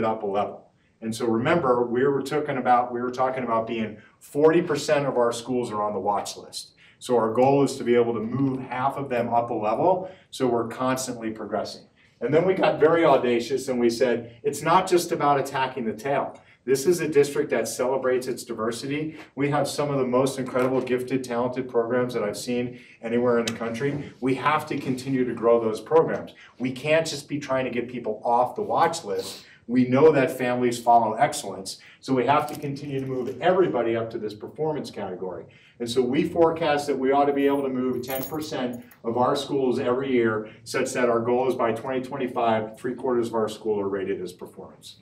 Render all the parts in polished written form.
it up a level. And so remember, we were talking about being 40% of our schools are on the watch list. So our goal is to be able to move half of them up a level, so we're constantly progressing. And then we got very audacious and we said, it's not just about attacking the tail. This is a district that celebrates its diversity. We have some of the most incredible, gifted, talented programs that I've seen anywhere in the country. We have to continue to grow those programs. We can't just be trying to get people off the watch list. We know that families follow excellence, so we have to continue to move everybody up to this performance category. And so we forecast that we ought to be able to move 10% of our schools every year, such that our goal is by 2025, 3/4 of our school are rated as performance.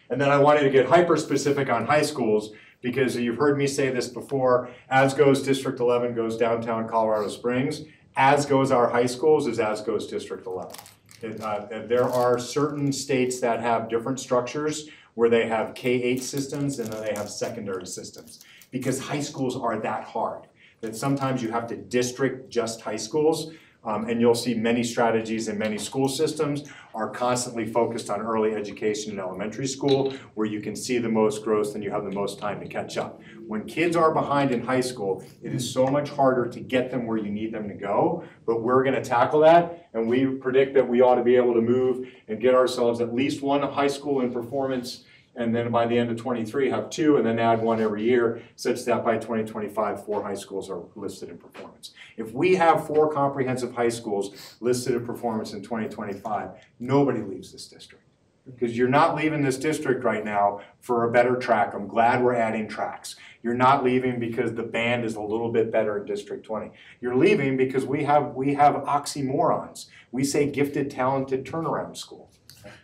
And then I wanted to get hyper-specific on high schools, because you've heard me say this before, as goes District 11 goes downtown Colorado Springs, as goes our high schools is as goes District 11. There are certain states that have different structures where they have K-8 systems and then they have secondary systems, because high schools are that hard that sometimes you have to district just high schools. And you'll see many strategies and many school systems are constantly focused on early education in elementary school, where you can see the most growth and you have the most time to catch up. When kids are behind in high school, it is so much harder to get them where you need them to go, but we're going to tackle that, and we predict that we ought to be able to move and get ourselves at least one high school in performance, and then by the end of 23 have 2, and then add 1 every year, such that by 2025 4 high schools are listed in performance. If we have 4 comprehensive high schools listed in performance in 2025, nobody leaves this district. Because you're not leaving this district right now for a better track. I'm glad we're adding tracks. You're not leaving because the band is a little bit better in District 20. You're leaving because we have oxymorons. We say gifted, talented turnaround school.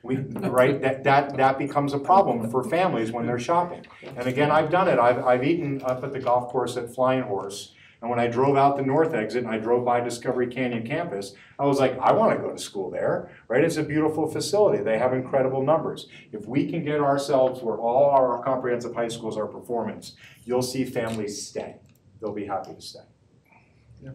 Right? That becomes a problem for families when they're shopping. And again, I've done it. I've eaten up at the golf course at Flying Horse. And when I drove out the north exit and I drove by Discovery Canyon campus, I was like, I want to go to school there, right? It's a beautiful facility. They have incredible numbers. If we can get ourselves where all our comprehensive high schools are performance, you'll see families stay. They'll be happy to stay. Yeah.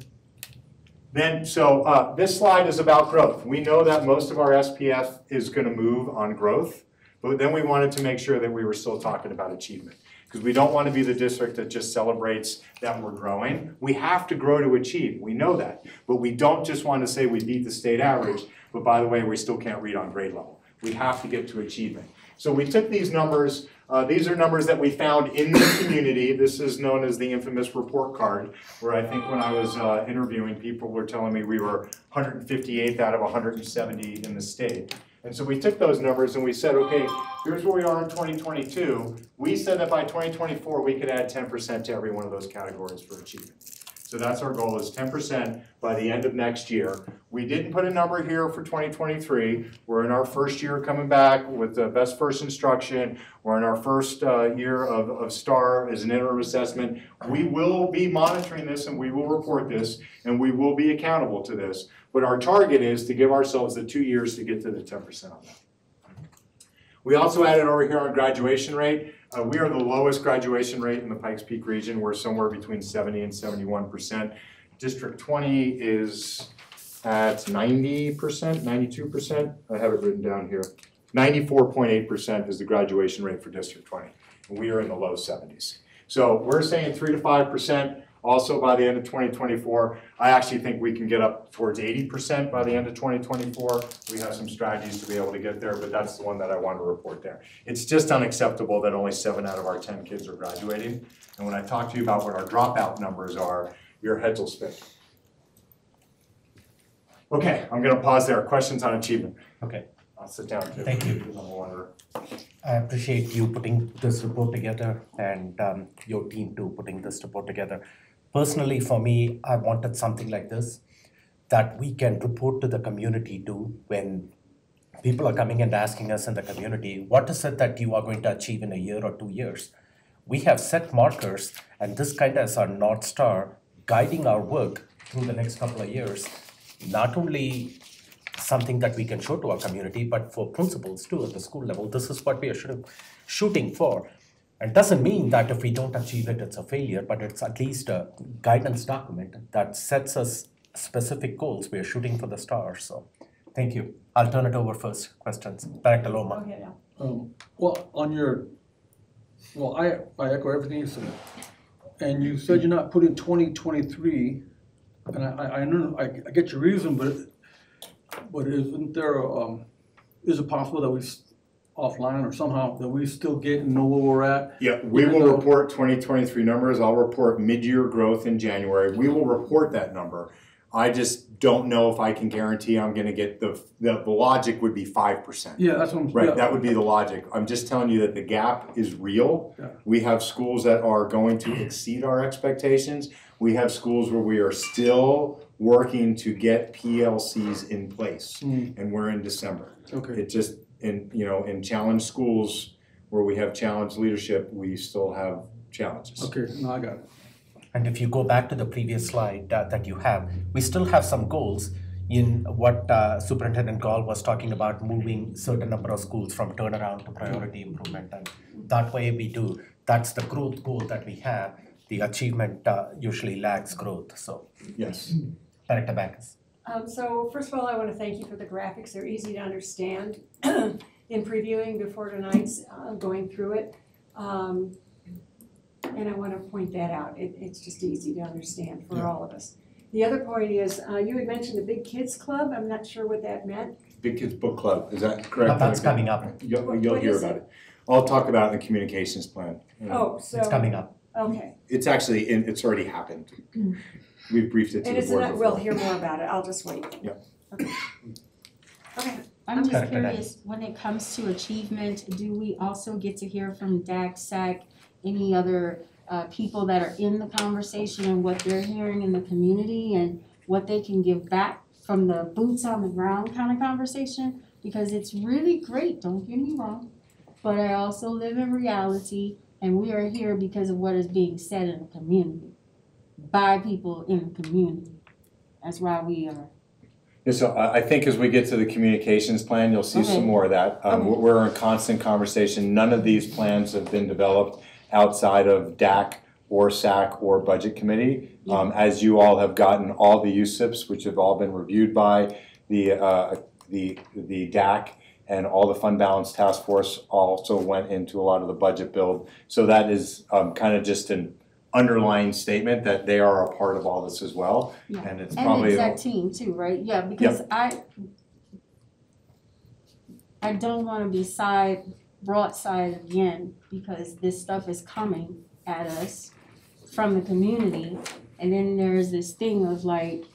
Then, so this slide is about growth. We know that most of our SPF is going to move on growth, but then we wanted to make sure that we were still talking about achievement, because we don't want to be the district that just celebrates that we're growing. We have to grow to achieve. We know that, but we don't just want to say we beat the state average, but by the way, we still can't read on grade level. We have to get to achievement. So we took these numbers. These are numbers that we found in the community. This is known as the infamous report card, where I think when I was interviewing, people were telling me we were 158th out of 170 in the state. And so we took those numbers and we said, okay, here's where we are in 2022. We said that by 2024, we could add 10% to every one of those categories for achievement. So that's our goal, is 10% by the end of next year. We didn't put a number here for 2023. We're in our first year coming back with the best first instruction. We're in our first year of STAR as an interim assessment. We will be monitoring this and we will report this and we will be accountable to this. But our target is to give ourselves the 2 years to get to the 10% on that. We also added over here on graduation rate. We are the lowest graduation rate in the Pikes Peak region. We're somewhere between 70 and 71%. District 20 is at 90%, 92%. I have it written down here. 94.8% is the graduation rate for District 20. And we are in the low 70s. So we're saying 3 to 5%. Also, by the end of 2024, I actually think we can get up towards 80% by the end of 2024. We have some strategies to be able to get there, but that's the one that I want to report there. It's just unacceptable that only 7 out of our 10 kids are graduating. And when I talk to you about what our dropout numbers are, your heads will spin. Okay, I'm going to pause there. Questions on achievement? Okay. I'll sit down. Thank you. I appreciate you putting this report together and your team too putting this report together. Personally, for me, I wanted something like this that we can report to the community too when people are coming and asking us in the community, what is it that you are going to achieve in a year or 2 years? We have set markers, and this kind of is our North Star guiding our work through the next couple of years. Not only something that we can show to our community, but for principals too at the school level, this is what we are shooting for. It doesn't mean that if we don't achieve it, it's a failure, but it's at least a guidance document that sets us specific goals. We are shooting for the stars. So thank Thank you. I'll turn it over first. Questions. Director Loma. Okay, now. Well, I echo everything you said. And you said you're not putting 2023, and I know, I get your reason, but isn't there, is it possible that we offline or somehow that we still get and know where we're at? Yeah, we will report 2023 numbers. I'll report mid-year growth in January. We will report that number. I just don't know if I can guarantee I'm gonna get the logic would be 5%. Yeah, that's what I'm. Right, yeah. that would be the logic. I'm just telling you that the gap is real. Yeah. We have schools that are going to exceed our expectations. We have schools where we are still working to get PLCs in place, and we're in December. Okay. It just, in challenged schools where we have challenged leadership, we still have challenges. Okay, no, I got it. And if you go back to the previous slide that you have, we still have some goals in what Superintendent Gall was talking about, moving certain number of schools from turnaround to priority improvement. And that way we do, that's the growth goal that we have. The achievement usually lags growth, so. Yes. Director Backus. So first of all, I want to thank you for the graphics. They're easy to understand in previewing before tonight's going through it. And I want to point that out. It's just easy to understand for all of us. The other point is, you had mentioned the Big Kids Club. I'm not sure what that meant. Big Kids Book Club, is that correct? That's coming up. You'll What hear is about it? it. I'll talk about it in the communications plan. Oh, so. It's coming up. Okay. It's actually, it's already happened. We've briefed it to And the it's board not, before. we'll hear more about it. I'll just wait. Yep. Okay. Okay. I'm just Correct, curious, when it comes to achievement, do we also get to hear from DAC, any other people that are in the conversation and what they're hearing in the community and what they can give back from the boots on the ground kind of conversation? Because it's really great, don't get me wrong, but I also live in reality and we are here because of what is being said in the community, by people in the community. That's why we are. Yeah, so I think as we get to the communications plan, you'll see Okay. some more of that. We're in constant conversation. None of these plans have been developed outside of DAC or SAC or Budget Committee. As you all have gotten all the USIPs, which have all been reviewed by the DAC, and all the Fund Balance Task Force also went into a lot of the budget build. So that is kind of just an underlying statement that they are a part of all this as well. Yeah. And it's And probably. the exec team too, right? Yeah, because I don't wanna be broadside again, because this stuff is coming at us from the community. And then there's this thing of like,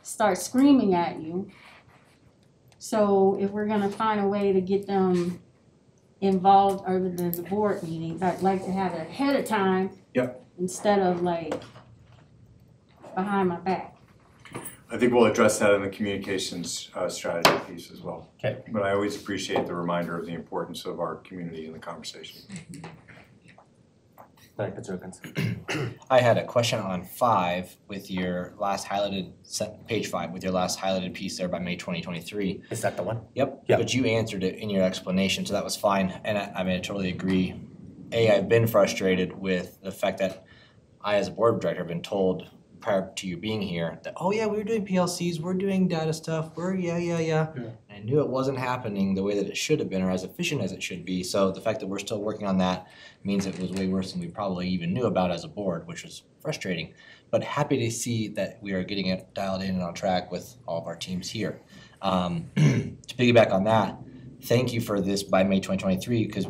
start screaming at you. So if we're gonna find a way to get them involved other than the board meetings, I'd like to have it ahead of time. Yep. Instead of like behind my back. I think we'll address that in the communications strategy piece as well. Okay. But I always appreciate the reminder of the importance of our community in the conversation. Director Jurgens. I had a question on 5 with your last highlighted, page 5, with your last highlighted piece there by May 2023. Is that the one? Yep, Yeah. but you answered it in your explanation, so that was fine. And I mean, I totally agree. I've been frustrated with the fact that I, as a board director, have been told prior to you being here that, oh yeah, we're doing PLCs, we're doing data stuff, yeah. I knew it wasn't happening the way that it should have been or as efficient as it should be. So the fact that we're still working on that means it was way worse than we probably even knew about as a board, which was frustrating. But happy to see that we are getting it dialed in and on track with all of our teams here. To piggyback on that, thank you for this by May 2023, because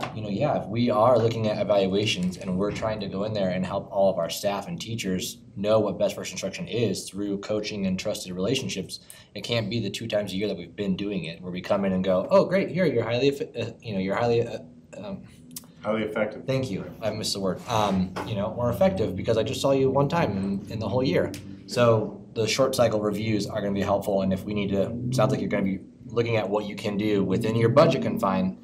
if we are looking at evaluations and we're trying to go in there and help all of our staff and teachers know what best first instruction is through coaching and trusted relationships, it can't be the 2 times a year that we've been doing it, where we come in and go, oh great, here you're highly effective. Thank you. I missed the word. More effective because I just saw you one time in the whole year. So the short cycle reviews are going to be helpful, and if we need to, sounds like you're going to be looking at what you can do within your budget confine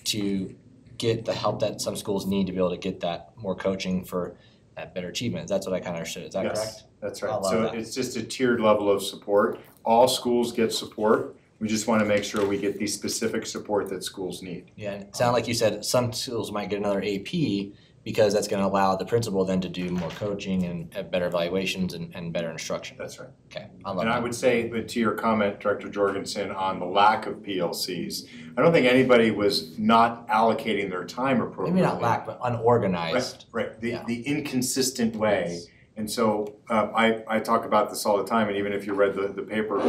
to get the help that some schools need to be able to get that more coaching for that better achievement. That's what I kind of understood. Is that correct? Yes, that's right. I love So that. it's just a tiered level of support. All schools get support. We just want to make sure we get the specific support that schools need. Yeah, and it sounded like you said some schools might get another AP, because that's gonna allow the principal then to do more coaching and have better evaluations and better instruction. That's right. Okay, I love And I that. would say that to your comment, Director Jorgensen, on the lack of PLCs, I don't think anybody was not allocating their time appropriately. Maybe not lack, but unorganized. Right, Yeah. the inconsistent way. And so I talk about this all the time, and even if you read the paper,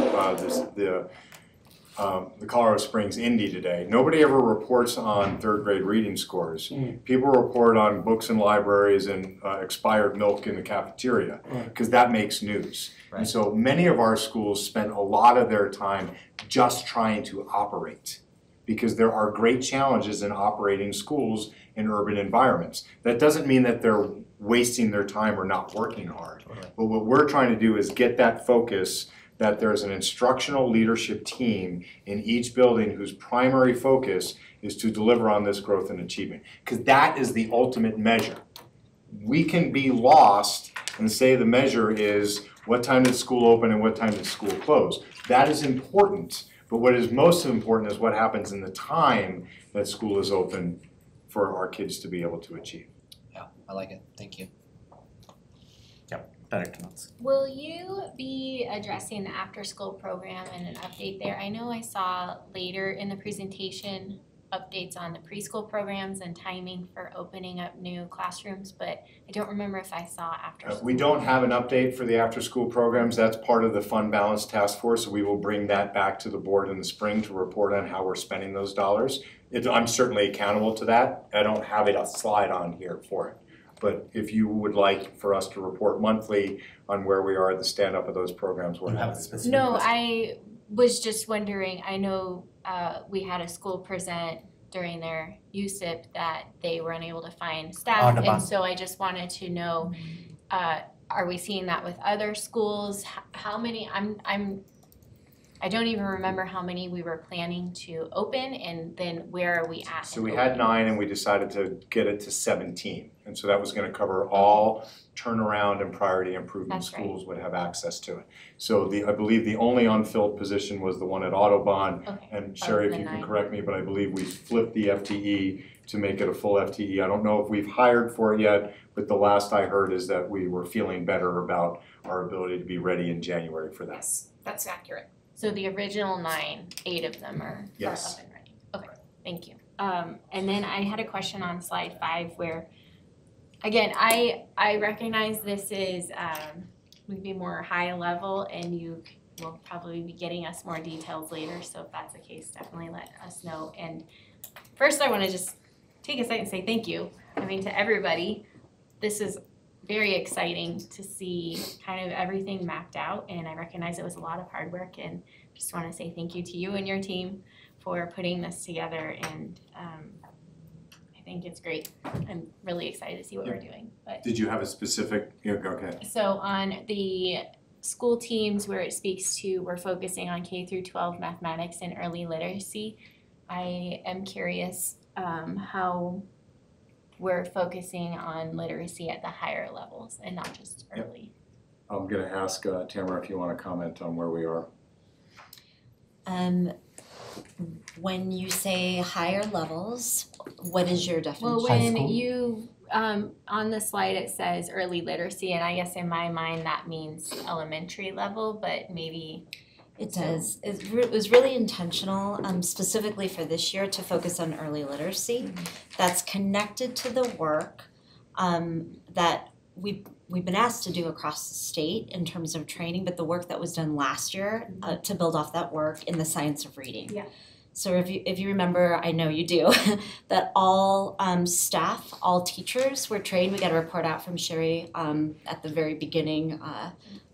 the Colorado Springs Indy today, nobody ever reports on third grade reading scores. People report on books in libraries and expired milk in the cafeteria, because that makes news. Right. And so many of our schools spend a lot of their time just trying to operate, because there are great challenges in operating schools in urban environments. That doesn't mean that they're wasting their time or not working hard. Totally. But what we're trying to do is get that focus, that there's an instructional leadership team in each building whose primary focus is to deliver on this growth and achievement. Because that is the ultimate measure. We can be lost and say the measure is what time did school open and what time did school close. That is important, but what is most important is what happens in the time that school is open for our kids to be able to achieve. Yeah, I like it, thank you. Director notes. Will you be addressing the after-school program and an update there? I know I saw later in the presentation updates on the preschool programs and timing for opening up new classrooms, but I don't remember if I saw after school. We don't have an update for the after-school programs. That's part of the Fund Balance Task Force. So we will bring that back to the board in the spring to report on how we're spending those dollars. I'm certainly accountable to that. I don't have a slide on here for it. But if you would like for us to report monthly on where we are at the stand-up of those programs, we're You have happy a to. specific No, question? I was just wondering, I know we had a school present during their USIP that they were unable to find staff, Audubon. and so I just wanted to know, are we seeing that with other schools? How many, I don't even remember how many we were planning to open, and then where are we at? So in we had opening? 9 and we decided to get it to 17. And so that was gonna cover all turnaround and priority improvement That's right. schools would have access to it. So I believe the only unfilled position was the one at Audubon. Okay. And Sherry, if the you can 9. correct me, but I believe we flipped the FTE to make it a full FTE. I don't know if we've hired for it yet, but the last I heard is that we were feeling better about our ability to be ready in January for that. Yes, that's accurate. So the original 9, 8 of them are Yes. up and running. Okay, thank you. And then I had a question on slide 5 where, again, I recognize this is maybe more high level, and you will probably be getting us more details later. So if that's the case, definitely let us know. And first, I want to just take a second and say thank you. I mean, to everybody, this is very exciting to see kind of everything mapped out, and I recognize it was a lot of hard work, and just want to say thank you to you and your team for putting this together, and I think it's great. I'm really excited to see what we're doing. But Did you have a specific, okay. so on the school teams where it speaks to, we're focusing on K through 12 mathematics and early literacy, I am curious how we're focusing on literacy at the higher levels and not just early. I'm gonna ask Tamara if you wanna comment on where we are. When you say higher levels, what is your definition? Well, High when school? you, on the slide, it says early literacy, and I guess in my mind that means elementary level, but maybe. It does. It was really intentional, specifically for this year, to focus on early literacy. That's connected to the work that we've been asked to do across the state in terms of training, but the work that was done last year to build off that work in the science of reading. Yeah. So if you remember, I know you do, that all staff, all teachers were trained. We got a report out from Sherry at the very beginning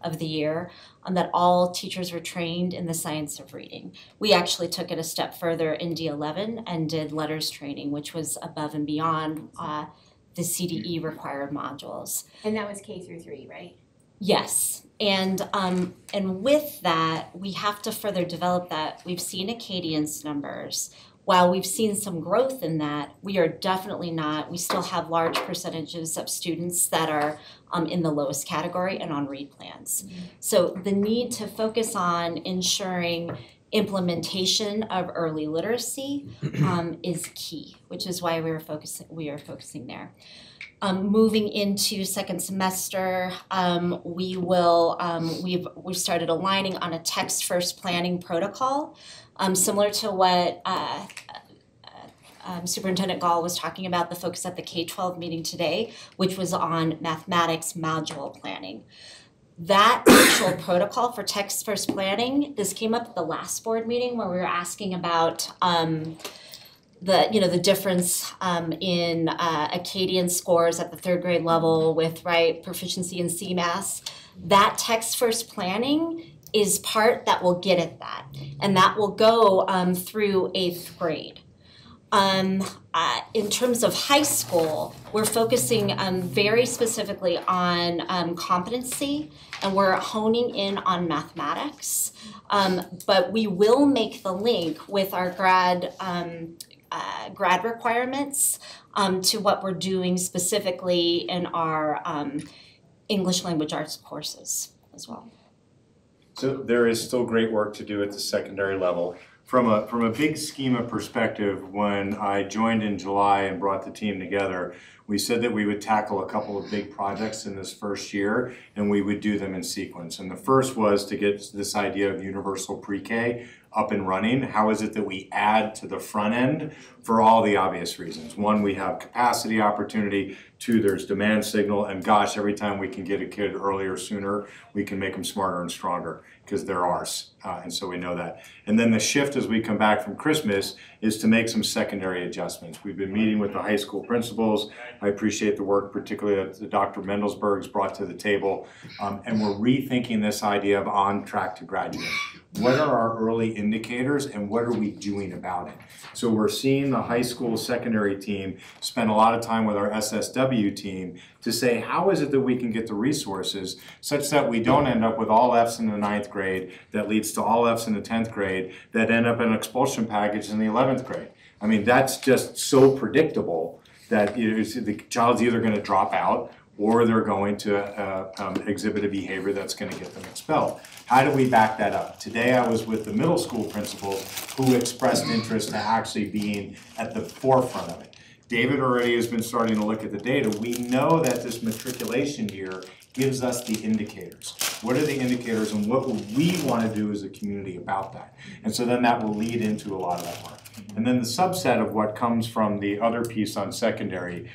of the year that all teachers were trained in the science of reading. We actually took it a step further in D11 and did letters training, which was above and beyond the CDE required modules. And that was K through 3, right? Yes, and with that, we have to further develop that. We've seen Acadians numbers. While we've seen some growth in that, we are definitely not, we still have large percentages of students that are in the lowest category and on read plans. So the need to focus on ensuring implementation of early literacy is key, which is why we are focusing there. Moving into second semester, we've started aligning on a text-first planning protocol, similar to what Superintendent Gall was talking about, the focus at the K-12 meeting today, which was on mathematics module planning. That actual protocol for text-first planning, this came up at the last board meeting where we were asking about the difference in Acadian scores at the third grade level with proficiency in CMAS. That text-first planning is part that will get at that, and that will go through 8th grade. In terms of high school, we're focusing very specifically on competency, and we're honing in on mathematics. But we will make the link with our grad requirements to what we're doing specifically in our English language arts courses as well. So there is still great work to do at the secondary level. From a big schema perspective, when I joined in July and brought the team together, we said that we would tackle a couple of big projects in this first year, and we would do them in sequence. And the first was to get this idea of universal pre-K up and running. How is it that we add to the front end for all the obvious reasons? One, we have capacity opportunity. Two, there's demand signal. And gosh, every time we can get a kid earlier, sooner, we can make them smarter and stronger because they're ours. And so we know that. And then the shift as we come back from Christmas is to make some secondary adjustments. We've been meeting with the high school principals. I appreciate the work, particularly that Dr. Mendelsberg's brought to the table. And we're rethinking this idea of on track to graduate. What are our early indicators and what are we doing about it? So we're seeing the high school secondary team spend a lot of time with our SSW team to say, how is it that we can get the resources such that we don't end up with all Fs in the 9th grade that leads to all Fs in the 10th grade that end up in an expulsion package in the 11th grade. I mean, that's just so predictable that the child's either going to drop out or they're going to exhibit a behavior that's going to get them expelled. How do we back that up? Today I was with the middle school principals who expressed interest in actually being at the forefront of it. David already has been starting to look at the data. We know that this matriculation year gives us the indicators. What are the indicators and what would we want to do as a community about that? And so then that will lead into a lot of that work. And then the subset of what comes from the other piece on secondary,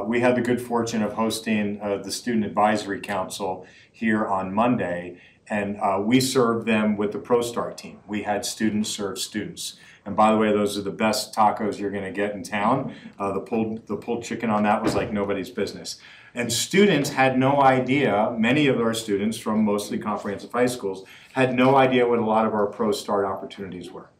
we had the good fortune of hosting the Student Advisory Council here on Monday, and we served them with the ProStart team. We had students serve students. And by the way, those are the best tacos you're going to get in town. The pulled chicken on that was like nobody's business. And students had no idea, many of our students from mostly comprehensive high schools, had no idea what a lot of our ProStart opportunities were.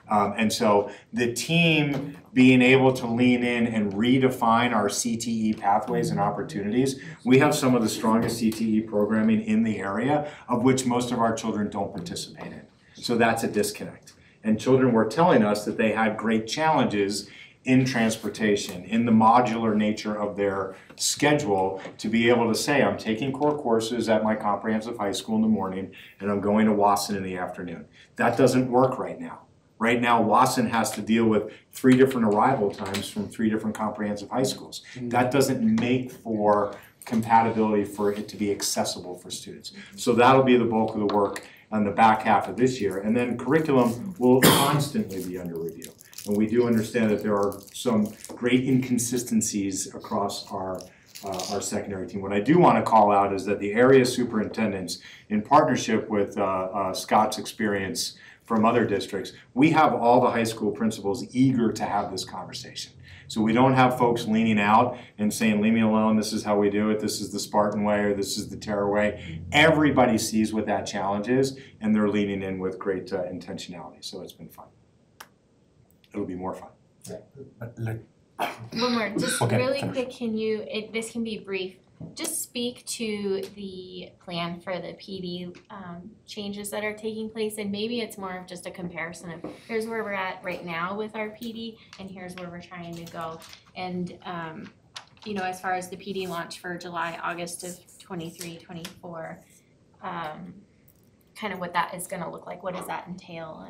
And so the team being able to lean in and redefine our CTE pathways and opportunities, we have some of the strongest CTE programming in the area, of which most of our children don't participate in. So that's a disconnect. And children were telling us that they had great challenges in transportation, in the modular nature of their schedule, to be able to say, I'm taking core courses at my comprehensive high school in the morning, and I'm going to Wasson in the afternoon. That doesn't work right now. Right now, Wasson has to deal with 3 different arrival times from 3 different comprehensive high schools. That doesn't make for compatibility for it to be accessible for students. So that'll be the bulk of the work on the back half of this year. And then curriculum will constantly be under review. And we do understand that there are some great inconsistencies across our secondary team. What I do want to call out is that the area superintendents, in partnership with Scott's experience from other districts, we have all the high school principals eager to have this conversation. So we don't have folks leaning out and saying, leave me alone, this is how we do it, this is the Spartan way, or this is the Terra way. Everybody sees what that challenge is, and they're leaning in with great intentionality. So it's been fun. It'll be more fun. One more, just Okay, really finish. quick, can you, this can be brief, just speak to the plan for the PD changes that are taking place, and maybe it's more of just a comparison of here's where we're at right now with our PD and here's where we're trying to go. And you know, as far as the PD launch for July, August of 23, 24, kind of what that is gonna look like, what does that entail?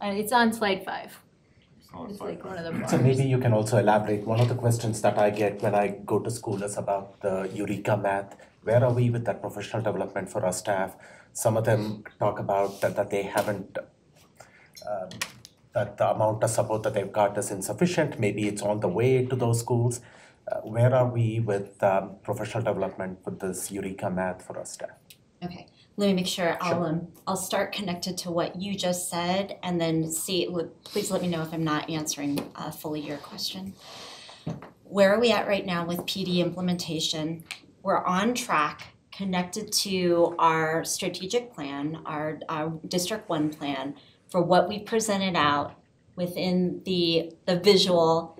And it's on slide 5. It's like one of the So bars. maybe you can also elaborate. One of the questions that I get when I go to school is about the Eureka math. Where are we with that professional development for our staff? Some of them talk about that they haven't, that the amount of support that they've got is insufficient. Maybe it's on the way to those schools. Where are we with professional development with this Eureka math for our staff? Okay, let me make sure I'll start connected to what you just said and then please let me know if I'm not answering fully your question. Where are we at right now with PD implementation? We're on track, connected to our strategic plan, our District 1 plan for what we presented out within the visual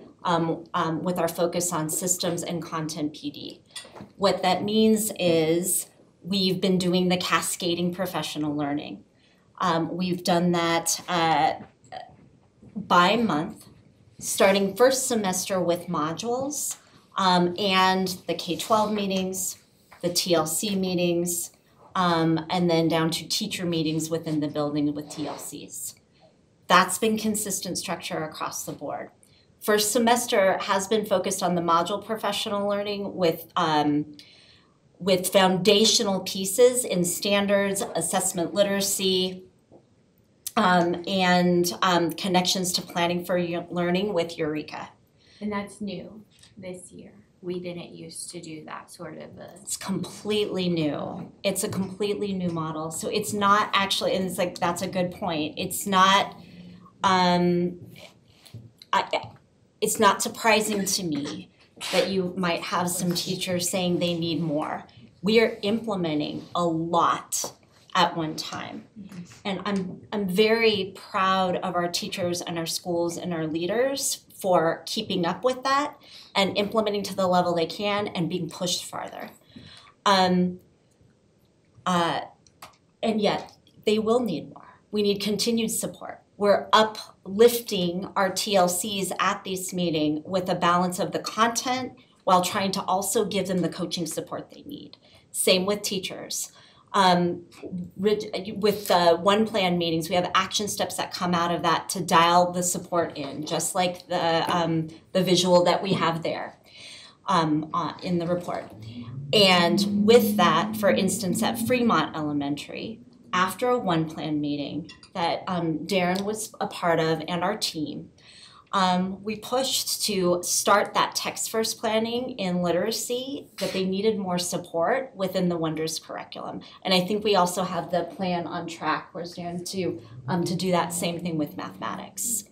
with our focus on systems and content PD. What that means is we've been doing the cascading professional learning. We've done that by month, starting first semester with modules and the K-12 meetings, the TLC meetings, and then down to teacher meetings within the building with TLCs. That's been consistent structure across the board. First semester has been focused on the module professional learning with foundational pieces in standards, assessment literacy, and connections to planning for learning with Eureka. And that's new this year. We didn't used to do that sort of It's completely new. It's a completely new model. So it's not actually, and it's like, that's a good point. It's not, it's not surprising to me that you might have some teachers saying they need more. We are implementing a lot at one time. And I'm very proud of our teachers and our schools and our leaders for keeping up with that and implementing to the level they can and being pushed farther. And yet, they will need more. We need continued support. We're uplifting our TLCs at this meeting with a balance of the content while trying to also give them the coaching support they need. Same with teachers. With the one plan meetings, we have action steps that come out of that to dial the support in, just like the visual that we have there in the report. And with that, for instance, at Fremont Elementary, after a one plan meeting that Darren was a part of and our team, we pushed to start that text first planning in literacy, that they needed more support within the Wonders curriculum. And I think we also have the plan on track, where's Darren, to do that same thing with mathematics.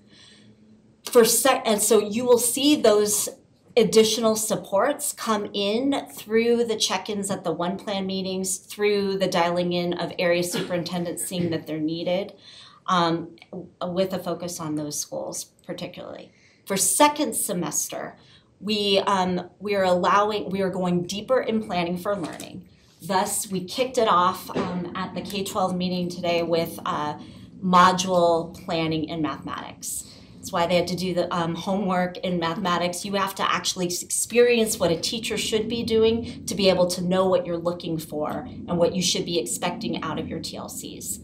And so you will see those additional supports come in through the check-ins at the one plan meetings, through the dialing in of area superintendents seeing that they're needed, with a focus on those schools particularly. For second semester, we are going deeper in planning for learning. Thus, we kicked it off at the K-12 meeting today with module planning in mathematics. That's why they had to do the homework in mathematics. You have to actually experience what a teacher should be doing to be able to know what you're looking for and what you should be expecting out of your TLCs.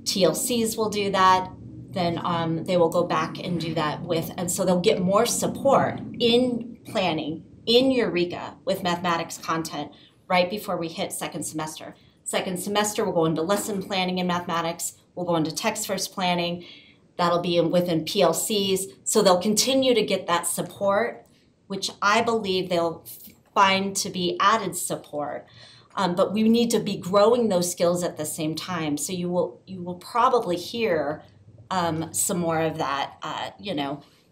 TLCs will do that, then they will go back and do that and so they'll get more support in planning in Eureka with mathematics content right before we hit second semester. Second semester, we'll go into lesson planning in mathematics, we'll go into text first planning, that'll be within PLCs, so they'll continue to get that support, which I believe they'll find to be added support. But we need to be growing those skills at the same time. So you will probably hear some more of that,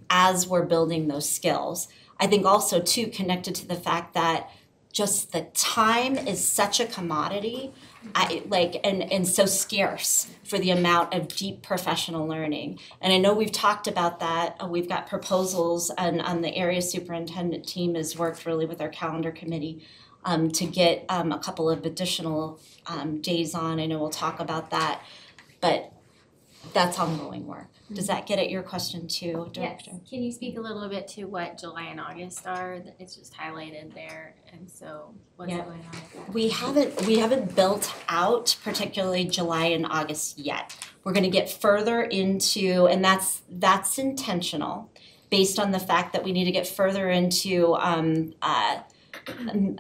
as we're building those skills. I think also too connected to the fact that just the time is such a commodity, and so scarce for the amount of deep professional learning. And I know we've talked about that. We've got proposals, and the area superintendent team has worked really with our calendar committee to get a couple of additional days on. I know we'll talk about that, but that's ongoing work. Does that get at your question too, Director? Yes. Can you speak a little bit to what July and August are? It's just highlighted there, and so what's going on with that? We haven't built out particularly July and August yet. We're gonna get further into, and that's intentional, based on the fact that we need to get further into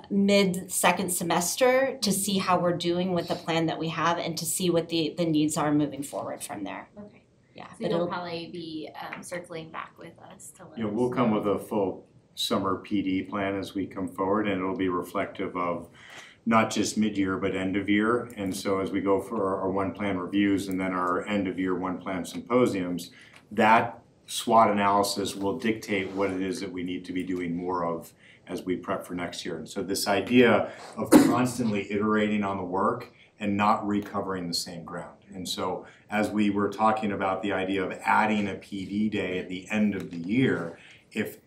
mid-second semester to see how we're doing with the plan that we have and to see what the needs are moving forward from there. Okay. Yeah, So but you'll it'll, probably be circling back with us to let You know, us we'll come know. with a full summer PD plan as we come forward, and it'll be reflective of not just mid-year, but end of year. And so as we go for our one plan reviews and then our end of year one plan symposiums, that SWOT analysis will dictate what it is that we need to be doing more of as we prep for next year. And so this idea of constantly iterating on the work and not recovering the same ground. And so as we were talking about the idea of adding a PD day at the end of the year, if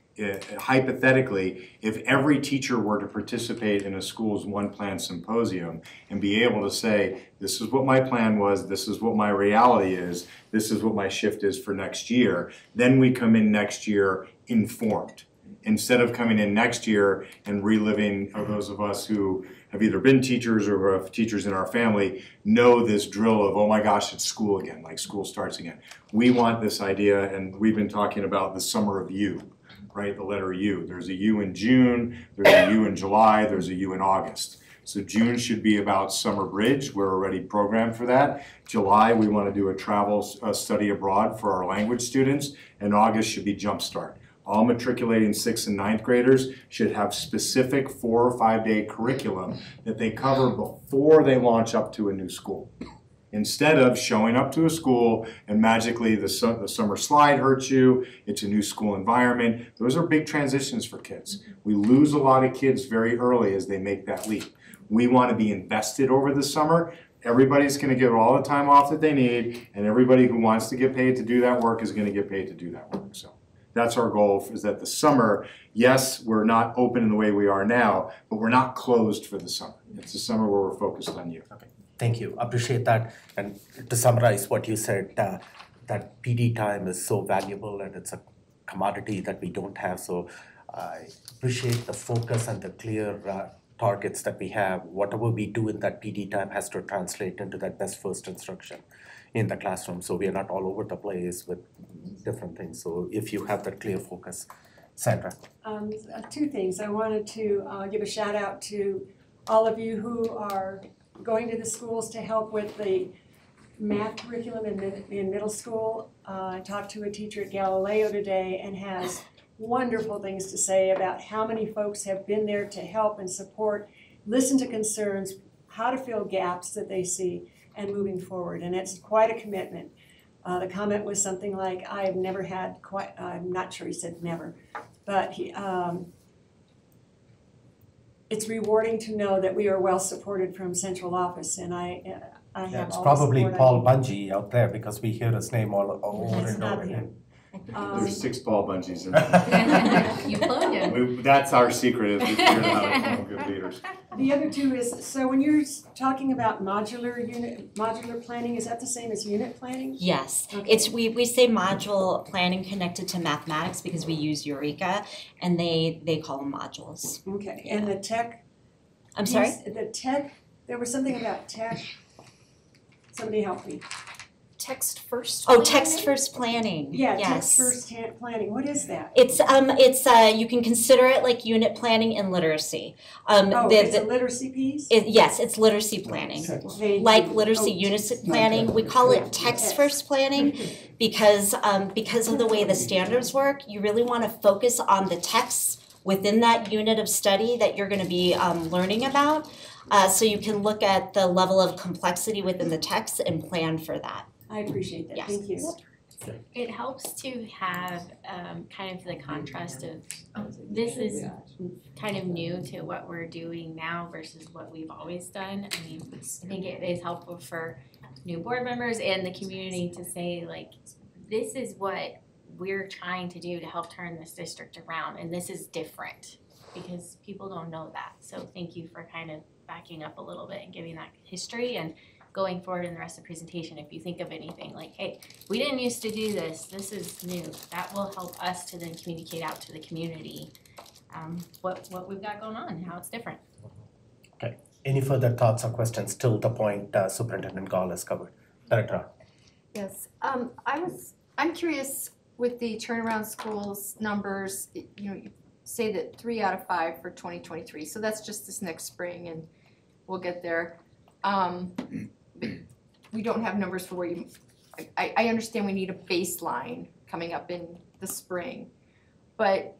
hypothetically, if every teacher were to participate in a school's one plan symposium and be able to say, this is what my plan was, this is what my reality is, this is what my shift is for next year, then we come in next year informed. Instead of coming in next year and reliving, those of us who have either been teachers or who have teachers in our family know this drill of, oh my gosh, it's school again, like school starts again. We want this idea, and we've been talking about the summer of U, right? The letter U. There's a U in June, there's a U in July, there's a U in August. So June should be about summer bridge. We're already programmed for that. July, we want to do a travel study abroad for our language students, and August should be jumpstart. All matriculating 6th and 9th graders should have specific 4 or 5 day curriculum that they cover before they launch up to a new school. Instead of showing up to a school and magically the summer slide hurts you, it's a new school environment. Those are big transitions for kids. We lose a lot of kids very early as they make that leap. We want to be invested over the summer. Everybody's going to get all the time off that they need, and everybody who wants to get paid to do that work is going to get paid to do that work. So that's our goal, is that the summer, yes, we're not open in the way we are now, but we're not closed for the summer. It's a summer where we're focused on you. Okay, thank you. Appreciate that. And to summarize what you said, that PD time is so valuable and it's a commodity that we don't have. So I appreciate the focus and the clear targets that we have. Whatever we do in that PD time has to translate into that best first instruction in the classroom. So we are not all over the place with different things. So if you have that clear focus. Sandra. 2 things. I wanted to give a shout out to all of you who are going to the schools to help with the math curriculum in middle school. I talked to a teacher at Galileo today and has wonderful things to say about how many folks have been there to help and support, listen to concerns, how to fill gaps that they see, and moving forward. And it's quite a commitment. The comment was something like, I've never had quite, I'm not sure he said never, but it's rewarding to know that we are well supported from central office, and I have Yeah, it's all the probably support I Paul need. Bungie out there because we hear his name all over It's and not over him. again. There's 6 Paul Bungies in there. You cloned him. That's our secret, is we figured out how to clone good leaders. The other 2 is, so when you're talking about modular planning, is that the same as unit planning? yes, Okay. it's, we say module planning connected to mathematics because we use Eureka and they call them modules. Okay, and the tech? I'm sorry? The tech, there was something about tech. Somebody help me. Text first. Oh, text first planning, Yeah, yes. text first planning, what is that? It's you can consider it like unit planning and literacy. Oh, it's a literacy piece? Yes, it's literacy planning. Like literacy unit planning, we call it text first planning because of the way the standards work, you really want to focus on the texts within that unit of study that you're going to be learning about. So you can look at the level of complexity within the text and plan for that. I appreciate that, Yes. thank you. It helps to have kind of the contrast of this is kind of new to what we're doing now versus what we've always done. I mean, I think it is helpful for new board members and the community to say, like, this is what we're trying to do to help turn this district around, and this is different because people don't know that. So thank you for kind of backing up a little bit and giving that history, and going forward in the rest of the presentation, if you think of anything like, hey, we didn't used to do this, this is new, that will help us to then communicate out to the community what we've got going on and how it's different. Any further thoughts or questions till the point Superintendent Gall has covered? Director. Yes, I'm curious with the turnaround schools numbers, you say that 3 out of 5 for 2023, so that's just this next spring and we'll get there. But we don't have numbers for where you, I understand we need a baseline coming up in the spring, but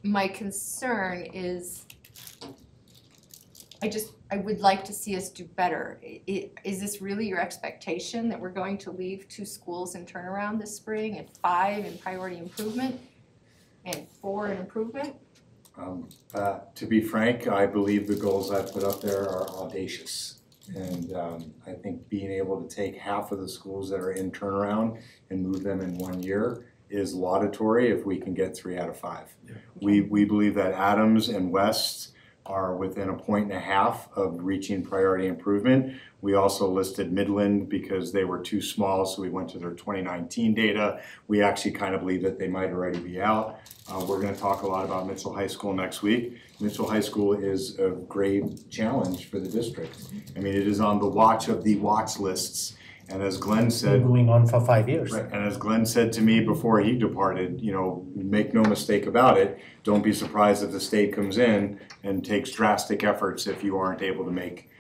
my concern is I would like to see us do better. Is this really your expectation that we're going to leave 2 schools in turnaround this spring and 5 in priority improvement and 4 in improvement? To be frank, I believe the goals I put up there are audacious. And I think being able to take half of the schools that are in turnaround and move them in 1 year is laudatory if we can get 3 out of 5. Yeah. We believe that Adams and West are within 1.5 points of reaching priority improvement. We also listed Midland because they were too small, so we went to their 2019 data. We actually kind of believe that they might already be out. We're going to talk a lot about Mitchell High School next week. Mitchell High School is a grave challenge for the district. I mean, it is on the watch of the watch lists. And as Glenn said, going on for 5 years. Right, and as Glenn said to me before he departed, make no mistake about it, don't be surprised if the state comes in and takes drastic efforts if you aren't able to make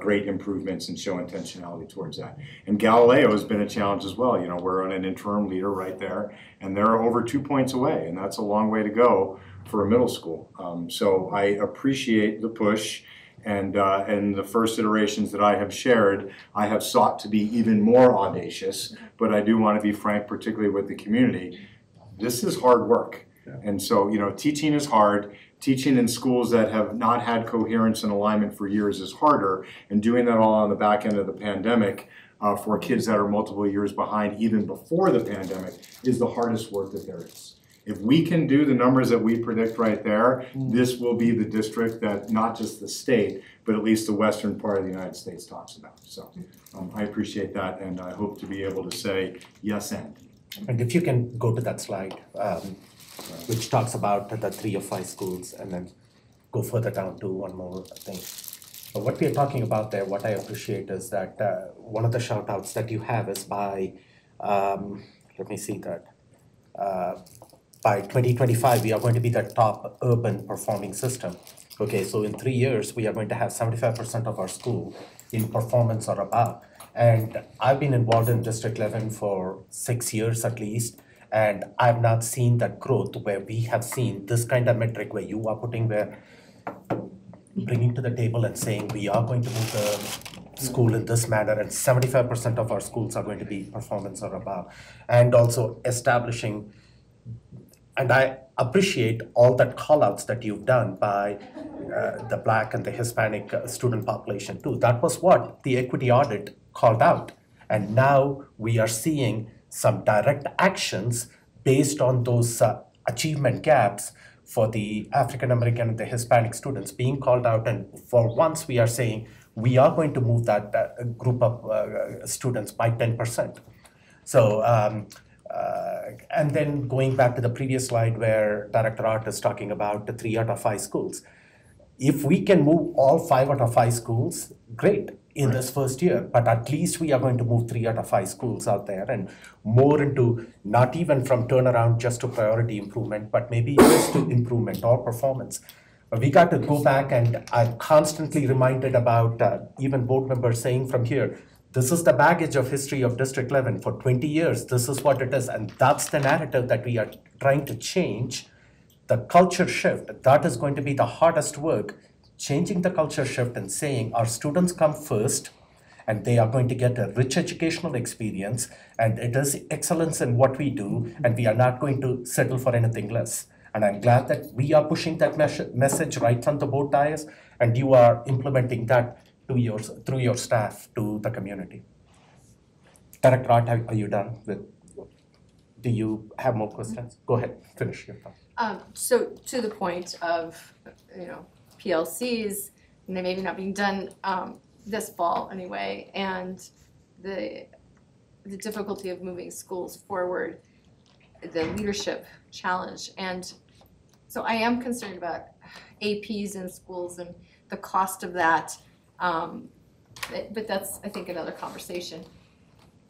great improvements and show intentionality towards that. And Galileo has been a challenge as well. We're on an interim leader right there, and they're over 2 points away, and that's a long way to go for a middle school. So I appreciate the push. And the first iterations that I have shared, I have sought to be even more audacious, but I do want to be frank, particularly with the community. This is hard work. Yeah. And so, teaching is hard. Teaching in schools that have not had coherence and alignment for years is harder, and doing that all on the back end of the pandemic for kids that are multiple years behind even before the pandemic is the hardest work that there is. If we can do the numbers that we predict right there, this will be the district that not just the state, but at least the western part of the United States talks about. So I appreciate that, and I hope to be able to say yes and. And if you can go to that slide, which talks about the 3 or 5 schools, and then go further down to one more thing. But what we are talking about there, what I appreciate is that one of the shout outs that you have is by, let me see that. By 2025, we are going to be the top urban performing system. Okay, so in 3 years, we are going to have 75% of our school in performance or above. And I've been involved in District 11 for 6 years at least, and I've not seen that growth where we have seen this kind of metric where you are bringing to the table and saying we are going to move the school in this manner, and 75% of our schools are going to be performance or above. And also establishing. And I appreciate all that call-outs that you've done by the Black and the Hispanic student population too. That was what the equity audit called out. And now we are seeing some direct actions based on those achievement gaps for the African American and the Hispanic students being called out. And for once we are saying we are going to move that group of students by 10%. So, and then going back to the previous slide where Director Art is talking about the 3 out of 5 schools. If we can move all 5 out of 5 schools, great in this first year, but at least we are going to move 3 out of 5 schools out there and more into not even from turnaround just to priority improvement, but maybe just to improvement or performance. We got to go back, and I'm constantly reminded about even board members saying from here, this is the baggage of history of District 11 for 20 years. This is what it is. And that's the narrative that we are trying to change. The culture shift, that is going to be the hardest work, changing the culture shift and saying our students come first and they are going to get a rich educational experience, and it is excellence in what we do, and we are not going to settle for anything less. And I'm glad that we are pushing that message right from the board dais, and you are implementing that through your staff to the community. Director Art, are you done with? Do you have more questions? Go ahead, finish your thought. So to the point of, PLCs, and they maybe not being done this fall anyway, and the difficulty of moving schools forward, the leadership challenge. And so I am concerned about APs in schools and the cost of that. But that's, I think, another conversation.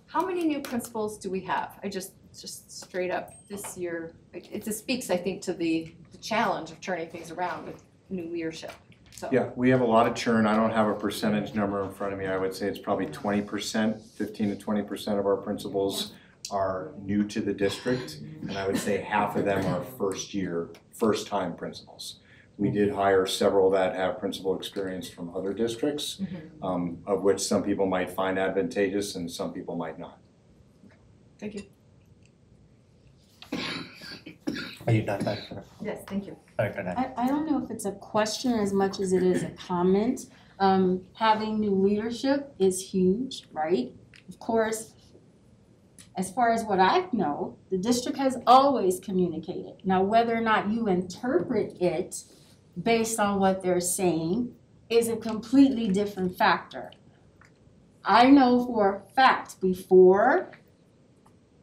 how many new principals do we have? I just straight up this year, it just speaks, I think, to the challenge of turning things around with new leadership, so. Yeah, we have a lot of churn. I don't have a percentage number in front of me. I would say it's probably 20%, 15 to 20% of our principals are new to the district. And I would say half of them are first-time principals. We did hire several that have principal experience from other districts, of which some people might find advantageous and some people might not. Thank you. Are you done, Director? Yes, thank you. Director Knight? I don't know if it's a question as much as it is a comment. Having new leadership is huge, right? Of course, as far as what I know, the district has always communicated. Now, whether or not you interpret it based on what they're saying is a completely different factor. I know for a fact before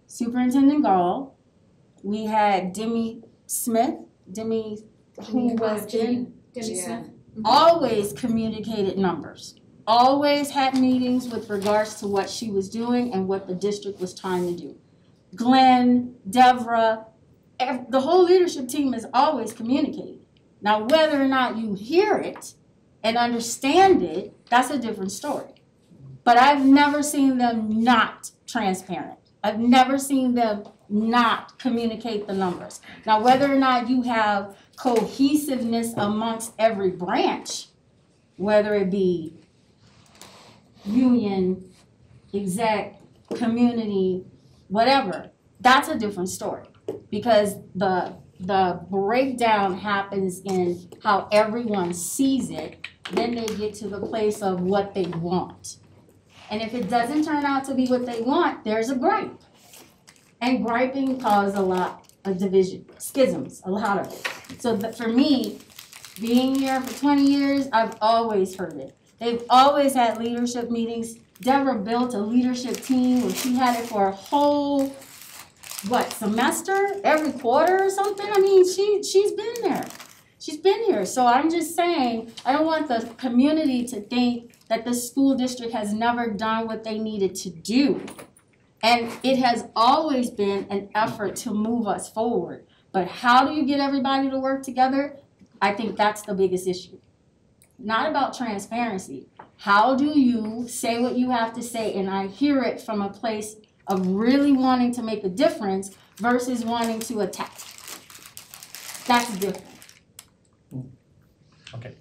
Superintendent Gall, we had Demi Smith, who was in, Demi Smith. always communicated numbers. Always had meetings with regards to what she was doing and what the district was trying to do. Glenn, Devra, the whole leadership team is always communicating. Now, whether or not you hear it and understand it, that's a different story. But I've never seen them not transparent. I've never seen them not communicate the numbers. Now, whether or not you have cohesiveness amongst every branch, whether it be union, exec, community, whatever, that's a different story. Because the breakdown happens in how everyone sees it, then they get to the place of what they want. And if it doesn't turn out to be what they want, there's a gripe. And griping causes a lot of division, schisms, a lot of it. So for me, being here for 20 years, I've always heard it. They've always had leadership meetings. Deborah built a leadership team where she had it for a whole, semester? Every quarter or something? I mean, she's been there. She's been here. So I'm just saying, I don't want the community to think that the school district has never done what they needed to do. And it has always been an effort to move us forward. But how do you get everybody to work together? I think that's the biggest issue. Not about transparency. How do you say what you have to say and I hear it from a place of really wanting to make a difference versus wanting to attack? That's different. Okay.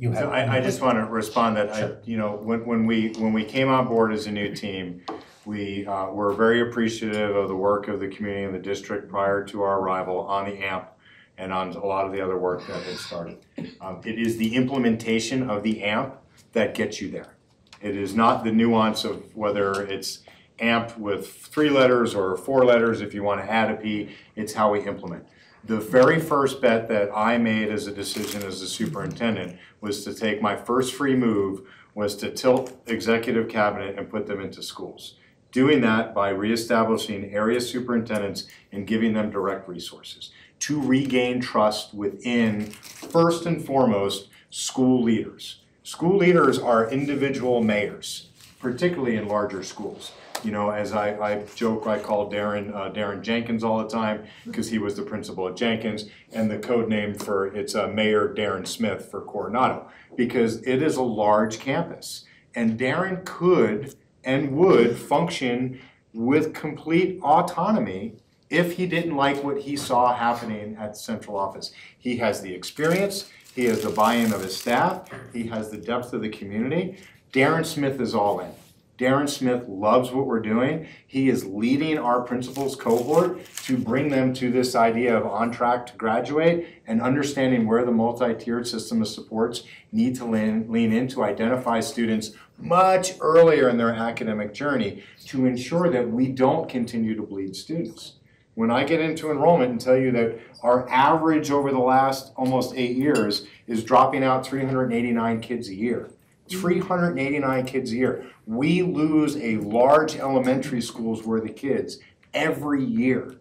So I just want to respond that when we came on board as a new team, we were very appreciative of the work of the community and the district prior to our arrival on the AMP and on a lot of the other work that had started. It is the implementation of the AMP that gets you there. It is not the nuance of whether it's AMP with 3 letters or 4 letters if you want to add a P, it's how we implement. The very first bet that I made as a decision as a superintendent was to take my first free move was to tilt executive cabinet and put them into schools. Doing that by reestablishing area superintendents and giving them direct resources to regain trust within, first and foremost, school leaders. School leaders are individual mayors, particularly in larger schools. You know, as I joke, I call Darren Jenkins all the time because he was the principal at Jenkins, and the code name for it's Mayor Darren Smith for Coronado, because it is a large campus. And Darren could and would function with complete autonomy if he didn't like what he saw happening at the central office. He has the experience, he has the buy-in of his staff, he has the depth of the community. Darren Smith is all in. Darren Smith loves what we're doing. He is leading our principals cohort to bring them to this idea of on track to graduate and understanding where the multi-tiered system of supports need to lean in to identify students much earlier in their academic journey to ensure that we don't continue to bleed students. When I get into enrollment and tell you that our average over the last almost 8 years is dropping out 389 kids a year. 389 kids a year. We lose a large elementary school's worth of kids every year.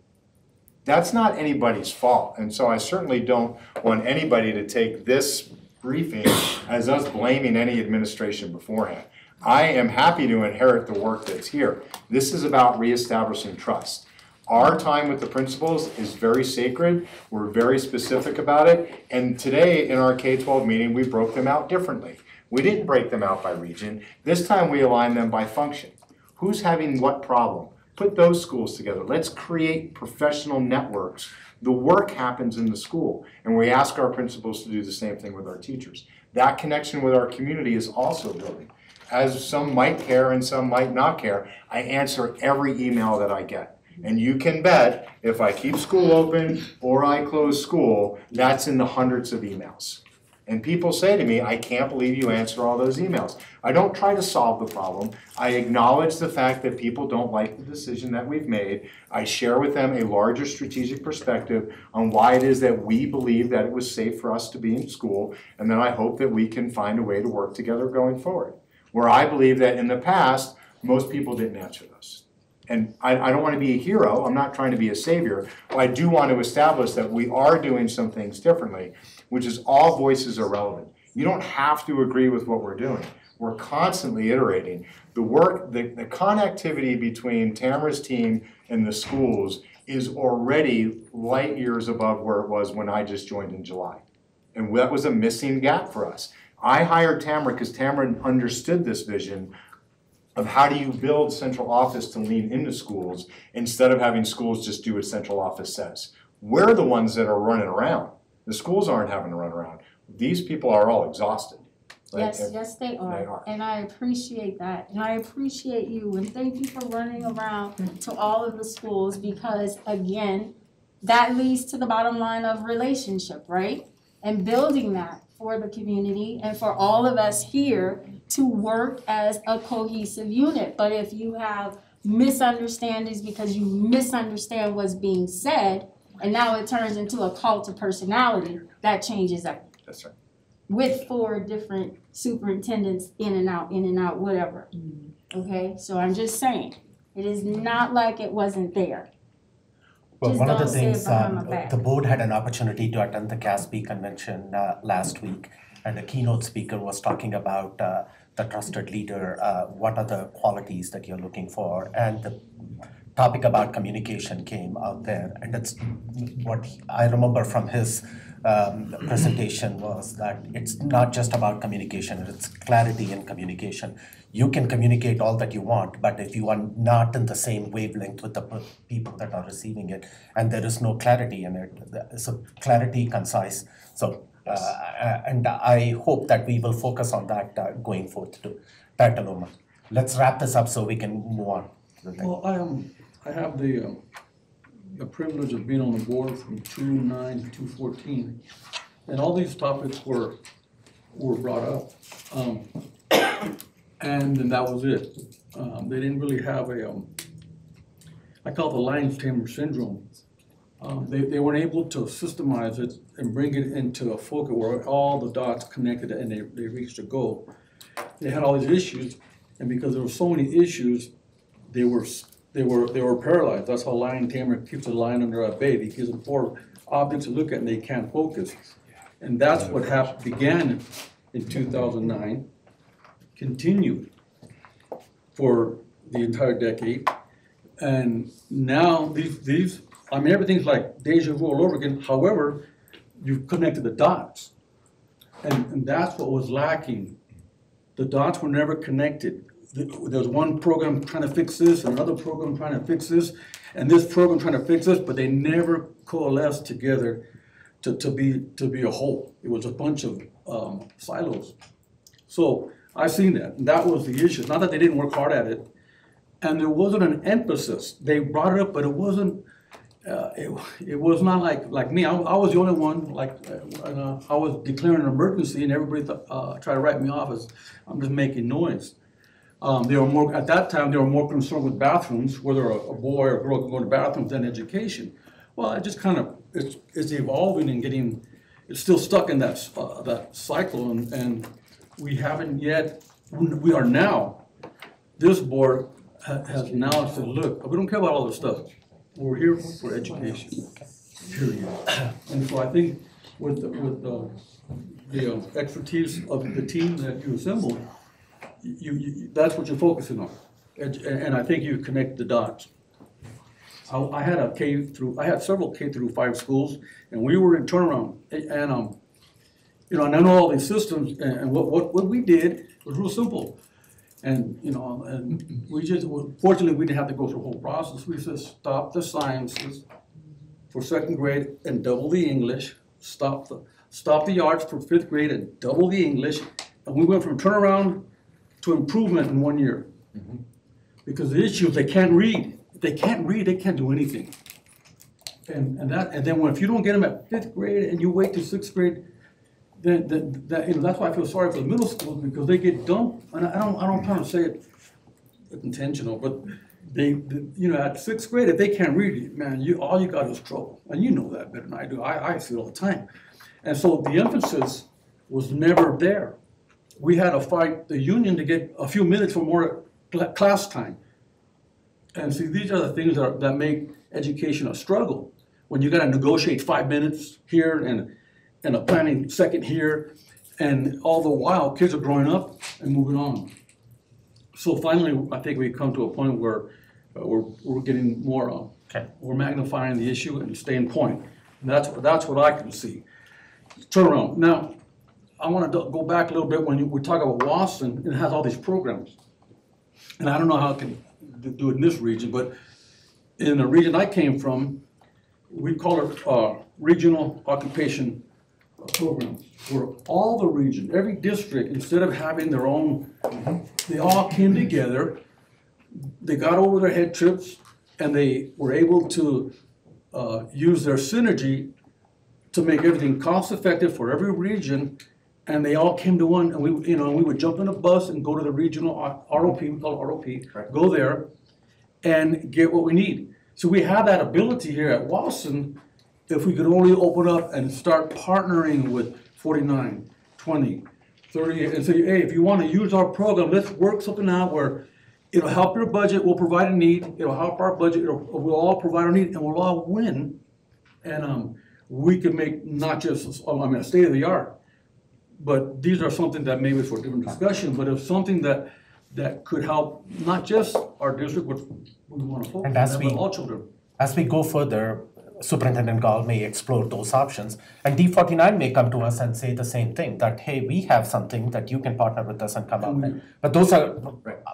That's not anybody's fault. And so I certainly don't want anybody to take this briefing as us blaming any administration beforehand. I am happy to inherit the work that's here. This is about reestablishing trust. Our time with the principals is very sacred. We're very specific about it. And today in our K-12 meeting, we broke them out differently. We didn't break them out by region. This time we aligned them by function. Who's having what problem? Put those schools together. Let's create professional networks. The work happens in the school, and we ask our principals to do the same thing with our teachers. That connection with our community is also building. As some might care and some might not care, I answer every email that I get. And you can bet if I keep school open or I close school, that's in the hundreds of emails. And people say to me, I can't believe you answer all those emails. I don't try to solve the problem. I acknowledge the fact that people don't like the decision that we've made. I share with them a larger strategic perspective on why it is that we believe that it was safe for us to be in school. And then I hope that we can find a way to work together going forward. Where I believe that in the past, most people didn't answer those. And I don't want to be a hero, I'm not trying to be a savior, but I do want to establish that we are doing some things differently, which is all voices are relevant. You don't have to agree with what we're doing. We're constantly iterating. The work, the connectivity between Tamara's team and the schools is already light years above where it was when I just joined in July. And that was a missing gap for us. I hired Tamara because Tamara understood this vision of how do you build central office to lean into schools instead of having schools just do what central office says. We're the ones that are running around. The schools aren't having to run around. These people are all exhausted. Right? Yes, they are. And I appreciate that. And I appreciate you. And thank you for running around to all of the schools because, again, that leads to the bottom line of relationship, right? And building that for the community and for all of us here to work as a cohesive unit. But if you have misunderstandings because you misunderstand what's being said, and now it turns into a cult of personality, that changes everything. That's right. With 4 different superintendents in and out, whatever. Okay, so I'm just saying, it is not like it wasn't there. Well, Just one of the don't say it things, behind my back. the board had an opportunity to attend the CASB convention last week, and the keynote speaker was talking about the trusted leader, what are the qualities that you're looking for, and the topic about communication came out there, and that's what I remember from his presentation was that it's not just about communication, it's clarity in communication. You can communicate all that you want, but if you are not in the same wavelength with the people that are receiving it, and there is no clarity in it, so clarity, concise. So, and I hope that we will focus on that going forth too. Dr. Loma, let's wrap this up so we can move on. Well, I have the privilege of being on the board from 2009 to 2014, and all these topics were brought up, and then that was it. They didn't really have I call it the Lions Tamer syndrome. They weren't able to systemize it and bring it into a focus where all the dots connected and they reached a goal. They had all these issues, and because there were so many issues, they were paralyzed. That's how lion tamer keeps a lion under a bay. He gives them 4 objects to look at and they can't focus. And that's what began in 2009, continued for the entire decade. And now these I mean, everything's like deja vu all over again. However, you've connected the dots. And that's what was lacking. The dots were never connected. There's one program trying to fix this, another program trying to fix this, and this program trying to fix this, but they never coalesced together to be a whole. It was a bunch of silos. So I've seen that, and that was the issue. It's not that they didn't work hard at it, and there wasn't an emphasis. They brought it up, but it wasn't. It was not like me. I was the only one. I was declaring an emergency, and everybody tried to write me off as I'm just making noise. They were more at that time. They were more concerned with bathrooms, whether a boy or a girl can go to bathrooms, than education. Well, it just kind of it's evolving and getting. It's still stuck in that cycle, and we haven't yet. We are now. This board has now said, look, we don't care about all this stuff. We're here for education, period. And so I think with the expertise of the team that you assembled, that's what you're focusing on. And I think you connect the dots. I had several K through 5 schools, and we were in turnaround, and you know, and I know all these systems, and what we did was real simple. And, you know, and we just, fortunately, we didn't have to go through the whole process. We just stop the sciences for 2nd grade and double the English, stop the arts for 5th grade and double the English, and we went from turnaround to improvement in 1 year. Because the issue is they can't read. If they can't read, they can't do anything. And then if you don't get them at 5th grade and you wait till 6th grade, then you know, that's why I feel sorry for the middle schools, because they get dumped. And I don't kind of say it intentional, but they you know, at 6th grade, if they can't read, man, all you got is trouble. And you know that better than I do. I see it all the time. And so the emphasis was never there. We had to fight the union to get a few minutes for more class time. And see, these are the things that make education a struggle. When you got to negotiate 5 minutes here and a planning second here, and all the while kids are growing up and moving on. So finally, I think we come to a point where we're getting more, we're magnifying the issue and staying point. And that's what I can see. Turnaround. Now, I want to go back a little bit when we talk about Wasson. It has all these programs. And I don't know how it can do it in this region, but in the region I came from, we call it regional occupation programs, where all the region, every district, instead of having their own, they all came together, they got over their head trips, and they were able to use their synergy to make everything cost effective for every region. And they all came to one, and we would jump in a bus and go to the regional ROP, we call it ROP, right. Go there and get what we need. So we have that ability here at Wasson, if we could only open up and start partnering with 49, 20, 30, and say, hey, if you want to use our program, let's work something out where it'll help your budget, we'll provide a need, it'll help our budget, we'll all provide our need, and we'll all win. And we can make not just, a state of the art, but these are something that maybe for a different discussion, but it's something that could help not just our district, but we want to focus on but all children. As we go further, Superintendent Gall may explore those options, and D49 may come to us and say the same thing, that, hey, we have something that you can partner with us and come up with. But those are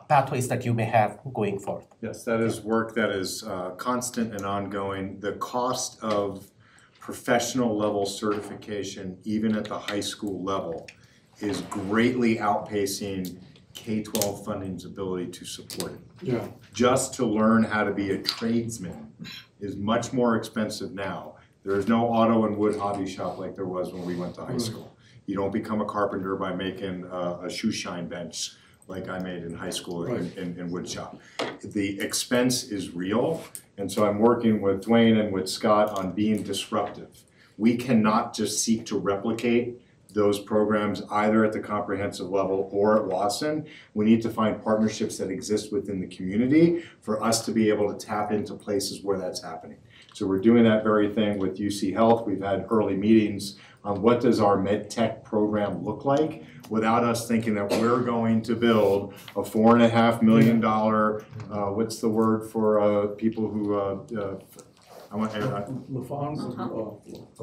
pathways that you may have going forth. Yes, that is work that is constant and ongoing. The cost of professional level certification, even at the high school level, is greatly outpacing K-12 funding's ability to support it. Yeah. Just to learn how to be a tradesman is much more expensive now. There is no auto and wood hobby shop like there was when we went to high school. You don't become a carpenter by making a shoe shine bench like I made in high school in wood shop. The expense is real, and so I'm working with Dwayne and with Scott on being disruptive. We cannot just seek to replicate those programs either at the comprehensive level or at Wasson. We need to find partnerships that exist within the community for us to be able to tap into places where that's happening. So we're doing that very thing with UC Health. We've had early meetings on what does our med tech program look like without us thinking that we're going to build a $4.5 million, what's the word for people who,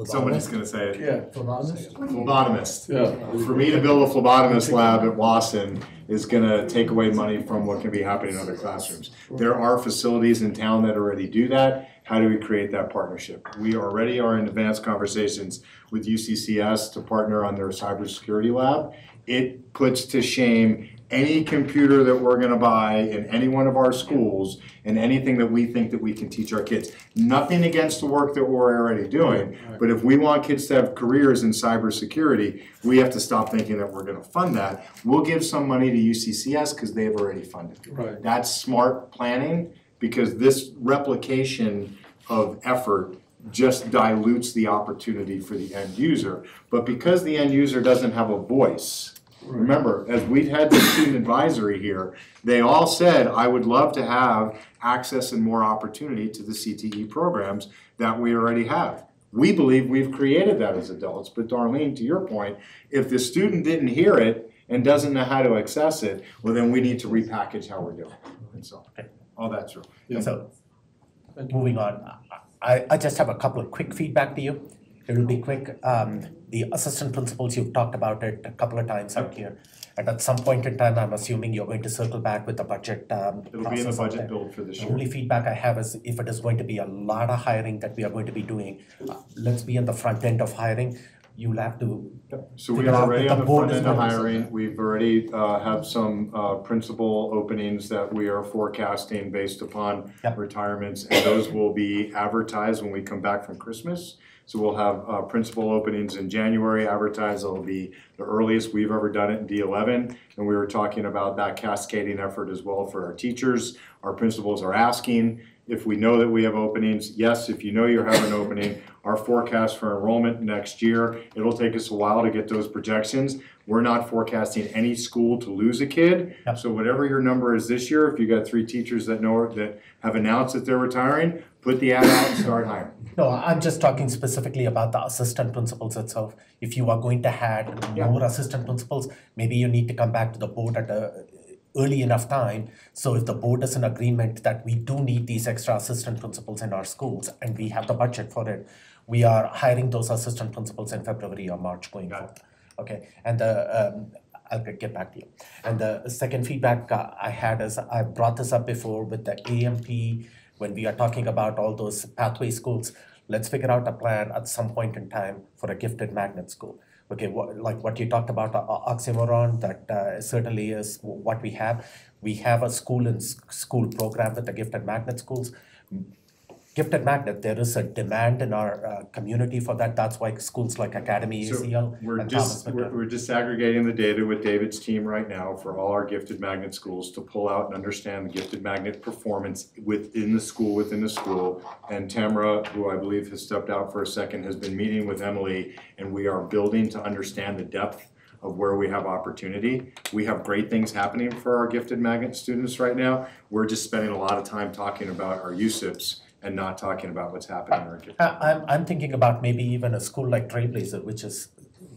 somebody's gonna say it. Yeah. Phlebotomist. Yeah. For me to build a phlebotomist lab at Wasson is gonna take away money from what can be happening in other classrooms. There are facilities in town that already do that. How do we create that partnership? We already are in advanced conversations with UCCS to partner on their cybersecurity lab. It puts to shame any computer that we're gonna buy in any one of our schools and anything that we think that we can teach our kids. Nothing against the work that we're already doing, but if we want kids to have careers in cybersecurity, we have to stop thinking that we're gonna fund that. We'll give some money to UCCS because they've already funded it. Right. That's smart planning, because this replication of effort just dilutes the opportunity for the end user. But because the end user doesn't have a voice, remember, as we've had the student advisory here, they all said, I would love to have access and more opportunity to the CTE programs that we already have. We believe we've created that as adults, but Darlene, to your point, if the student didn't hear it and doesn't know how to access it, well, then we need to repackage how we're doing it. And so, all that's true. Yeah. So, moving on, I just have a couple of quick feedback to you. It will be quick. The assistant principals, you've talked about it a couple of times out here. And at some point in time, I'm assuming you're going to circle back with the budget It'll be in the budget build for this The year. only feedback I have is if it is going to be a lot of hiring that we are going to be doing, let's be on the front end of hiring. You'll have to. So we figure are out already what on the board front is end of going to do. hiring. We've already have some principal openings that we are forecasting based upon Yep. retirements. And those will be advertised when we come back from Christmas. So we'll have principal openings in January advertised. It'll be the earliest we've ever done it in D11. And we were talking about that cascading effort as well for our teachers. Our principals are asking if we know that we have openings. Yes, if you know you have an opening, our forecast for enrollment next year, it'll take us a while to get those projections. We're not forecasting any school to lose a kid. Yep. So whatever your number is this year, if you got 3 teachers that have announced that they're retiring, put the ad out and start hiring. No, I'm just talking specifically about the assistant principals itself. If you are going to add more assistant principals, maybe you need to come back to the board at a early enough time. So if the board is in agreement that we do need these extra assistant principals in our schools and we have the budget for it, we are hiring those assistant principals in February or March going forward. Okay, and I'll get back to you. And the second feedback I had is I brought this up before with the AMP when we are talking about all those pathway schools. Let's figure out a plan at some point in time for a gifted magnet school. Okay, like what you talked about, oxymoron, that certainly is what we have. We have a school program with the gifted magnet schools. Gifted magnet, there is a demand in our community for that. That's why schools like Academy, So ACL, we're and Thomas McDowell. we're disaggregating the data with David's team right now for all our gifted magnet schools to pull out and understand the gifted magnet performance within the school. And Tamara, who I believe has stepped out for a second, has been meeting with Emily, and we are building to understand the depth of where we have opportunity. We have great things happening for our gifted magnet students right now. We're just spending a lot of time talking about our USIPs and not talking about what's happening in our gifted. I'm thinking about maybe even a school like Trailblazer, which is,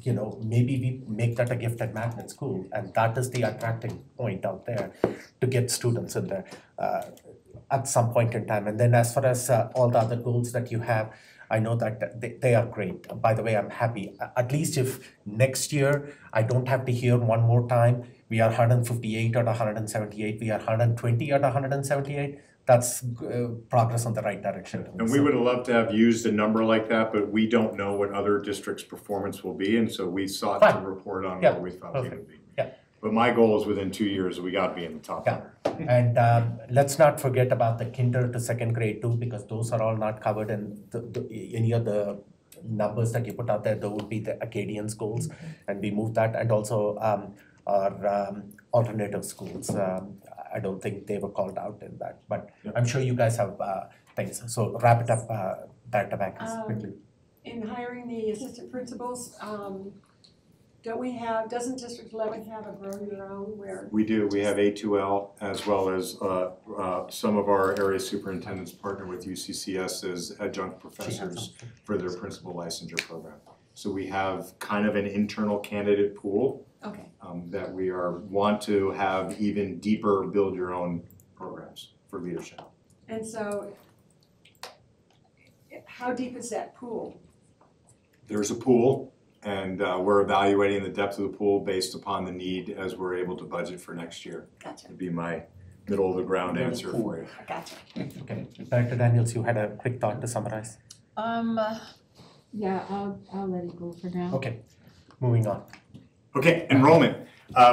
maybe we make that a gifted magnet school, and that is the attracting point out there to get students in there at some point in time. And then as far as all the other goals that you have, I know that they are great. By the way, I'm happy. At least if next year I don't have to hear one more time, we are 158 out of 178, we are 120 out of 178. That's progress on the right direction. And we would have loved to have used a number like that, but we don't know what other districts' performance will be, and so we sought to report on where we thought we would be. Yeah. But my goal is within 2 years, we gotta be in the top 100. And let's not forget about the kinder to second grade too, because those are all not covered in any of the numbers that you put out there. There would be the Acadian schools, and we moved that, and also our alternative schools. I don't think they were called out in that, but I'm sure you guys have things. So wrap it up, Director Backus, quickly. In hiring the assistant principals, doesn't District 11 have a grow your own where? We do. We have A2L as well as some of our area superintendents partner with UCCS as adjunct professors for their principal licensure program. So we have kind of an internal candidate pool. Okay. That we want to have even deeper build your own programs for leadership. And so, how deep is that pool? There's a pool, and we're evaluating the depth of the pool based upon the need as we're able to budget for next year. Gotcha. Would be my middle of the ground answer for you. Gotcha. Okay, Director Daniels, you had a quick thought to summarize? Yeah, I'll let it go for now. Okay, moving on. Okay, enrollment.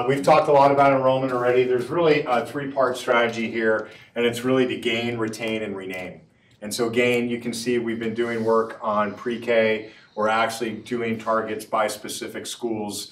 We've talked a lot about enrollment already. There's really a 3-part strategy here, and it's really to gain, retain, and rename. And so gain, you can see we've been doing work on pre-K. We're actually doing targets by specific schools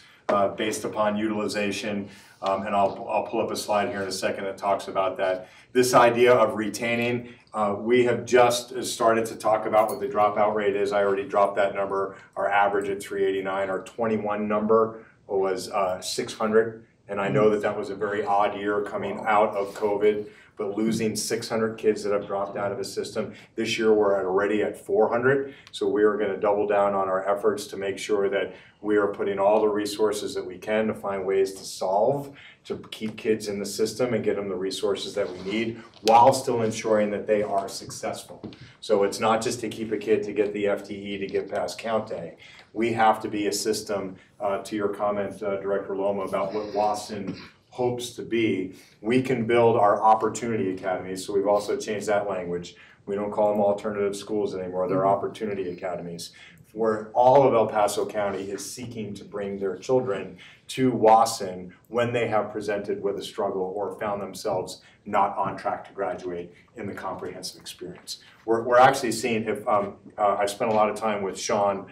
based upon utilization. And I'll pull up a slide here in a second that talks about that. This idea of retaining, we have just started to talk about what the dropout rate is. I already dropped that number, our average at 389, our 21 number was 600, And I know that that was a very odd year coming out of COVID, but losing 600 kids that have dropped out of the system. This year we're already at 400, so we are gonna double down on our efforts to make sure that we are putting all the resources that we can to find ways to solve, to keep kids in the system and get them the resources that we need while still ensuring that they are successful. So it's not just to keep a kid to get the FTE to get past count day. We have to be a system, to your comment, Director Loma, about what Wasson hopes to be. We can build our opportunity academies, so we've also changed that language. We don't call them alternative schools anymore, they're opportunity academies, where all of El Paso County is seeking to bring their children to Wasson when they have presented with a struggle or found themselves not on track to graduate in the comprehensive experience. We're actually seeing, if I spent a lot of time with Sean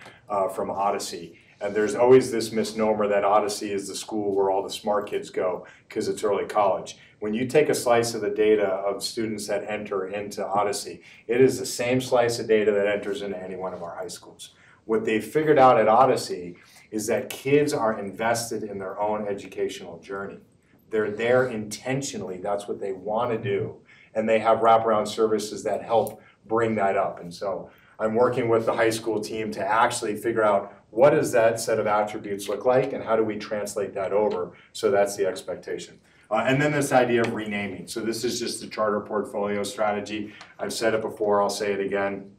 from Odyssey, and there's always this misnomer that Odyssey is the school where all the smart kids go because it's early college. When you take a slice of the data of students that enter into Odyssey, it is the same slice of data that enters into any one of our high schools. What they've figured out at Odyssey is that kids are invested in their own educational journey. They're there intentionally, that's what they want to do. And they have wraparound services that help bring that up. And so I'm working with the high school team to actually figure out what does that set of attributes look like and how do we translate that over, so that's the expectation. And then this idea of renaming. So this is just the charter portfolio strategy. I've said it before, I'll say it again.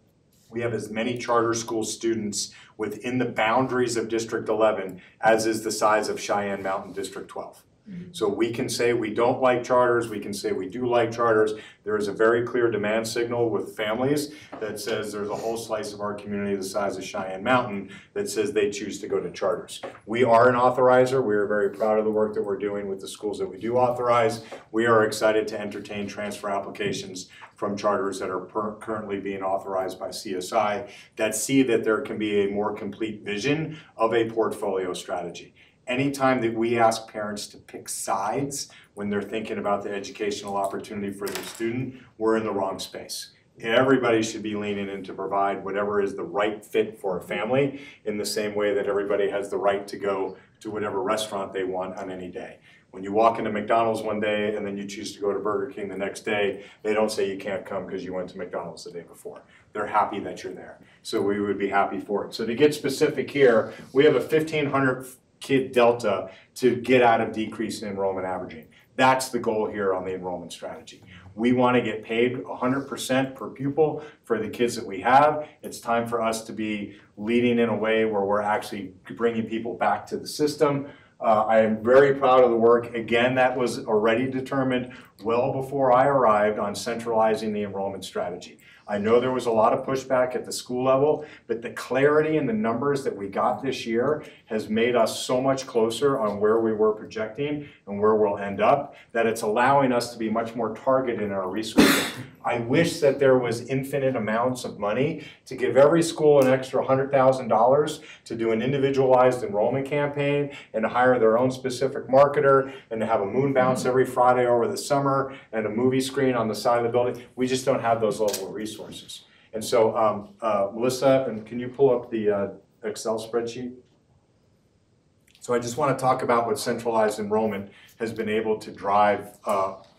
We have as many charter school students within the boundaries of District 11 as is the size of Cheyenne Mountain District 12. So we can say we don't like charters, we can say we do like charters. There is a very clear demand signal with families that says there's a whole slice of our community the size of Cheyenne Mountain that says they choose to go to charters. We are an authorizer. We are very proud of the work that we're doing with the schools that we do authorize. We are excited to entertain transfer applications from charters that are currently being authorized by CSI that see that there can be a more complete vision of a portfolio strategy. Anytime that we ask parents to pick sides when they're thinking about the educational opportunity for their student, we're in the wrong space. Everybody should be leaning in to provide whatever is the right fit for a family in the same way that everybody has the right to go to whatever restaurant they want on any day. When you walk into McDonald's one day and then you choose to go to Burger King the next day, they don't say you can't come because you went to McDonald's the day before. They're happy that you're there. So we would be happy for it. So to get specific here, we have a 1,500 kid delta to get out of decrease in enrollment averaging. That's the goal here on the enrollment strategy. We want to get paid 100% per pupil for the kids that we have. It's time for us to be leading in a way where we're actually bringing people back to the system. I am very proud of the work. Again, that was already determined well before I arrived on centralizing the enrollment strategy. I know there was a lot of pushback at the school level, but the clarity in the numbers that we got this year has made us so much closer on where we were projecting and where we'll end up that it's allowing us to be much more targeted in our resources. I wish that there was infinite amounts of money to give every school an extra $100,000 to do an individualized enrollment campaign and to hire their own specific marketer and to have a moon bounce every Friday over the summer and a movie screen on the side of the building. We just don't have those level of resources. And so Melissa, and can you pull up the Excel spreadsheet? So I just want to talk about what centralized enrollment has been able to drive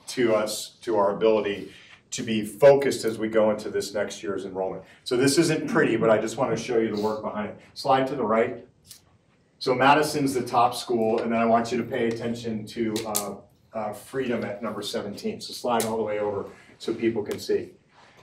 to us, to our ability to be focused as we go into this next year's enrollment. So this isn't pretty, but I just want to show you the work behind it. Slide to the right. So Madison's the top school, and then I want you to pay attention to Freedom at number 17. So slide all the way over so people can see.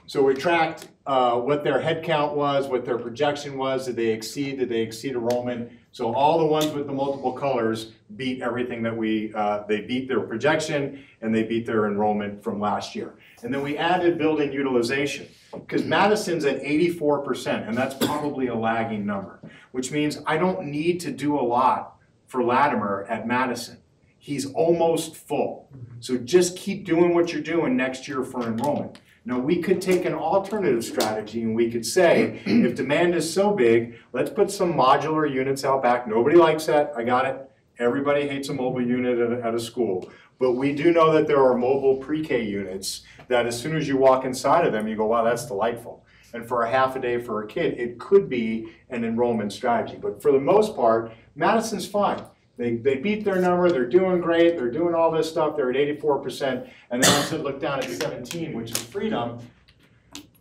So we tracked what their head count was, what their projection was, did they exceed enrollment? So all the ones with the multiple colors beat everything that they beat their projection and they beat their enrollment from last year. And then we added building utilization because Madison's at 84% and that's probably a lagging number, which means I don't need to do a lot for Latimer at Madison. He's almost full. So just keep doing what you're doing next year for enrollment. Now we could take an alternative strategy and we could say, if demand is so big, let's put some modular units out back. Nobody likes that, I got it. Everybody hates a mobile unit at a school. But we do know that there are mobile pre-K units that as soon as you walk inside of them, you go, wow, that's delightful. And for a half a day for a kid, it could be an enrollment strategy. But for the most part, Madison's fine. They beat their number, they're doing great, they're doing all this stuff, they're at 84%. And then I said, look down at 17, which is Freedom.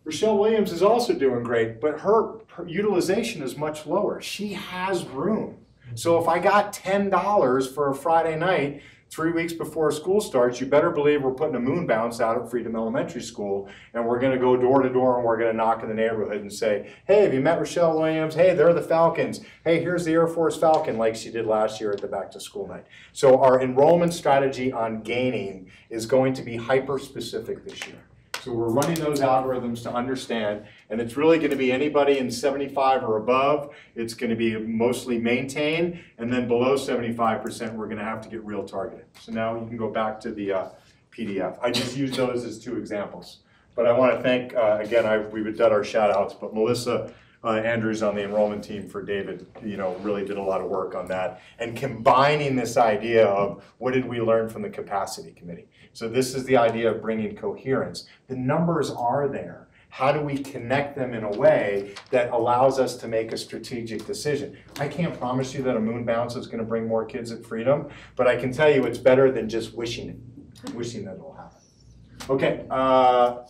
Rochelle Williams is also doing great, but her utilization is much lower. She has room. So if I got $10 for a Friday night, 3 weeks before school starts, you better believe we're putting a moon bounce out at Freedom Elementary School, and we're gonna go door to door and we're gonna knock in the neighborhood and say, hey, have you met Rochelle Williams? Hey, they're the Falcons. Hey, here's the Air Force Falcon, like she did last year at the back to school night. So our enrollment strategy on gaining is going to be hyper-specific this year. So we're running those algorithms to understand, and it's really going to be anybody in 75 or above. It's going to be mostly maintain, and then below 75%, we're going to have to get real targeted. So now you can go back to the PDF. I just used those as 2 examples. But I want to thank, again, we've done our shout outs, but Melissa Andrews on the enrollment team for David, really did a lot of work on that. And combining this idea of what did we learn from the capacity committee? So this is the idea of bringing coherence. The numbers are there. How do we connect them in a way that allows us to make a strategic decision? I can't promise you that a moon bounce is going to bring more kids at Freedom, but I can tell you it's better than just wishing that it'll happen. Okay,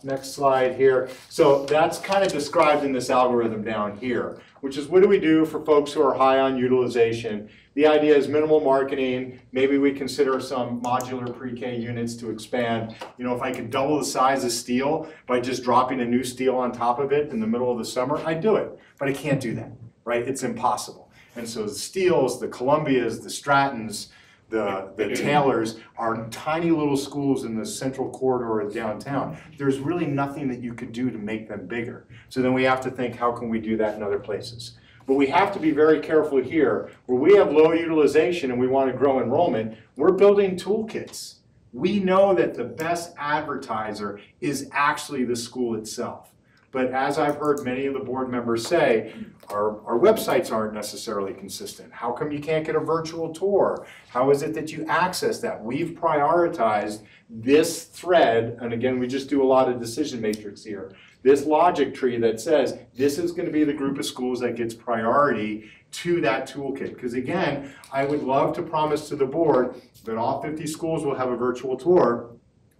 next slide here. So that's kind of described in this algorithm down here, which is what do we do for folks who are high on utilization? The idea is minimal marketing. Maybe we consider some modular pre-K units to expand. If I could double the size of steel by just dropping a new steel on top of it in the middle of the summer, I'd do it. But I can't do that, right? It's impossible. And so the Steels, the Columbias, the Strattons, the Taylors are tiny little schools in the central corridor of downtown. There's really nothing that you could do to make them bigger. So then we have to think, how can we do that in other places? But we have to be very careful here. Where we have low utilization and we want to grow enrollment, we're building toolkits. We know that the best advertiser is actually the school itself. But as I've heard many of the board members say, our websites aren't necessarily consistent. How come you can't get a virtual tour? How is it that you access that? We've prioritized this thread, and again, we just do a lot of decision matrix here. This logic tree that says this is going to be the group of schools that gets priority to that toolkit. Because again, I would love to promise to the board that all 50 schools will have a virtual tour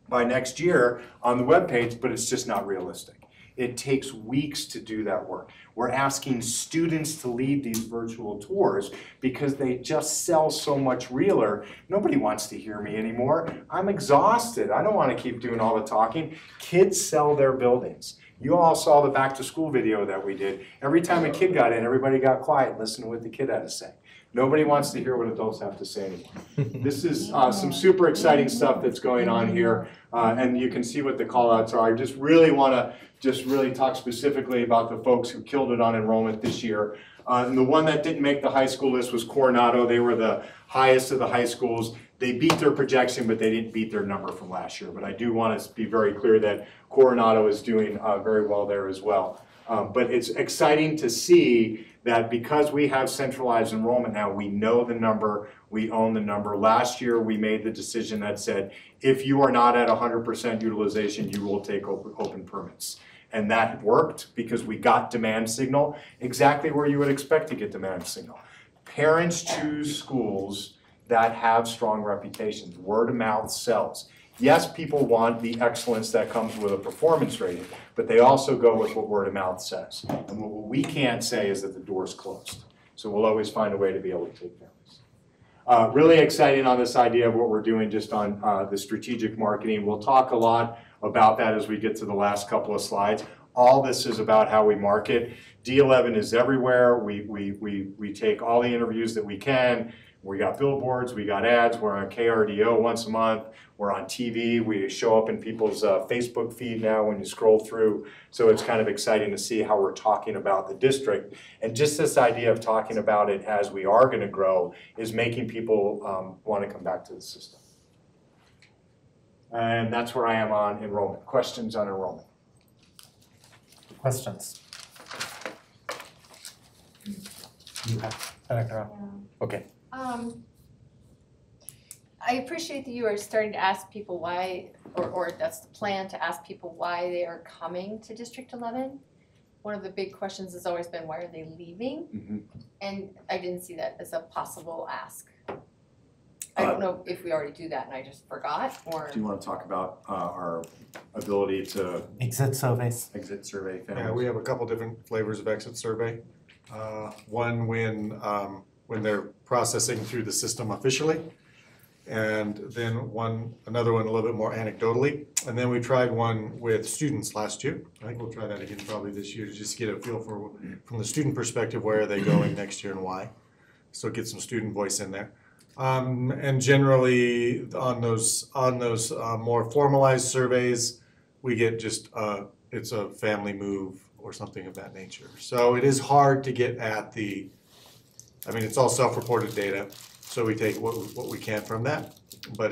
by next year on the webpage, but it's just not realistic. It takes weeks to do that work. We're asking students to lead these virtual tours because they just sell so much realer. Nobody wants to hear me anymore. I'm exhausted. I don't want to keep doing all the talking. Kids sell their buildings. You all saw the back to school video that we did. Every time a kid got in, everybody got quiet and listened to what the kid had to say. Nobody wants to hear what adults have to say anymore. This is some super exciting stuff that's going on here, and you can see what the call outs are. I just really want to talk specifically about the folks who killed it on enrollment this year. And the one that didn't make the high school list was Coronado. They were the highest of the high schools. They beat their projection, but they didn't beat their number from last year. But I do want to be very clear that Coronado is doing very well there as well. But it's exciting to see that because we have centralized enrollment now, we know the number, we own the number. Last year, we made the decision that said, if you are not at 100% utilization, you will take open permits. And that worked because we got demand signal exactly where you would expect to get demand signal. Parents choose schools that have strong reputations. Word of mouth sells. Yes, people want the excellence that comes with a performance rating, but they also go with what word of mouth says. And what we can't say is that the door's closed. So we'll always find a way to be able to take families. Really exciting on this idea of what we're doing just on the strategic marketing. We'll talk a lot about that as we get to the last couple of slides. All this is about how we market. D11 is everywhere. We take all the interviews that we can. We got billboards, we got ads, we're on KRDO once a month, we're on TV, we show up in people's Facebook feed now when you scroll through. So it's kind of exciting to see how we're talking about the district. And just this idea of talking about it as we are going to grow is making people want to come back to the system. And that's where I am on enrollment. Questions on enrollment? Questions? You have, Director? Okay. I appreciate that you are starting to ask people why, or that's the plan, to ask people why they are coming to District 11. One of the big questions has always been, why are they leaving? Mm-hmm. And I didn't see that as a possible ask. I don't know if we already do that and I just forgot, or. Do you want to talk about our ability to Exit surveys. exit survey families? Yeah, we have a couple different flavors of exit survey. One when they're processing through the system officially, and then another one a little bit more anecdotally. And then we tried one with students last year. I think we'll try that again probably this year to just get a feel for, from the student perspective, where are they going next year and why. So get some student voice in there. And generally on those more formalized surveys, we get just it's a family move or something of that nature. So it is hard to get at it's all self-reported data, so we take what we can from that, but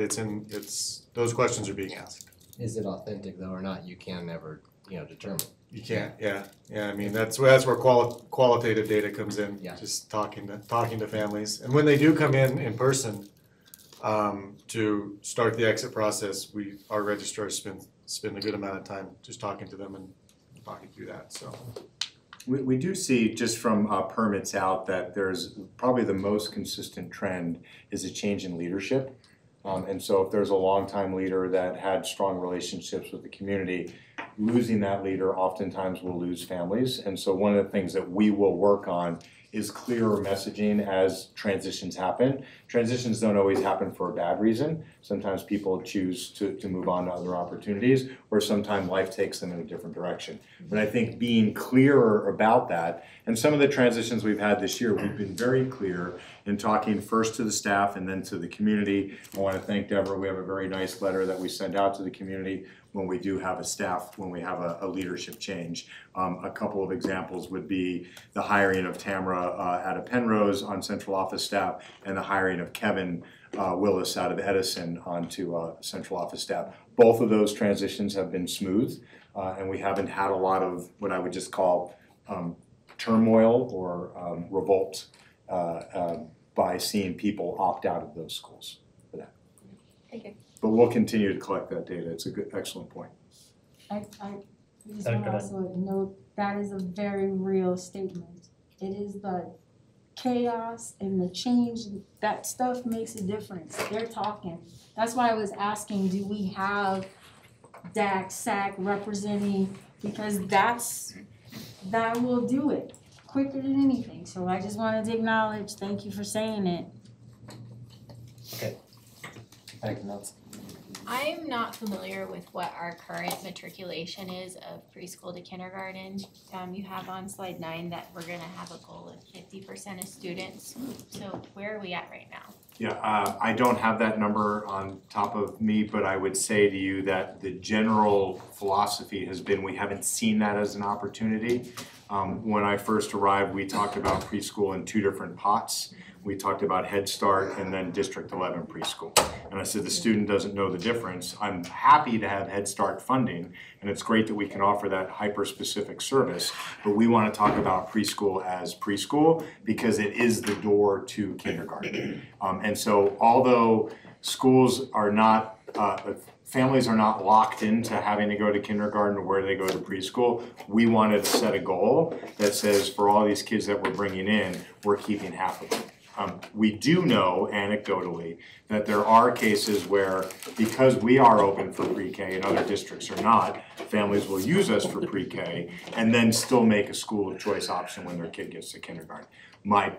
those questions are being asked. Is it authentic though or not? You can never, determine. You can't, yeah, I mean, that's where qualitative data comes in, Yeah. just talking to families. And when they do come in person, to start the exit process, our registrars spend a good amount of time just talking to them and talking through that, so. We do see just from permits out that there's probably the most consistent trend is a change in leadership. And so if there's a longtime leader that had strong relationships with the community, losing that leader oftentimes will lose families. And so one of the things that we will work on is clearer messaging as transitions happen. Transitions don't always happen for a bad reason. Sometimes people choose to move on to other opportunities, or sometimes life takes them in a different direction. But I think being clearer about that, and some of the transitions we've had this year, we've been very clear in talking first to the staff and then to the community. I want to thank Deborah. We have a very nice letter that we send out to the community when we do have when we have a leadership change. A couple of examples would be the hiring of Tamara out of Penrose on central office staff, and the hiring of Kevin Willis out of Edison onto central office staff. Both of those transitions have been smooth, and we haven't had a lot of what I would just call turmoil or revolt by seeing people opt out of those schools for that. Thank you. But we'll continue to collect that data. It's excellent point. I just want to also note that is a very real statement. It is the chaos and the change, that stuff makes a difference. They're talking. That's why I was asking, do we have DAC, SAC representing, because that will do it quicker than anything. So I just wanted to acknowledge, thank you for saying it. Okay. Thank you, Nancy. I'm not familiar with what our current matriculation is of preschool to kindergarten. You have on slide 9 that we're gonna have a goal of 50% of students. So where are we at right now? Yeah, I don't have that number on top of me, but I would say to you that the general philosophy has been we haven't seen that as an opportunity. When I first arrived, we talked about preschool in 2 different pots. We talked about Head Start and then District 11 preschool. And I said the student doesn't know the difference. I'm happy to have Head Start funding, and it's great that we can offer that hyper-specific service, but we want to talk about preschool as preschool because it is the door to kindergarten. And so although schools are not, families are not locked into having to go to kindergarten or where they go to preschool, we wanted to set a goal that says for all these kids that we're bringing in, we're keeping half of them. We do know anecdotally that there are cases where, because we are open for pre-K and other districts are not, families will use us for pre-K and then still make a school of choice option when their kid gets to kindergarten. My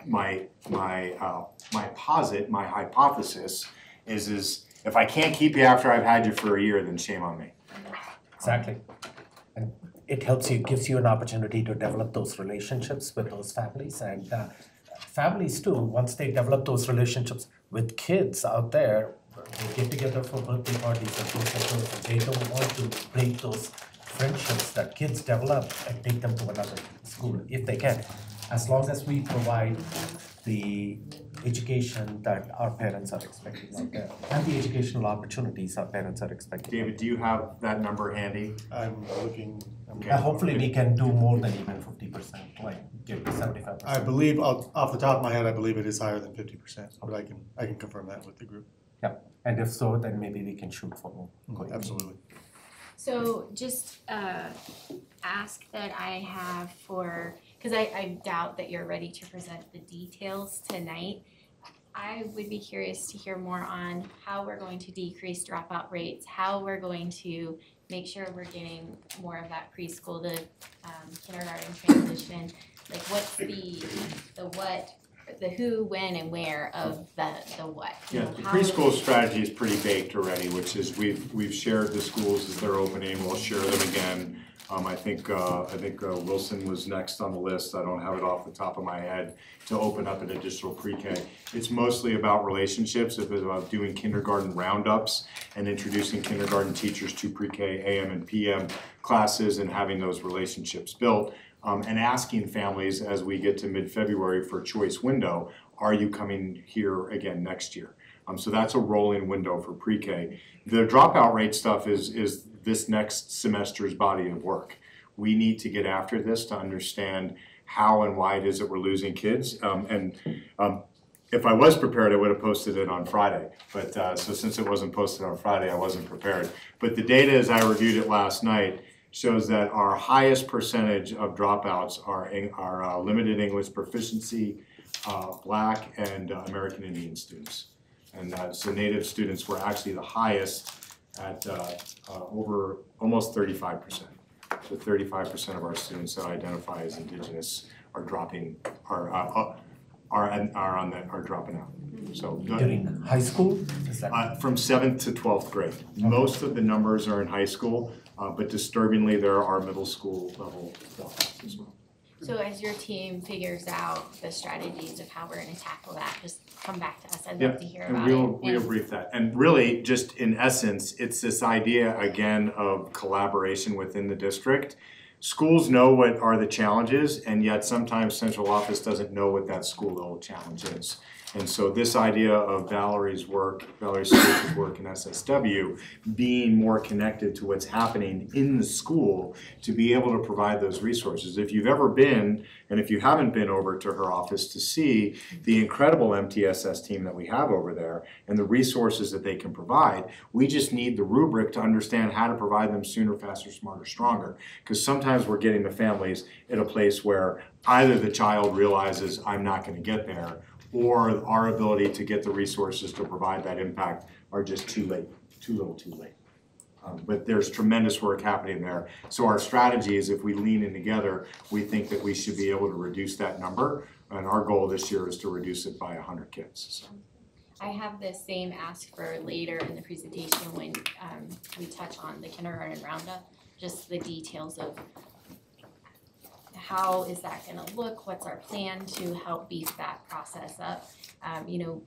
hypothesis is if I can't keep you after I've had you for a year, then shame on me. Exactly. And it helps you, gives you an opportunity to develop those relationships with those families, and families too, once they develop those relationships with kids out there, they get together for birthday parties and things like those, and they don't want to break those friendships that kids develop and take them to another school if they can, as long as we provide the education that our parents are expecting out there and the educational opportunities our parents are expecting. David, do you have that number handy? I'm looking. Hopefully we can do more than even 50%, like get to 75%. I believe, off the top of my head, I believe it is higher than 50%, but I can confirm that with the group. Yeah, and if so, then maybe we can shoot for more. Absolutely. So just ask that I have for, because I doubt that you're ready to present the details tonight. I would be curious to hear more on how we're going to decrease dropout rates, how we're going to make sure we're getting more of that preschool to kindergarten transition. Like what's the what, the who, when, and where of the what? You Yeah, know, the how is- preschool strategy is pretty baked already, which is we've shared the schools as they're opening, we'll share them again. I think Wilson was next on the list, I don't have it off the top of my head, to open up an additional pre-K. It's mostly about relationships, it's about doing kindergarten roundups and introducing kindergarten teachers to pre-K, AM and PM classes and having those relationships built. And asking families as we get to mid-February for a choice window, are you coming here again next year? So that's a rolling window for pre-K. The dropout rate stuff is this next semester's body of work. We need to get after this to understand how and why it is that we're losing kids. If I was prepared, I would have posted it on Friday. But so since it wasn't posted on Friday, I wasn't prepared. But the data, as I reviewed it last night, shows that our highest percentage of dropouts are limited English proficiency, Black and American Indian students. And so Native students were actually the highest at over almost 35%. So 35% of our students that identify as Indigenous are dropping, are dropping out. So During high school, is that? from 7th to 12th grade. Most of the numbers are in high school, but disturbingly there are middle school level dropouts as well. So as your team figures out the strategies of how we're gonna tackle that, just come back to us, I'd love to hear about it. And we'll brief that. And really, just in essence, it's this idea again of collaboration within the district. Schools know what are the challenges, and yet sometimes central office doesn't know what that school level challenge is. And so this idea of Valerie Scott's work in SSW, being more connected to what's happening in the school to be able to provide those resources. If you've ever been, and if you haven't been over to her office to see the incredible MTSS team that we have over there and the resources that they can provide, we just need the rubric to understand how to provide them sooner, faster, smarter, stronger. Because sometimes we're getting the families at a place where either the child realizes I'm not going to get there, or our ability to get the resources to provide that impact are just too late, too little too late. But there's tremendous work happening there. So our strategy is if we lean in together, we think that we should be able to reduce that number. And our goal this year is to reduce it by 100 kids. So. I have the same ask for later in the presentation when we touch on the kindergarten roundup, just the details of how is that gonna look, what's our plan to help beef that process up. You know,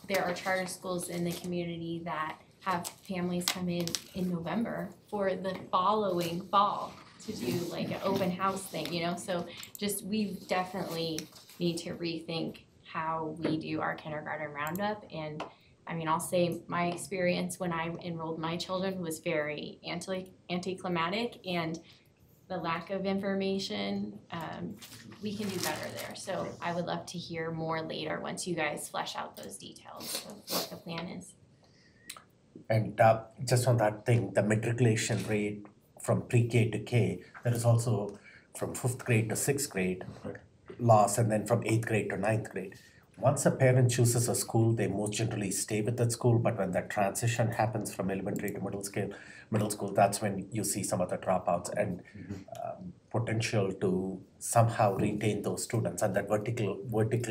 there are charter schools in the community that have families come in November for the following fall to do like an open house thing, you know? So just, we definitely need to rethink how we do our kindergarten roundup. And I mean, I'll say my experience when I enrolled my children was very anticlimactic, and the lack of information, we can do better there. So I would love to hear more later once you guys flesh out those details of what the plan is. And just on that thing, the matriculation rate from pre-K to K, there is also from 5th grade to 6th grade loss, and then from 8th grade to 9th grade. Once a parent chooses a school, they most generally stay with that school, but when that transition happens from elementary to middle school, that's when you see some of the dropouts and potential to somehow retain those students, and that vertical We think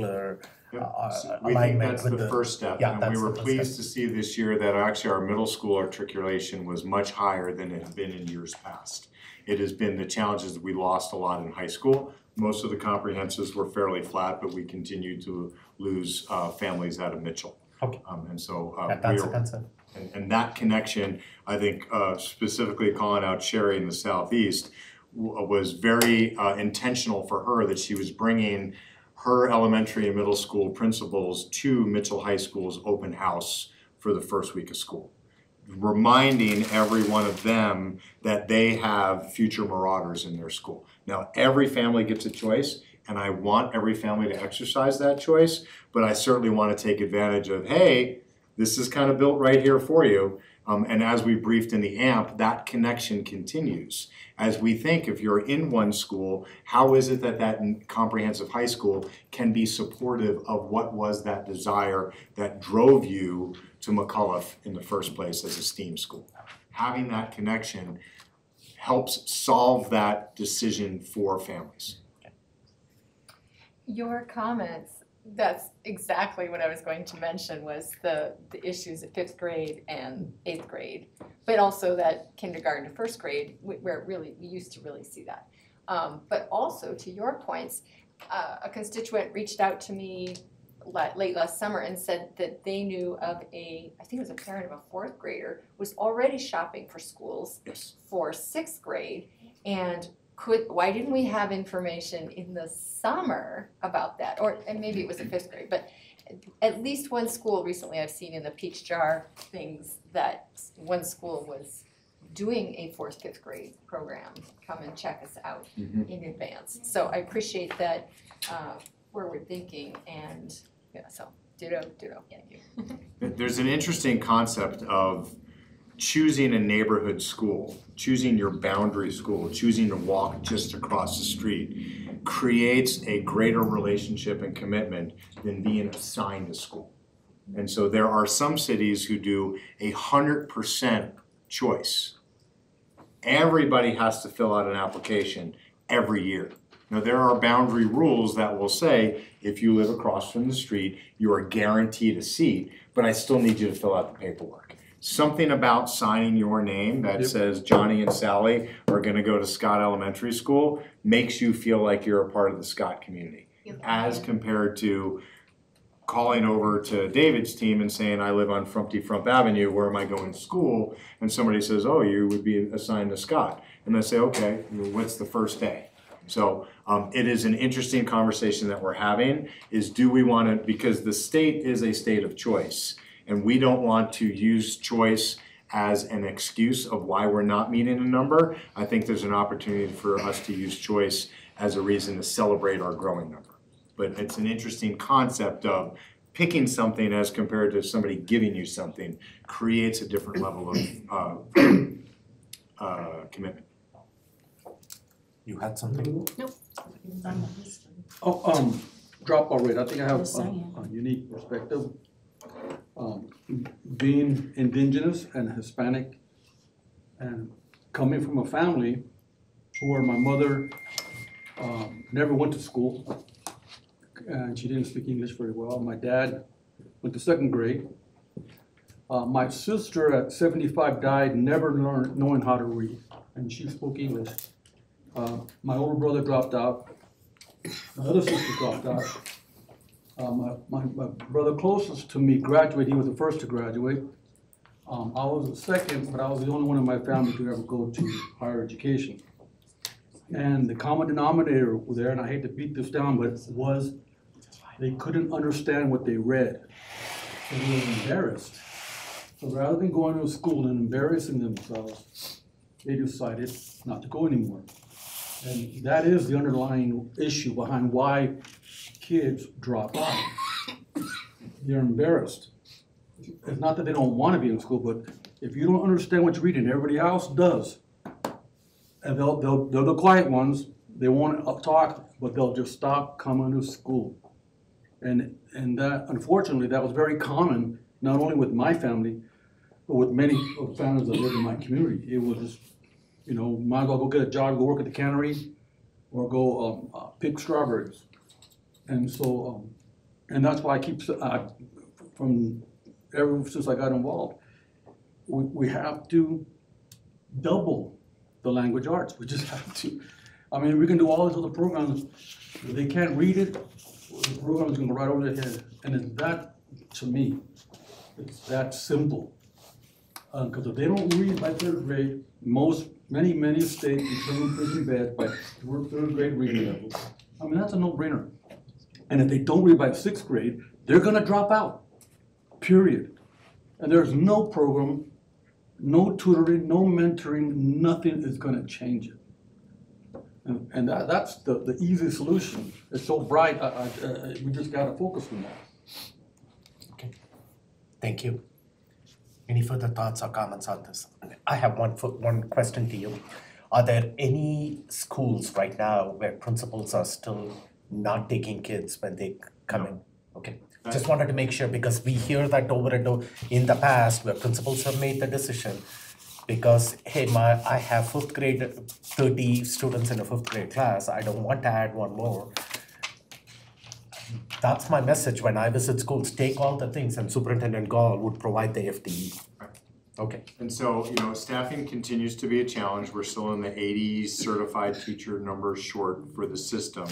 alignment that's with the first step, yeah, and that's we were the first pleased step. to see this year that actually our middle school articulation was much higher than it had been in years past. It has been the challenges that we lost a lot in high school. Most of the comprehensives were fairly flat, but we continued to lose families out of Mitchell. Okay. And so That's a concern. and that connection, I think specifically calling out Sherry in the Southeast, was very intentional for her, that she was bringing her elementary and middle school principals to Mitchell High School's open house for the first week of school, reminding every one of them that they have future marauders in their school. Now, every family gets a choice, and I want every family to exercise that choice, but I certainly want to take advantage of, hey, this is kind of built right here for you. And as we briefed in the AMP, that connection continues. As we think, if you're in one school, how is it that that comprehensive high school can be supportive of what was that desire that drove you to McCullough in the first place as a STEAM school? Having that connection helps solve that decision for families. Your comments, that's exactly what I was going to mention, was the issues at 5th grade and 8th grade, but also that kindergarten to 1st grade, where really, we used to really see that. But also, to your points, a constituent reached out to me late last summer and said that they knew of I think it was a parent of a 4th grader, was already shopping for schools for 6th grade, and why didn't we have information in the summer about that? And maybe it was a 5th grade, but at least one school recently I've seen in the peach jar things that one school was doing a 4th, 5th grade program, come and check us out in advance. So I appreciate that forward thinking, and yeah, so ditto, thank you. There's an interesting concept of choosing a neighborhood school, choosing your boundary school, choosing to walk just across the street creates a greater relationship and commitment than being assigned a school. And so there are some cities who do 100% choice. Everybody has to fill out an application every year. Now, there are boundary rules that will say, if you live across from the street, you are guaranteed a seat, but I still need you to fill out the paperwork. Something about signing your name that says Johnny and Sally are gonna go to Scott Elementary School makes you feel like you're a part of the Scott community, as compared to calling over to David's team and saying, I live on Frumpty Frump Avenue, where am I going to school? And somebody says, oh, you would be assigned to Scott. And they say, okay, what's the first day? So it is an interesting conversation that we're having, is do we want to, because the state is a state of choice, and we don't want to use choice as an excuse of why we're not meeting a number. I think there's an opportunity for us to use choice as a reason to celebrate our growing number. But it's an interesting concept of picking something as compared to somebody giving you something creates a different level of commitment. You had something? Nope. Dropout rate, I think I have a unique perspective. Being indigenous and Hispanic and coming from a family where my mother never went to school and she didn't speak English very well. My dad went to 2nd grade. My sister at 75 died never knowing how to read, and she spoke English. My older brother dropped out. My other sister dropped out. My brother closest to me graduated. He was the first to graduate. I was the second, but I was the only one in my family to ever go to higher education. And the common denominator was there, and I hate to beat this down, but was they couldn't understand what they read. So they were embarrassed. So rather than going to school and embarrassing themselves, they decided not to go anymore. And that is the underlying issue behind why kids drop out. They're embarrassed. It's not that they don't want to be in school, but if you don't understand what you're reading, everybody else does. And they're the quiet ones. They won't talk, but they'll just stop coming to school. And that, unfortunately, that was very common, not only with my family, but with many of the families that live in my community. It was just, you know, might as well go get a job, go work at the cannery, or go pick strawberries. And so, and that's why I keep, from ever since I got involved, we have to double the language arts. We just have to. I mean, we can do all these other programs, but they can't read it, the program is gonna go right over their head. And it's that, to me, it's that simple. Because if they don't read by 3rd grade, many states determine prison beds by 3rd grade reading levels. I mean, that's a no-brainer. And if they don't read by 6th grade, they're gonna drop out, period. And there's no program, no tutoring, no mentoring, nothing is gonna change it. And that's the easy solution. It's so bright, we just gotta focus on that. Okay, thank you. Any further thoughts or comments on this? I have one question to you. Are there any schools right now where principals are still not taking kids when they come in? Okay, just wanted to make sure, because we hear that over and over in the past where principals have made the decision because, hey, I have 5th grade, 30 students in a 5th grade class, I don't want to add one more. That's my message when I visit schools, take all the things, and Superintendent Gall would provide the FTE. Okay. And so, staffing continues to be a challenge. We're still in the 80 certified teacher numbers short for the system.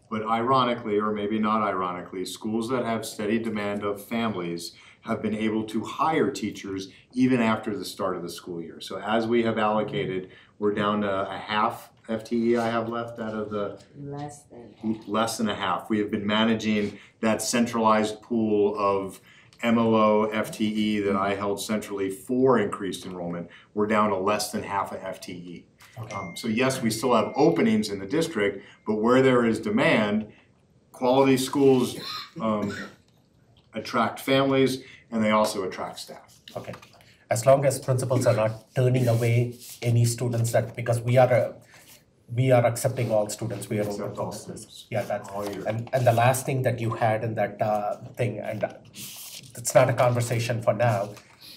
But ironically, or maybe not ironically, schools that have steady demand of families have been able to hire teachers even after the start of the school year. So as we have allocated, we're down to a half FTE I have left out of the less than a half. We have been managing that centralized pool of MLO FTE that I held centrally for increased enrollment. We're down to less than half a FTE. So yes, we still have openings in the district, but where there is demand, quality schools attract families and they also attract staff. Okay. As long as principals are not turning away any students because we are accepting all students, we are open for business. Yeah, that's all year. And the last thing that you had in that thing, and it's not a conversation for now,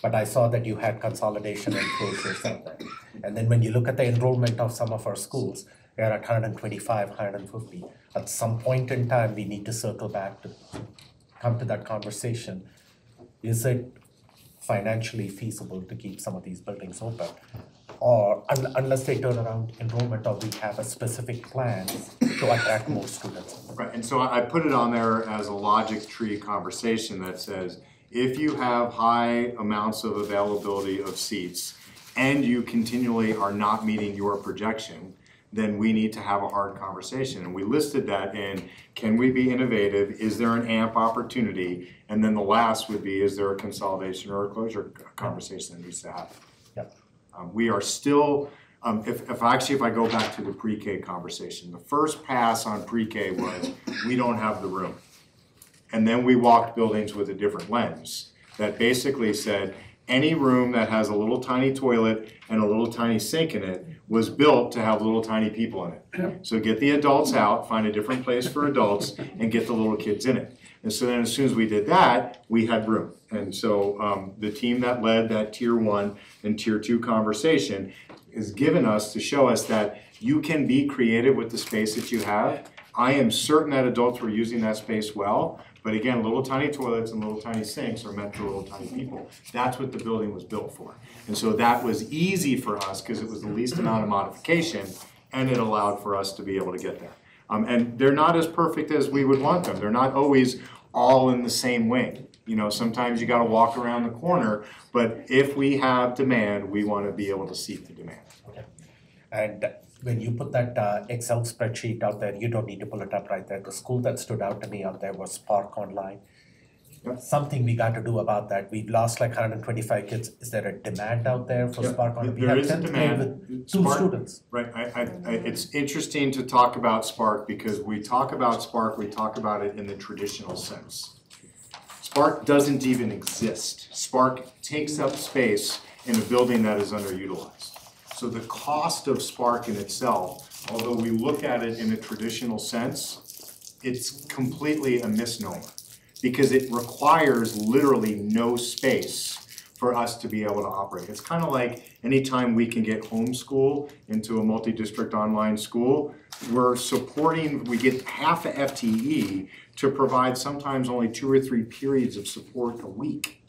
but I saw that you had consolidation and closures out there. And then when you look at the enrollment of some of our schools, we are at 125, 150. At some point in time, we need to circle back to come to that conversation. Is it financially feasible to keep some of these buildings open? Or unless they turn around enrollment, or we have a specific plan to attract more students. Right, and so I put it on there as a logic tree conversation that says, if you have high amounts of availability of seats and you continually are not meeting your projection, then we need to have a hard conversation. And we listed that in, can we be innovative? Is there an AMP opportunity? And then the last would be, is there a consolidation or a closure conversation that needs to happen? Yep. We are still, if I go back to the pre-K conversation, the first pass on pre-K was, we don't have the room. And then we walked buildings with a different lens that basically said, any room that has a little tiny toilet and a little tiny sink in it was built to have little tiny people in it. So get the adults out, find a different place for adults, and get the little kids in it. And so then as soon as we did that, we had room. And so the team that led that tier 1 and tier 2 conversation is given us to show us that you can be creative with the space that you have. I am certain that adults were using that space well, but again, little tiny toilets and little tiny sinks are meant for little tiny people. That's what the building was built for. And so that was easy for us because it was the least amount of modification and it allowed for us to be able to get there. And they're not as perfect as we would want them. They're not always all in the same wing. Sometimes you gotta walk around the corner, but if we have demand, we wanna be able to seek the demand. Okay. And when you put that Excel spreadsheet out there, you don't need to pull it up right there. The school that stood out to me out there was Spark Online. Yep. Something we got to do about that. We've lost like 125 kids. Is there a demand out there for Spark Online? There is a demand. With 2 students. Right, it's interesting to talk about Spark because we talk about Spark, we talk about it in the traditional sense. Spark doesn't even exist. Spark takes up space in a building that is underutilized. So the cost of Spark in itself, although we look at it in a traditional sense, it's completely a misnomer because it requires literally no space for us to be able to operate. It's kind of like anytime we can get homeschool into a multi-district online school, we get half a FTE to provide sometimes only 2 or 3 periods of support a week.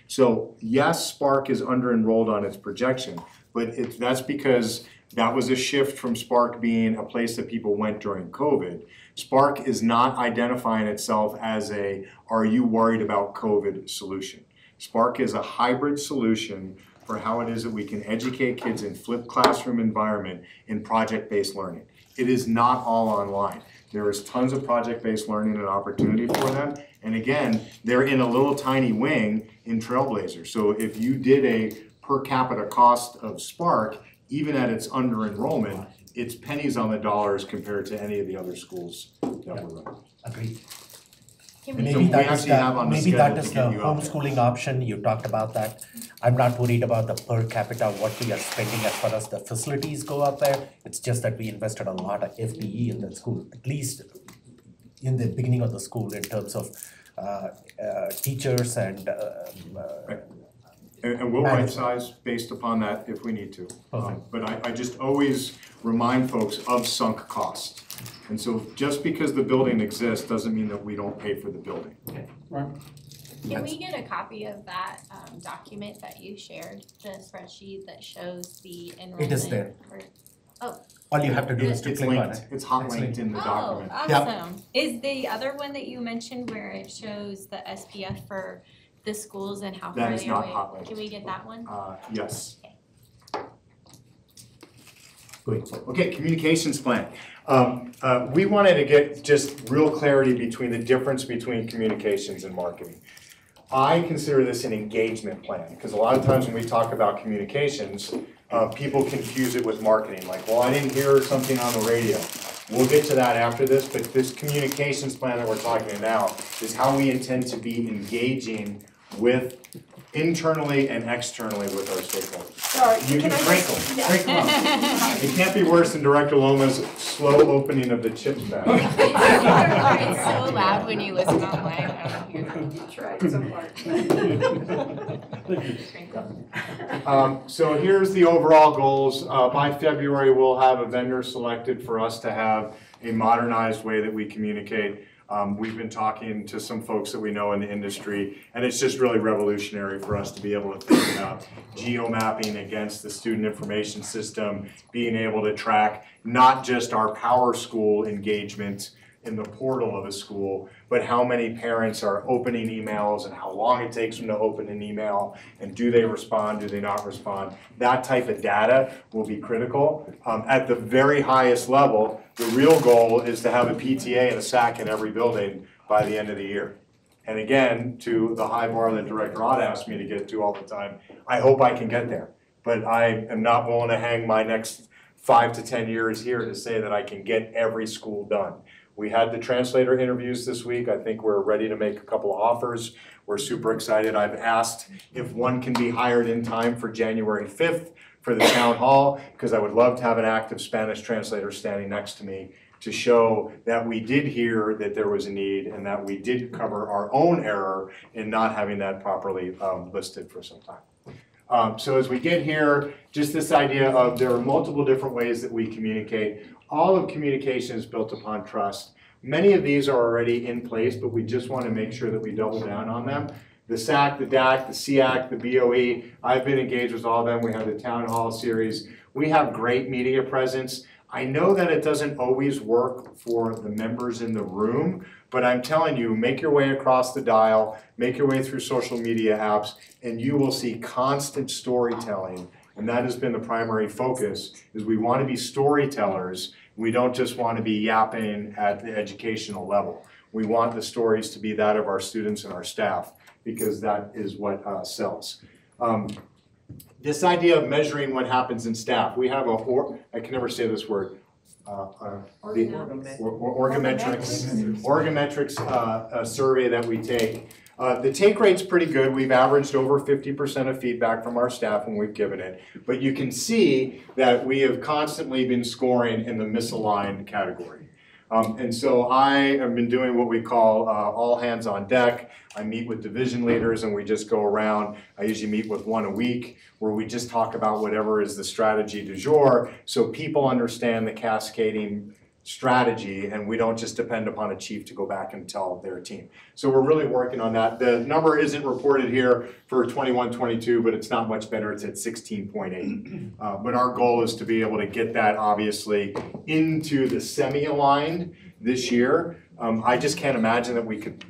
So yes, Spark is under-enrolled on its projection, but that's because that was a shift from Spark being a place that people went during COVID. Spark is not identifying itself as a, are you worried about COVID solution? Spark is a hybrid solution for how it is that we can educate kids in flipped classroom environment in project-based learning. It is not all online. There is tons of project-based learning and opportunity for them. And again, they're in a little tiny wing in Trailblazer. So if you did a per capita cost of Spark, even at its under enrollment, it's pennies on the dollars compared to any of the other schools that we're running. Agreed. Can we? So we actually have on the maybe that schedule is to the get you out there. homeschooling option, you talked about that. I'm not worried about the per capita, what we are spending as far as the facilities go out there. It's just that we invested a lot of FTE in that school, at least in the beginning of the school in terms of teachers and And we'll right size based upon that if we need to. But I just always remind folks of sunk costs. And so just because the building exists doesn't mean that we don't pay for the building. Right. Can we get a copy of that document that you shared, the spreadsheet that shows the enrollment? It is there. Oh. All you have to do is to It's click on linked, it. it's hot linked in the document. Oh, awesome. Is the other one that you mentioned where it shows the SPF for the schools and how That far is they not are hot away? linked. Can we get that one? Yes. Good. Okay, communications plan. We wanted to get just real clarity between the difference between communications and marketing. I consider this an engagement plan, because a lot of times when we talk about communications, people confuse it with marketing, like, well, I didn't hear something on the radio. We'll get to that after this, but this communications plan that we're talking about now is how we intend to be engaging with internally and externally with our stakeholders. Sorry, You can crinkle, crinkle up. It can't be worse than Director Loma's slow opening of the chip bag. It's so loud when you listen online, I don't hear that. Tried so hard. So here's the overall goals. By February, we'll have a vendor selected for us to have a modernized way that we communicate. We've been talking to some folks that we know in the industry, and it's just really revolutionary for us to be able to think about geo-mapping against the student information system, being able to track not just our Power School engagement in the portal of a school, but how many parents are opening emails and how long it takes them to open an email, and do they respond, do they not respond. That type of data will be critical. At the very highest level, the real goal is to have a PTA and a SAC in every building by the end of the year. And again, to the high bar that Director Ott asks me to get to all the time, I hope I can get there. But I am not willing to hang my next 5 to 10 years here to say that I can get every school done. We had the translator interviews this week. I think we're ready to make a couple of offers. We're super excited. I've asked if one can be hired in time for January 5th for the town hall, because I would love to have an active Spanish translator standing next to me to show that we did hear that there was a need and that we did cover our own error in not having that properly listed for some time. So as we get here, just this idea of there are multiple different ways that we communicate. All of communication is built upon trust. Many of these are already in place, but we just want to make sure that we double down on them. The SAC, the DAC, the SEAC, the BOE, I've been engaged with all of them. We have the town hall series. We have great media presence. I know that it doesn't always work for the members in the room, but I'm telling you, make your way across the dial, make your way through social media apps, and you will see constant storytelling. And that has been the primary focus, is we want to be storytellers. We don't just want to be yapping at the educational level. We want the stories to be that of our students and our staff, because that is what sells. This idea of measuring what happens in staff, we have I can never say this word, Orgometrics survey that we take. The take rate's pretty good. We've averaged over 50% of feedback from our staff when we've given it. But you can see that we have constantly been scoring in the misaligned category. And so I have been doing what we call all hands on deck. I meet with division leaders and we just go around. I usually meet with one a week where we just talk about whatever is the strategy du jour, so people understand the cascading strategy and we don't just depend upon a chief to go back and tell their team. So we're really working on that. The number isn't reported here for 21-22, but it's not much better. It's at 16.8. But our goal is to be able to get that obviously into the semi-aligned this year. I just can't imagine that we could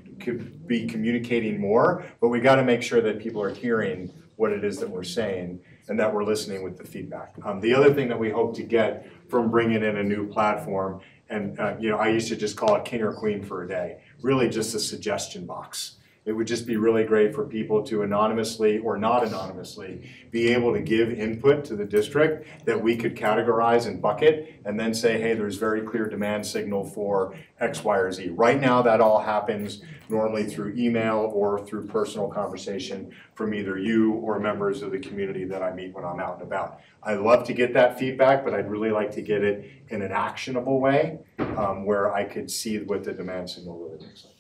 be communicating more, but we got to make sure that people are hearing what it is that we're saying and that we're listening with the feedback. The other thing that we hope to get from bringing in a new platform, and I used to just call it king or queen for a day, really just a suggestion box. It would just be really great for people to anonymously or not anonymously be able to give input to the district that we could categorize and bucket and then say, hey, there's very clear demand signal for X, Y, or Z. Right now, that all happens normally through email or through personal conversation from either you or members of the community that I meet when I'm out and about. I love to get that feedback, but I'd really like to get it in an actionable way where I could see what the demand signal really looks like.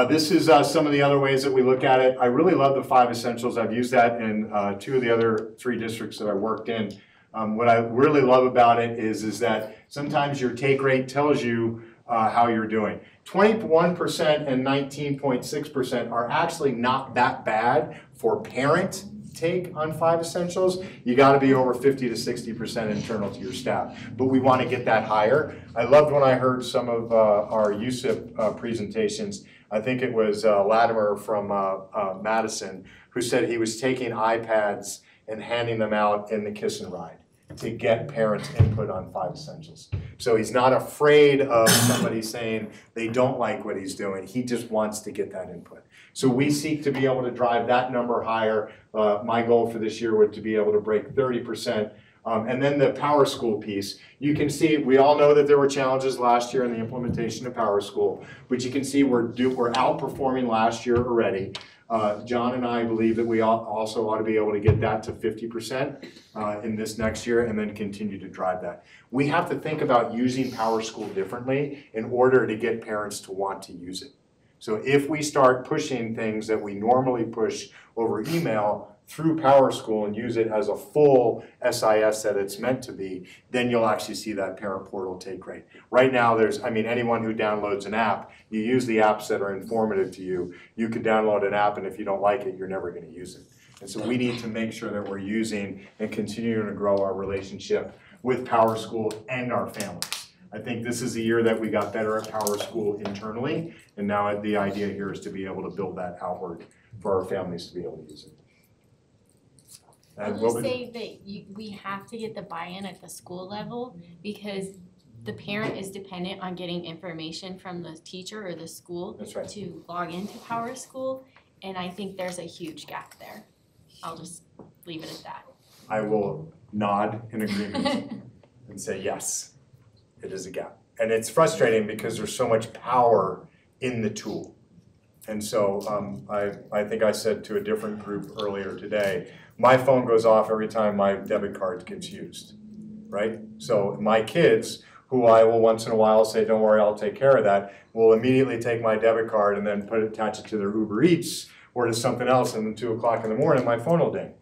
This is some of the other ways that we look at it. I really love the 5 essentials. I've used that in 2 of the other 3 districts that I worked in. What I really love about it is that sometimes your take rate tells you how you're doing. 21% and 19.6% are actually not that bad for parent take on 5 essentials. You got to be over 50 to 60% internal to your staff, but we want to get that higher. I loved when I heard some of our USIP presentations. I think it was Latimer from Madison who said he was taking iPads and handing them out in the kiss and ride to get parents' input on 5 essentials. So he's not afraid of somebody saying they don't like what he's doing. He just wants to get that input. So we seek to be able to drive that number higher. My goal for this year would to be able to break 30%. And then the Power School piece, you can see, we all know that there were challenges last year in the implementation of Power School, but you can see we're outperforming last year already. John and I believe that we also ought to be able to get that to 50% in this next year and then continue to drive that. We have to think about using Power School differently in order to get parents to want to use it. So if we start pushing things that we normally push over email through Power School and use it as a full SIS that it's meant to be, then you'll actually see that parent portal take rate. Right now, anyone who downloads an app, you use the apps that are informative to you. You could download an app, and if you don't like it, you're never going to use it. And so we need to make sure that we're using and continuing to grow our relationship with Power School and our families. I think this is the year that we got better at Power School internally, and now the idea here is to be able to build that outward for our families to be able to use it. I'll just say that we have to get the buy-in at the school level because the parent is dependent on getting information from the teacher or the school to log into Power School, and I think there's a huge gap there. I'll just leave it at that. I will nod in agreement and say yes, it is a gap. And it's frustrating because there's so much power in the tool. And so I think I said to a different group earlier today, my phone goes off every time my debit card gets used, right? So my kids, who I will once in a while say, don't worry, I'll take care of that, will immediately take my debit card and then attach it to their Uber Eats or to something else, and then 2 o'clock in the morning, my phone will ding.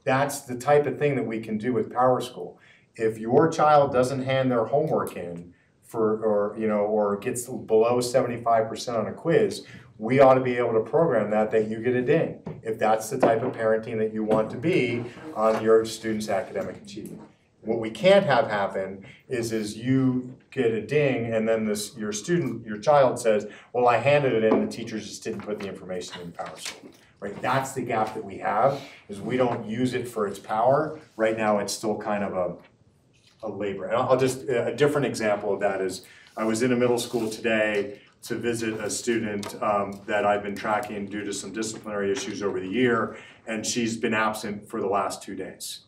That's the type of thing that we can do with Power School. If your child doesn't hand their homework in or gets below 75% on a quiz, we ought to be able to program that you get a ding, if that's the type of parenting that you want to be on your student's academic achievement. What we can't have happen is you get a ding and then your child says, well, I handed it in, the teacher just didn't put the information in Power School. Right? That's the gap that we have, is we don't use it for its power. Right now it's still kind of a labor. And a different example of that is I was in a middle school today to visit a student that I've been tracking due to some disciplinary issues over the year, and she's been absent for the last 2 days.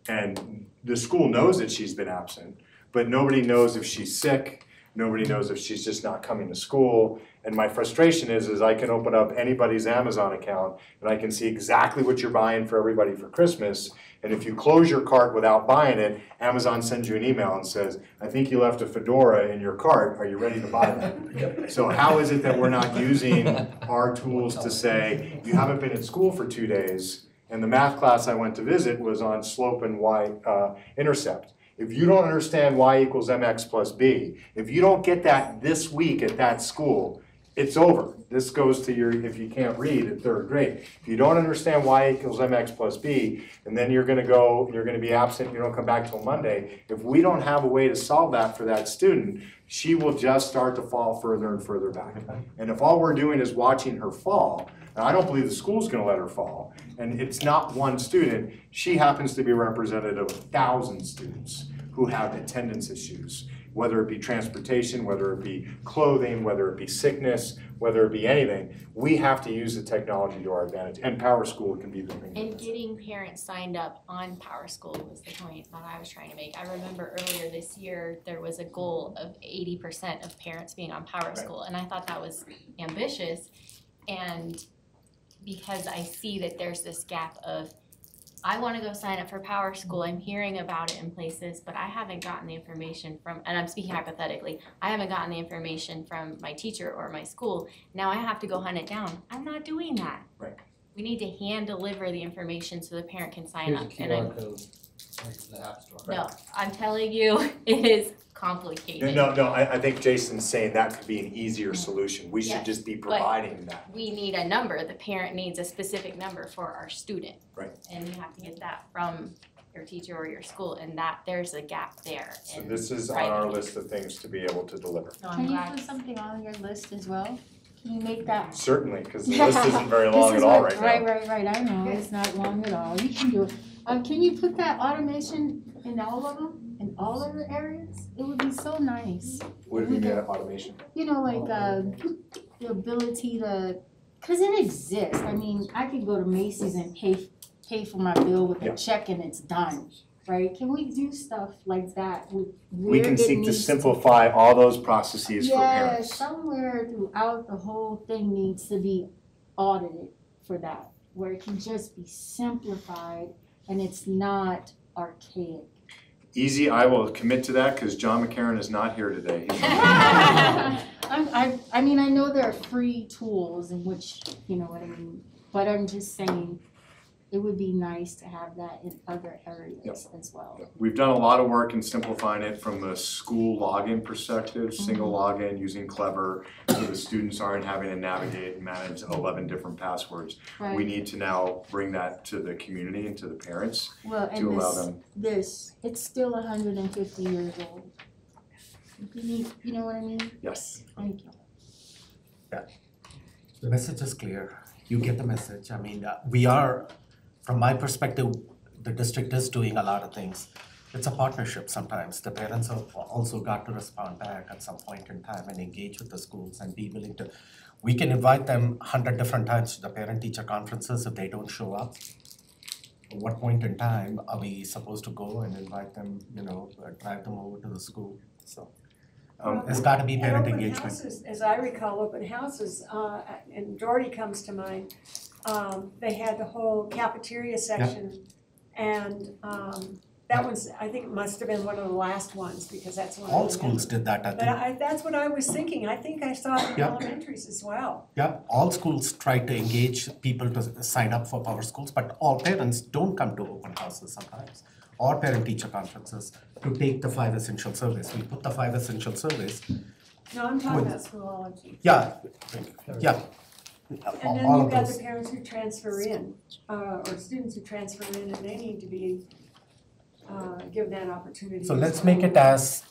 And the school knows that she's been absent, but nobody knows if she's sick, nobody knows if she's just not coming to school. And my frustration is I can open up anybody's Amazon account and I can see exactly what you're buying for everybody for Christmas. And if you close your cart without buying it, Amazon sends you an email and says, I think you left a fedora in your cart. Are you ready to buy that? So how is it that we're not using our tools to say, you haven't been at school for 2 days, and the math class I went to visit was on slope and y-intercept. If you don't understand y equals mx plus b, if you don't get that this week at that school, it's over. This goes to if you can't read at 3rd grade. If you don't understand y equals mx plus b, and then you're gonna be absent, you don't come back till Monday, if we don't have a way to solve that for that student, she will just start to fall further and further back. And if all we're doing is watching her fall, and I don't believe the school's gonna let her fall, and it's not one student, she happens to be representative of 1,000 students who have attendance issues, whether it be transportation, whether it be clothing, whether it be sickness, whether it be anything, we have to use the technology to our advantage, and Power School can be the thing. And getting parents signed up on Power School was the point that I was trying to make. I remember earlier this year, there was a goal of 80% of parents being on Power School, and I thought that was ambitious. And because I see that there's this gap of, I wanna go sign up for Power School, I'm hearing about it in places, but I haven't gotten the information from, and I'm speaking hypothetically, I haven't gotten the information from my teacher or my school, now I have to go hunt it down. I'm not doing that. Right. We need to hand deliver the information so the parent can sign Here's up. a And I'm, QR code, right to the App Store. no, I'm telling you, it is complicated. No, I think Jason's saying that could be an easier solution. We should Yes, just be but- providing that. We need a number, the parent needs a specific number for our student. Right. And you have to get that from your teacher or your school, and that, there's a gap there. So And this is on our list of things to be able to deliver. so I'm Can you glad. put something on your list as well? Can you make that? Certainly, because the list isn't very long This at is all what- right now. Right, I know, it's not long at all, you can do it. Can you put that automation in all of them, in all of the areas? It would be so nice. Would we get automation? You know, like, the ability to, cause it exists, I mean, I could go to Macy's and pay for my bill with Yeah. a check and it's done, right? Can we do stuff like that with We where can it seek to needs simplify all those processes for Yeah, parents. somewhere throughout the whole thing needs to be audited for that, where it can just be simplified and it's not archaic. Easy, I will commit to that because John McCarron is not here today. He's I mean, I know there are free tools in which, you know what I mean, but I'm just saying, it would be nice to have that in other areas as well. We've done a lot of work in simplifying it from a school login perspective, single login, using Clever, so the students aren't having to navigate and manage 11 different passwords. We Right, need to now bring that to the community and to the parents well, to and allow them. it's still 150 years old. You know what I mean? Yes. Thank you. The message is clear. You get the message. I mean, we are, from my perspective, the district is doing a lot of things. It's a partnership sometimes. The parents have also got to respond back at some point in time and engage with the schools and be willing to. We can invite them 100 different times to the parent-teacher conferences if they don't show up. At what point in time are we supposed to go and invite them, drive them over to the school? So it's got to be parent At engagement. open houses, as I recall, open houses, and Doherty comes to mind, they had the whole cafeteria section. And that was, I think it must have been one of the last ones, because that's one I All remember. schools did that, I But think. that's what I was thinking, I think I saw it in Yeah. elementaries as well. Yeah, all schools try to engage people to sign up for Power Schools, but all parents don't come to open houses sometimes, or parent-teacher conferences to take the 5 essential surveys. We put the 5 essential surveys. No, I'm talking With- about schoolology. Yeah. And then All you've of got the those. parents who transfer in, or students who transfer in, and they need to be given that opportunity. So as let's well. make it as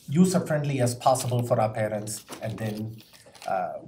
user-friendly as possible for our parents, and then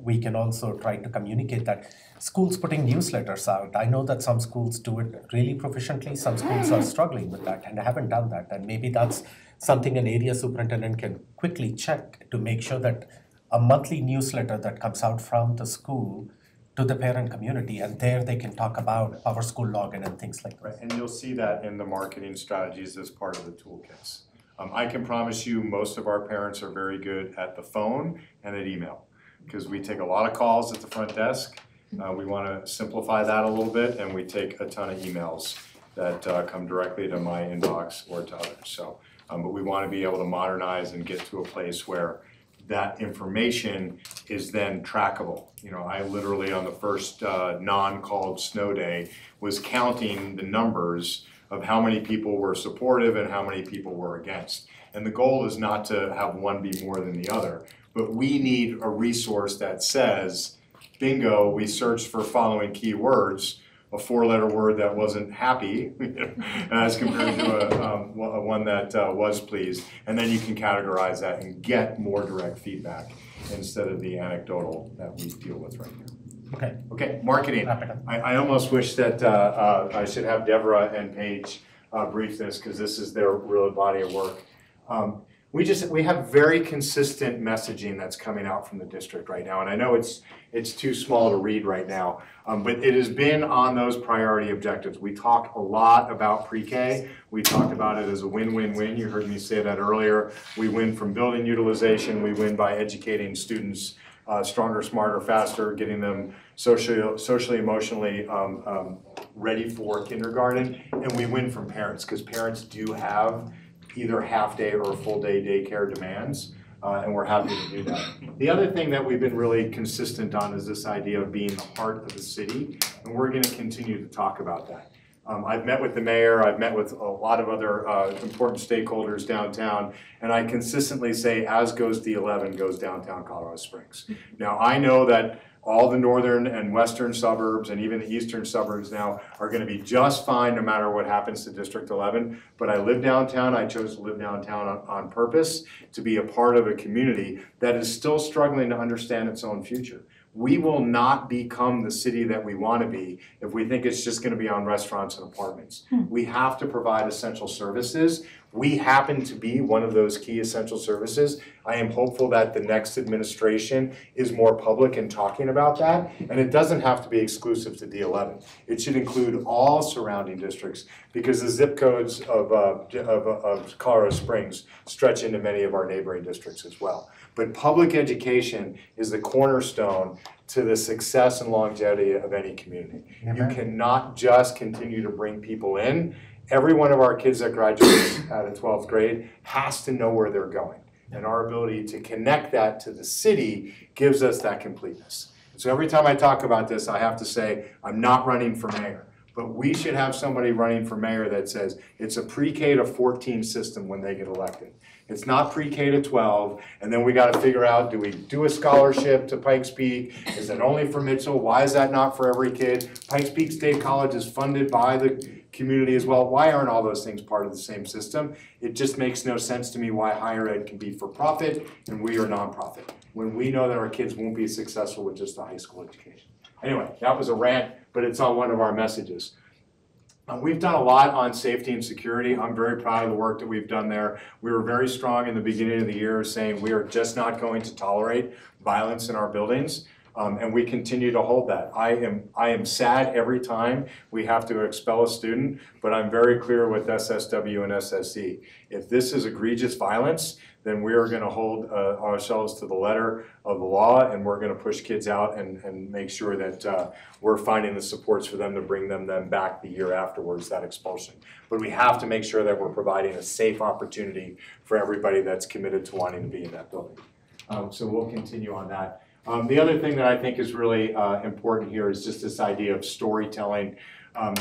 we can also try to communicate that. Schools putting newsletters out, I know that some schools do it really proficiently, some schools are struggling with that and haven't done that, and maybe that's something an area superintendent can quickly check to make sure that a monthly newsletter that comes out from the school to the parent community, and there they can talk about our school login and things like that. Right, and you'll see that in the marketing strategies as part of the toolkits. I can promise you, most of our parents are very good at the phone and at email, because we take a lot of calls at the front desk. We wanna simplify that a little bit, and we take a ton of emails that come directly to my inbox or to others, so. But we wanna be able to modernize and get to a place where that information is then trackable. I literally on the first non-called snow day was counting the numbers of how many people were supportive and how many people were against. And the goal is not to have one be more than the other, but we need a resource that says, bingo, we searched for following keywords, a 4-letter word that wasn't happy as compared to a one that was pleased. And then you can categorize that and get more direct feedback instead of the anecdotal that we deal with right here. Okay, marketing. Wrap it up. I almost wish that I should have Deborah and Paige brief this, because this is their real body of work. we have very consistent messaging that's coming out from the district right now, and I know it's too small to read right now, but it has been on those priority objectives. We talk a lot about pre-K. We talked about it as a win-win-win. You heard me say that earlier. We win from building utilization. We win by educating students stronger, smarter, faster, getting them socially, emotionally ready for kindergarten, and we win from parents, because parents do have either half-day or full-day daycare demands, and we're happy to do that. The other thing that we've been really consistent on is this idea of being the heart of the city, and we're going to continue to talk about that. I've met with the mayor, I've met with a lot of other important stakeholders downtown, and I consistently say, as goes D11, goes downtown Colorado Springs. Now, I know that all the northern and western suburbs and even the eastern suburbs now are going to be just fine no matter what happens to District 11, but I live downtown. I chose to live downtown on purpose, to be a part of a community that is still struggling to understand its own future. We will not become the city that we want to be if we think it's just going to be on restaurants and apartments. We have to provide essential services. We happen to be one of those key essential services. I am hopeful that the next administration is more public in talking about that, and it doesn't have to be exclusive to D11. It should include all surrounding districts, because the zip codes of Colorado Springs stretch into many of our neighboring districts as well. But public education is the cornerstone to the success and longevity of any community. You cannot just continue to bring people in. Every one of our kids that graduates out of 12th grade has to know where they're going. And our ability to connect that to the city gives us that completeness. So every time I talk about this, I have to say, I'm not running for mayor. But we should have somebody running for mayor that says it's a pre-K to 14 system when they get elected. It's not pre-K to 12, and then we got to figure out, do we do a scholarship to Pikes Peak? Is it only for Mitchell? Why is that not for every kid? Pikes Peak State College is funded by the community as well. Why aren't all those things part of the same system? It just makes no sense to me why higher ed can be for profit and we are nonprofit, when we know that our kids won't be successful with just a high school education. Anyway, that was a rant, but it's on one of our messages. We've done a lot on safety and security. I'm very proud of the work that we've done there. We were very strong in the beginning of the year saying we are just not going to tolerate violence in our buildings. And we continue to hold that. I am sad every time we have to expel a student, but I'm very clear with SSW and SSE. If this is egregious violence, then we are going to hold ourselves to the letter of the law, and we're going to push kids out and make sure that we're finding the supports for them to bring them back the year afterwards, that expulsion. But we have to make sure that we're providing a safe opportunity for everybody that's committed to wanting to be in that building. So we'll continue on that. The other thing that I think is really important here is just this idea of storytelling.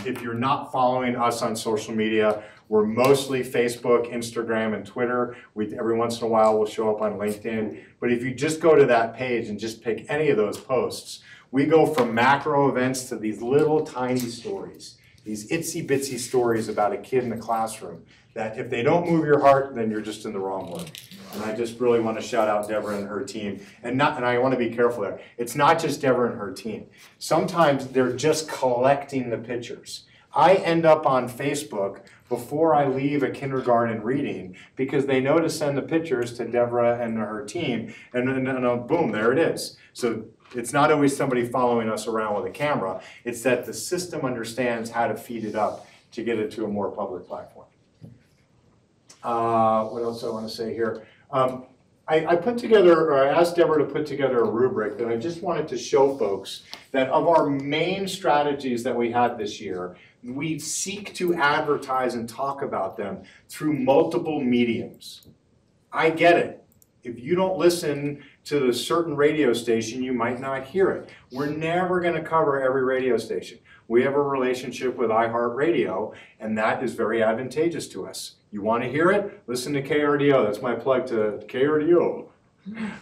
If you're not following us on social media, we're mostly Facebook, Instagram, and Twitter. Every once in a while we'll show up on LinkedIn. But if you just go to that page and just pick any of those posts, we go from macro events to these little tiny stories, these itsy bitsy stories about a kid in the classroom that if they don't move your heart, then you're just in the wrong one. And I just really want to shout out Deborah and her team. And I want to be careful there. It's not just Deborah and her team. Sometimes they're just collecting the pictures. I end up on Facebook before I leave a kindergarten reading because they know to send the pictures to Deborah and her team, and boom, there it is. So it's not always somebody following us around with a camera. It's that the system understands how to feed it up to get it to a more public platform. What else do I want to say here? I put together, or I asked Deborah to put together a rubric that I just wanted to show folks that of our main strategies that we had this year, we seek to advertise and talk about them through multiple mediums. I get it. If you don't listen to a certain radio station, you might not hear it. We're never going to cover every radio station. We have a relationship with iHeartRadio, and that is very advantageous to us. You want to hear it? Listen to KRDO. That's my plug to KRDO.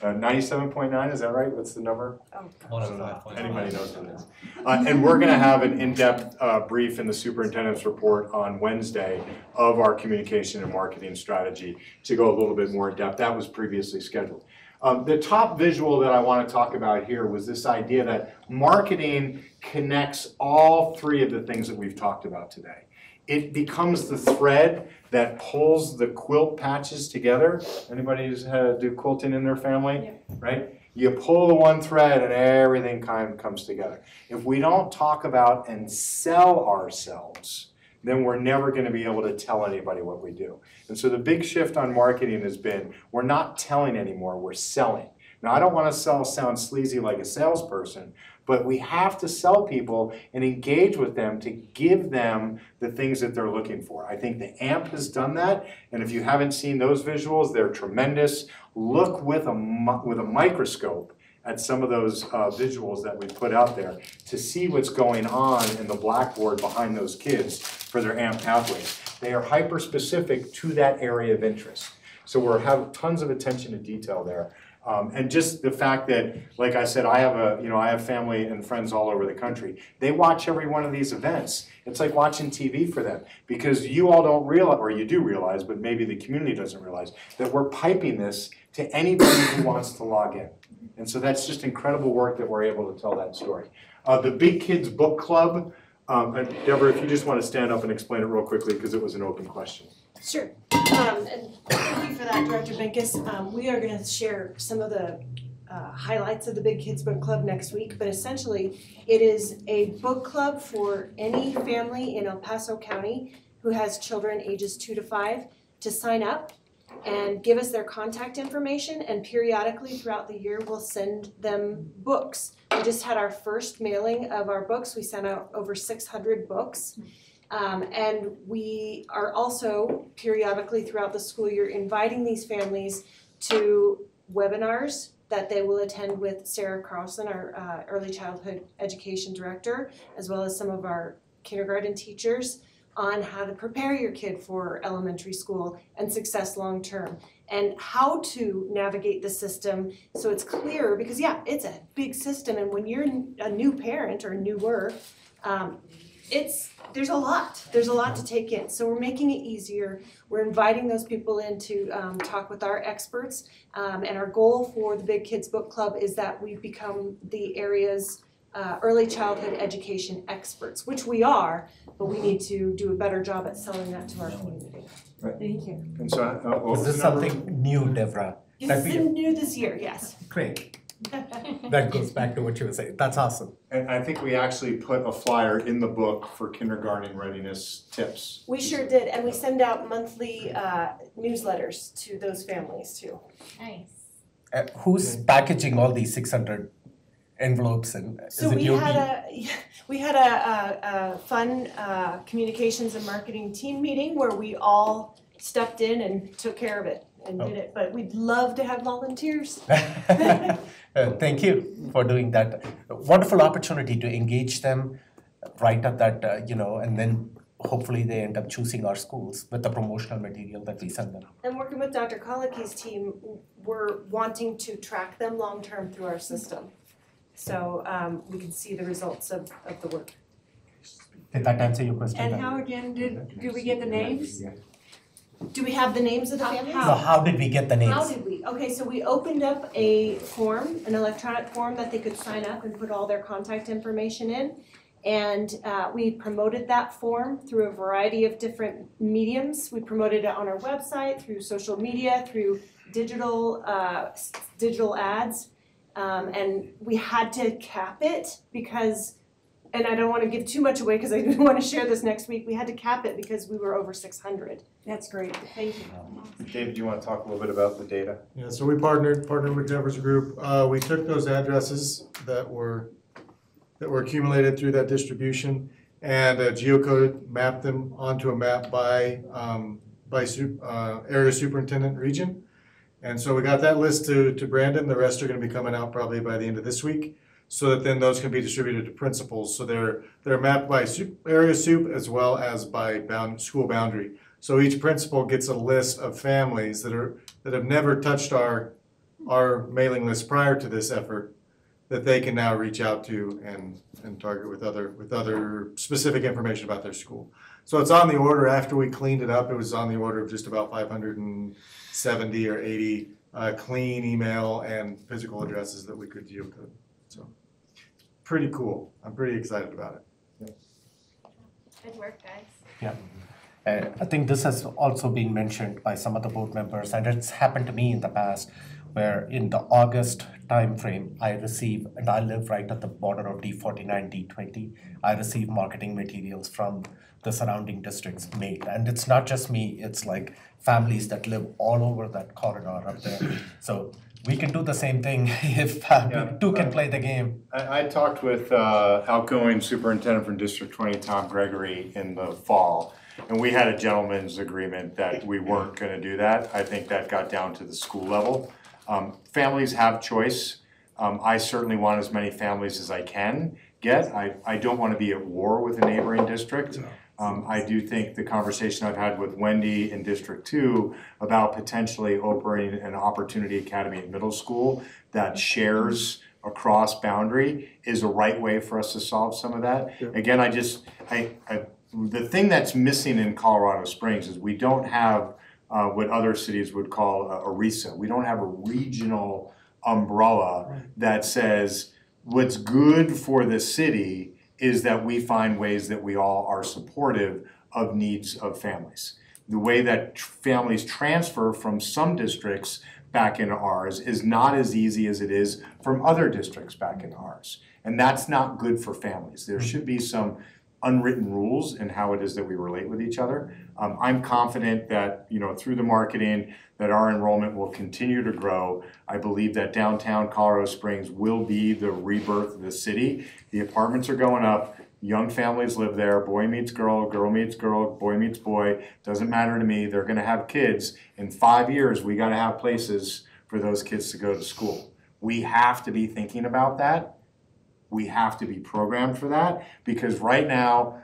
97.9, is that right? What's the number? Oh, 105.9. Anybody knows what it is. And we're going to have an in-depth brief in the superintendent's report on Wednesday of our communication and marketing strategy to go a little bit more in depth. That was previously scheduled. The top visual that I want to talk about here was this idea that marketing connects all three of the things that we've talked about today. it becomes the thread that pulls the quilt patches together. Anybody who's had to do quilting in their family, right? You pull the one thread and everything kind of comes together. If we don't talk about and sell ourselves, then we're never going to be able to tell anybody what we do. And so the big shift on marketing has been, we're not telling anymore, we're selling. Now, I don't want to sound sleazy like a salesperson, but we have to sell people and engage with them to give them the things that they're looking for. I think the AMP has done that, and if you haven't seen those visuals, they're tremendous. Look with a microscope at some of those visuals that we put out there to see what's going on in the blackboard behind those kids for their AMP pathways. They are hyper-specific to that area of interest. So we're having tons of attention to detail there. And just the fact that, like I said, I have family and friends all over the country. They watch every one of these events. It's like watching TV for them, because you all don't realize, or you do realize, but maybe the community doesn't realize, that we're piping this to anybody who wants to log in. And so that's just incredible work that we're able to tell that story. The Big Kids Book Club, Deborah, if you just want to stand up and explain it real quickly, because it was an open question. Sure. And thank you for that, Director Binkus. We are going to share some of the highlights of the Big Kids Book Club next week, but essentially it is a book club for any family in El Paso County who has children ages 2 to 5 to sign up and give us their contact information, and periodically throughout the year we'll send them books. We just had our first mailing of our books. We sent out over 600 books. And we are also periodically throughout the school year inviting these families to webinars that they will attend with Sarah Carlson, our early childhood education director, as well as some of our kindergarten teachers, on how to prepare your kid for elementary school and success long term, and how to navigate the system so it's clear, because it's a big system, and when you're a new parent or newer, there's a lot to take in. So we're making it easier. We're inviting those people in to talk with our experts. And our goal for the Big Kids Book Club is that we become the area's early childhood education experts, which we are, but we need to do a better job at selling that to our community. Right. Thank you. And so, Is this something new, Deborah? This is new this year, yes. Great. That goes back to what you were saying. That's awesome. And I think we actually put a flyer in the book for kindergarten readiness tips. We sure did, and we send out monthly newsletters to those families too. Nice. Who's packaging all these 600 envelopes, and So is it your we had a fun communications and marketing team meeting where we all stepped in and took care of it and did it, but we'd love to have volunteers. Thank you for doing that. Wonderful opportunity to engage them right at that, and then hopefully they end up choosing our schools with the promotional material that we send them. And working with Dr. Koliki's team, we're wanting to track them long-term through our system. So we can see the results of the work. Did that answer your question? And how again did we get the names? Do we have the names of the families? So how did we get the names? How did we? Okay, so we opened up a form, an electronic form that they could sign up and put all their contact information in. And we promoted that form through a variety of different mediums. We promoted it on our website, through social media, through digital ads. And we had to cap it because, and I don't want to give too much away because I do want to share this next week. We had to cap it because we were over 600. That's great. Thank you. David, do you want to talk a little bit about the data? Yeah, so we partnered with Deborah's group. We took those addresses that were accumulated through that distribution and geocoded, mapped them onto a map by area superintendent region. And so we got that list to Brandon. The rest are going to be coming out probably by the end of this week, so that then those can be distributed to principals. So they're mapped by area soup as well as by school boundary. So each principal gets a list of families that have never touched our mailing list prior to this effort, that they can now reach out to and target with other specific information about their school. So it's on the order, after we cleaned it up, it was on the order of just about 570 or 80 clean email and physical addresses that we could geocode. So pretty cool. I'm pretty excited about it. Good work, guys. Yeah. I think this has also been mentioned by some of the board members, and it's happened to me in the past, where in the August timeframe, I receive, and I live right at the border of D49, D20, I receive marketing materials from the surrounding districts mailed. And it's not just me, it's like families that live all over that corridor up there. So we can do the same thing if we two can play the game. I talked with outgoing superintendent from District 20, Tom Gregory, in the fall. And we had a gentleman's agreement that we weren't gonna do that. I think that got down to the school level. Families have choice. I certainly want as many families as I can get. I don't wanna be at war with a neighboring district. I do think the conversation I've had with Wendy in District 2 about potentially opening an Opportunity Academy at middle school that shares across boundary is a right way for us to solve some of that. Yeah. Again, the thing that's missing in Colorado Springs is we don't have what other cities would call a RISA. We don't have a regional umbrella that says what's good for the city is that we find ways that we all are supportive of needs of families. The way that families transfer from some districts back into ours is not as easy as it is from other districts back into ours. And that's not good for families. There should be some unwritten rules in how it is that we relate with each other. I'm confident that, through the marketing, that our enrollment will continue to grow. I believe that downtown Colorado Springs will be the rebirth of the city. The apartments are going up, young families live there, boy meets girl, girl meets girl, boy meets boy, doesn't matter to me, they're gonna have kids. In 5 years, we gotta have places for those kids to go to school. We have to be thinking about that. We have to be programmed for that, because right now,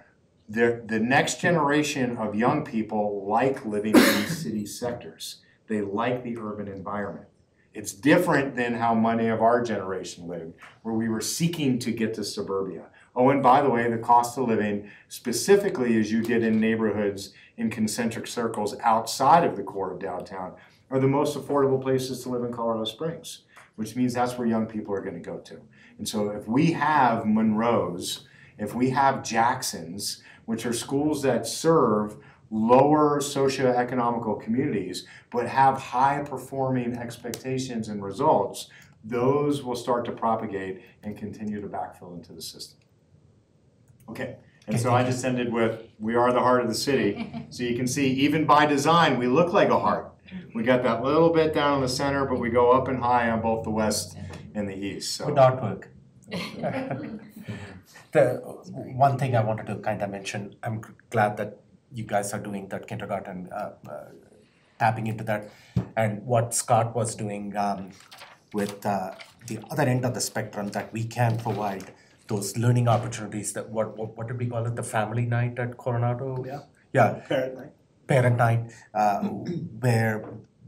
the next generation of young people like living in city sectors. They like the urban environment. It's different than how many of our generation lived, where we were seeking to get to suburbia. Oh, and by the way, the cost of living, specifically as you get in neighborhoods in concentric circles outside of the core of downtown, are the most affordable places to live in Colorado Springs, which means that's where young people are gonna go to. And so if we have Monroes, if we have Jacksons, which are schools that serve lower socioeconomical communities, but have high performing expectations and results, those will start to propagate and continue to backfill into the system. Okay, and so I just ended with, we are the heart of the city. So you can see, even by design, we look like a heart. We got that little bit down in the center, but we go up and high on both the west and the east. So. Good artwork. The one thing I wanted to kind of mention, I'm glad that you guys are doing that kindergarten, tapping into that, and what Scott was doing with the other end of the spectrum, that we can provide those learning opportunities. That what did we call it? The family night at Coronado. Yeah. Parent night, where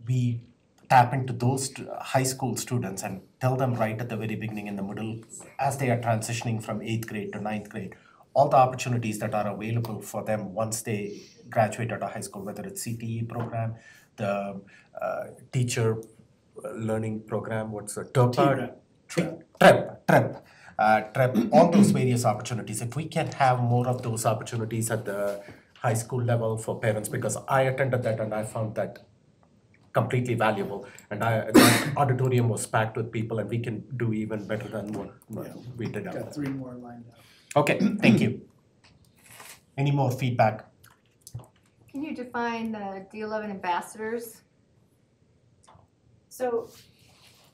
we tap into those high school students and tell them right at the very beginning, in the middle, as they are transitioning from 8th grade to 9th grade, all the opportunities that are available for them once they graduate out of high school, whether it's CTE program, the teacher learning program, what's the TREP, all those various opportunities. If we can have more of those opportunities at the high school level for parents, because I attended that and I found that completely valuable, and the auditorium was packed with people, and we can do even better than what we did out there. Got 3 more lined up. Okay, thank you. Any more feedback? Can you define the D11 ambassadors? So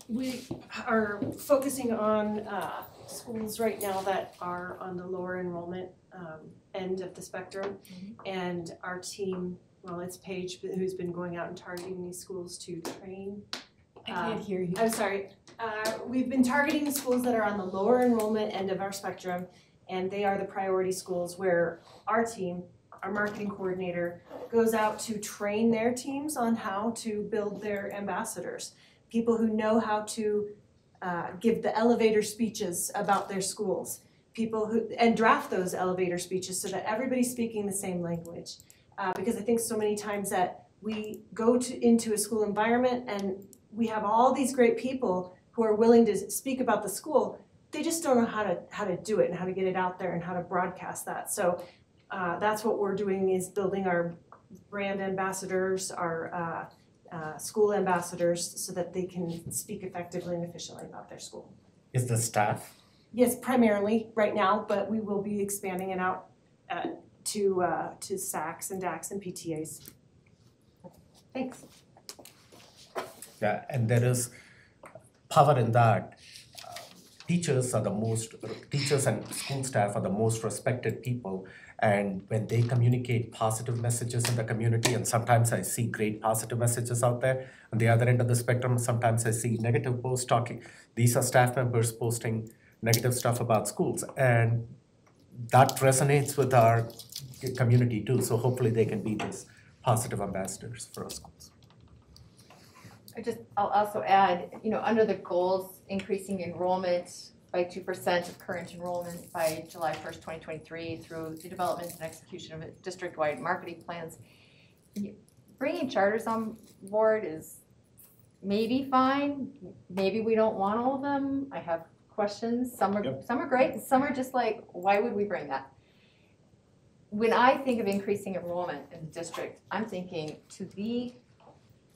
we are focusing on schools right now that are on the lower enrollment end of the spectrum. And our team, well, it's Paige who's been going out and targeting these schools to train. I can't hear you. I'm sorry. We've been targeting the schools that are on the lower enrollment end of our spectrum, and they are the priority schools where our team, our marketing coordinator, goes out to train their teams on how to build their ambassadors. People who know how to give the elevator speeches about their schools. People who, and draft those elevator speeches so that everybody's speaking the same language. Because I think so many times that we go into a school environment and we have all these great people who are willing to speak about the school. They just don't know how to do it and how to get it out there and how to broadcast that. So that's what we're doing, is building our brand ambassadors, our school ambassadors, so that they can speak effectively and efficiently about their school. Is the staff? Yes, primarily right now, but we will be expanding it out to SACs and DACs and PTAs. Thanks. Yeah, and there is power in that. Teachers and school staff are the most respected people, and when they communicate positive messages in the community, and sometimes I see great positive messages out there, on the other end of the spectrum, sometimes I see negative posts talking. These are staff members posting negative stuff about schools, and that resonates with our community too, so hopefully they can be these positive ambassadors for our schools. I'll also add, under the goals, increasing enrollment by 2% of current enrollment by July 1st, 2023 through the development and execution of district-wide marketing plans. Bringing charters on board is maybe fine, maybe we don't want all of them. I have questions, some are great, and some are just like, why would we bring that? When I think of increasing enrollment in the district, I'm thinking to the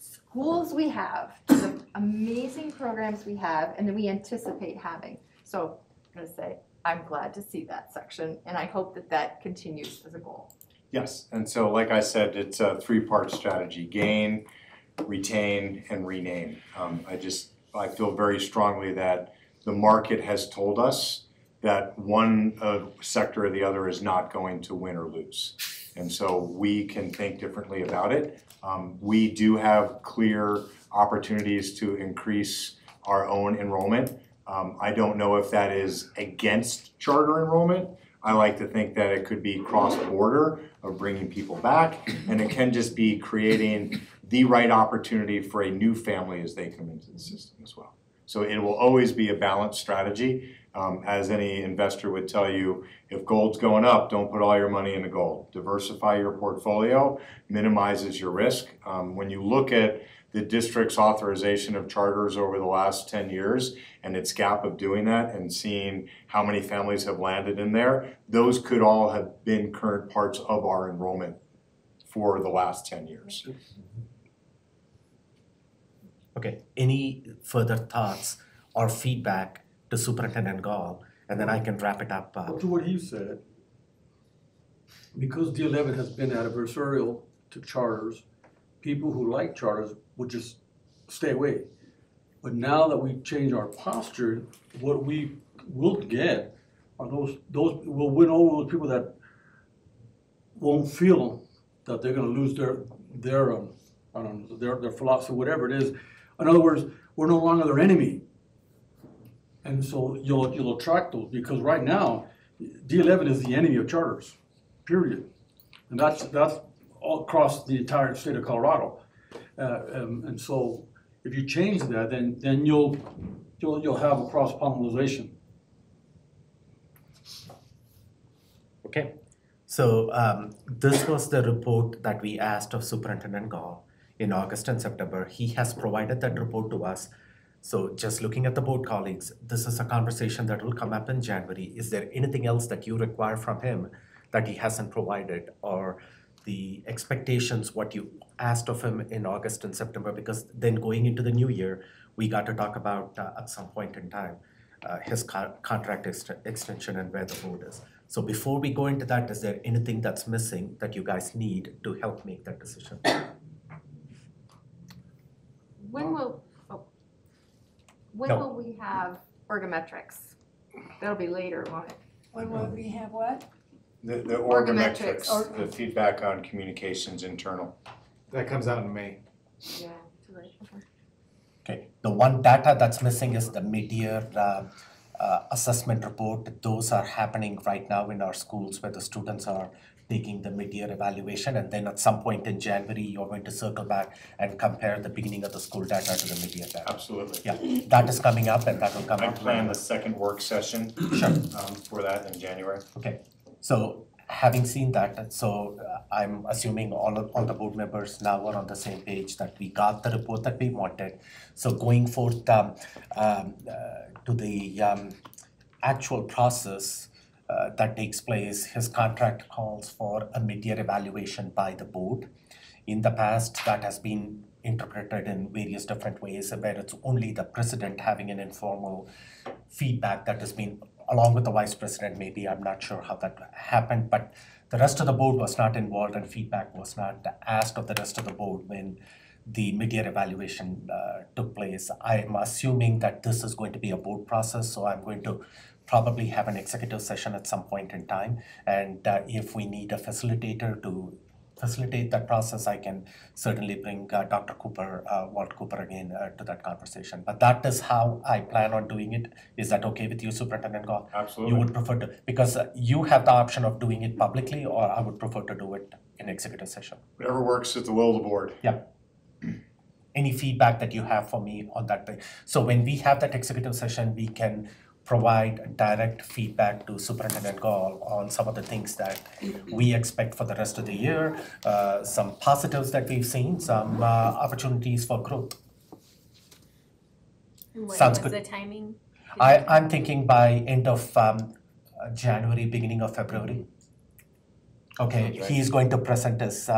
schools we have, the amazing programs we have, and that we anticipate having. So I'm gonna say, I'm glad to see that section, and I hope that that continues as a goal. Yes, and so like I said, it's a three-part strategy: gain, retain, and rename. I feel very strongly that the market has told us that one sector or the other is not going to win or lose. And so we can think differently about it. We do have clear opportunities to increase our own enrollment. I don't know if that is against charter enrollment. I like to think that it could be cross-border of bringing people back, and it can just be creating the right opportunity for a new family as they come into the system as well. So it will always be a balanced strategy. As any investor would tell you, if gold's going up, don't put all your money into gold. Diversify your portfolio, minimizes your risk. When you look at the district's authorization of charters over the last 10 years and its gap of doing that and seeing how many families have landed in there, those could all have been current parts of our enrollment for the last 10 years. Okay, any further thoughts or feedback to Superintendent Gall, and then I can wrap it up. To what he said, because D11 has been adversarial to charters, people who like charters would just stay away. But now that we change our posture, what we will get are those will win over those people that won't feel that they're going to lose their philosophy, whatever it is. In other words, we're no longer their enemy. And so you'll attract those, because right now, D11 is the enemy of charters, period. And that's all across the entire state of Colorado. And so if you change that, then you'll have a cross-pollination. Okay, so this was the report that we asked of Superintendent Gall in August and September. He has provided that report to us. So just looking at the board colleagues, this is a conversation that will come up in January. Is there anything else that you require from him that he hasn't provided, or the expectations, what you asked of him in August and September? Because then going into the new year, we got to talk about at some point in time his contract extension and where the board is. So before we go into that, is there anything that's missing that you guys need to help make that decision? When will we have ergometrics? That'll be later, won't it? When will we have what? The Ergometrics. ergometrics, the feedback on communications internal. That comes out in May. Yeah, too late. Okay, the one data that's missing is the mid-year assessment report. Those are happening right now in our schools where the students are taking the mid-year evaluation, and then at some point in January, you're going to circle back and compare the beginning of the school data to the mid-year data. Absolutely. Yeah, that is coming up, and that will come I up. plan the second work session for that in January. Okay, so having seen that, so I'm assuming all the board members now are on the same page that we got the report that we wanted. So going forth to the actual process, that takes place. His contract calls for a mid-year evaluation by the board. In the past, that has been interpreted in various different ways, where it's only the president having an informal feedback that has been, along with the vice president, maybe, I'm not sure how that happened, but the rest of the board was not involved and feedback was not asked of the rest of the board when the mid-year evaluation took place. I'm assuming that this is going to be a board process, so I'm going to probably have an executive session at some point in time. And if we need a facilitator to facilitate that process, I can certainly bring Dr. Cooper, Walt Cooper again to that conversation. But that is how I plan on doing it. Is that okay with you, Superintendent Gall? Absolutely. You would prefer to, because you have the option of doing it publicly, or I would prefer to do it in executive session. Whatever works at the will of the board. Any feedback that you have for me on that? So when we have that executive session, we can provide direct feedback to Superintendent Gall on some of the things that we expect for the rest of the year, some positives that we've seen, some opportunities for growth. And what Sounds was good. the timing? I'm thinking by end of January, beginning of February. Okay, Sounds right. he's going to present us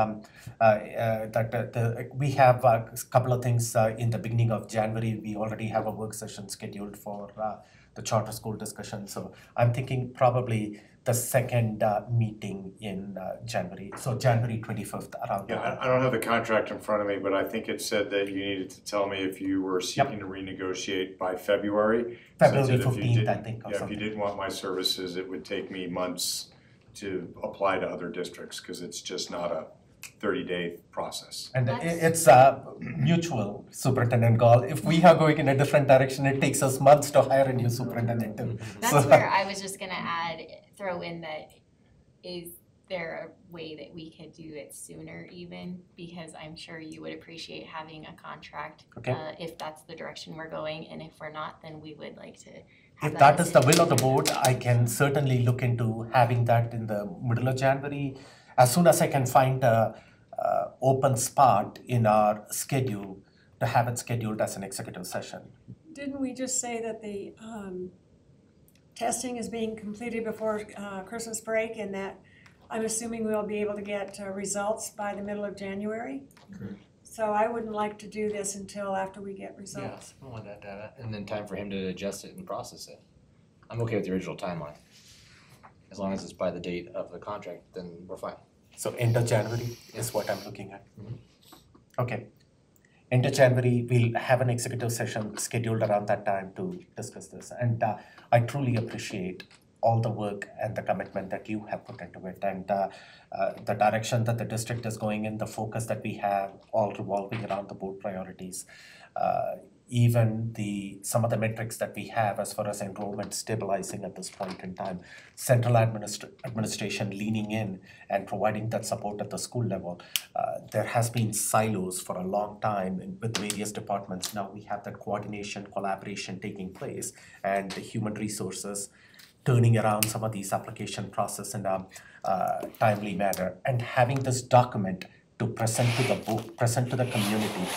we have a couple of things in the beginning of January. We already have a work session scheduled for the charter school discussion. So I'm thinking probably the second meeting in January. So January 25th around. Yeah, I don't have the contract in front of me, but I think it said that you needed to tell me if you were seeking to renegotiate by February. February Since if you 15th, I didn't- think, or Yeah, if something. you didn't want my services, it would take me months to apply to other districts, because it's just not a 30-day process. And That's- it's mutual, Superintendent Gall. If we are going in a different direction, it takes us months to hire a new superintendent too. That's So- where I was just gonna throw in that, is there a way that we could do it sooner even? Because I'm sure you would appreciate having a contract, Okay. If that's the direction we're going, and if we're not, then we would like to have If that as is the an will of the agreement. board, I can certainly look into having that in the middle of January. As soon as I can find a open spot in our schedule to have it scheduled as an executive session. Didn't we just say that the testing is being completed before Christmas break, and that I'm assuming we'll be able to get results by the middle of January? So I wouldn't like to do this until after we get results. I want that data. And then time for him to adjust it and process it. I'm okay with the original timeline. As long as it's by the date of the contract, then we're fine. So end of January is what I'm looking at. Okay. End of January, we'll have an executive session scheduled around that time to discuss this. And I truly appreciate all the work and the commitment that you have put into it, and the direction that the district is going in, the focus that we have, all revolving around the board priorities. Even some of the metrics that we have as far as enrollment stabilizing at this point in time, central administration leaning in and providing that support at the school level. There has been silos for a long time with various departments. Now we have that coordination, collaboration taking place, and the human resources turning around some of these application process in a timely manner, and having this document to present to the board, present to the community.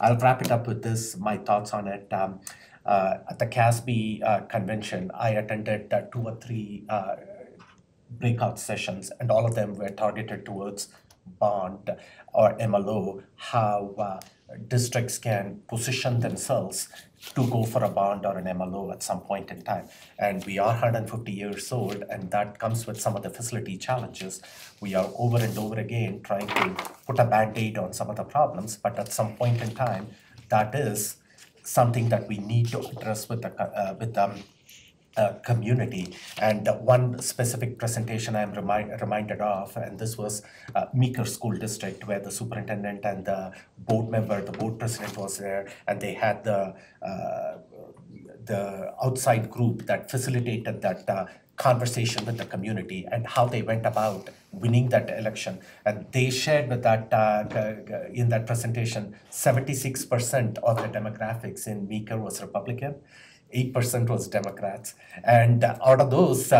I'll wrap it up with this, my thoughts on it. At the CASB convention, I attended 2 or 3 breakout sessions, and all of them were targeted towards bond or MLO, how districts can position themselves to go for a bond or an MLO at some point in time. And we are 150 years old, and that comes with some of the facility challenges. We are over and over again trying to put a Band-Aid on some of the problems, but at some point in time, that is something that we need to address with the community. And one specific presentation I'm reminded of, and this was Meeker School District, where the superintendent and the board member, the board president was there, and they had the outside group that facilitated that conversation with the community and how they went about winning that election. And they shared with that, in that presentation, 76% of the demographics in Meeker was Republican, 8% was Democrats, and out of those,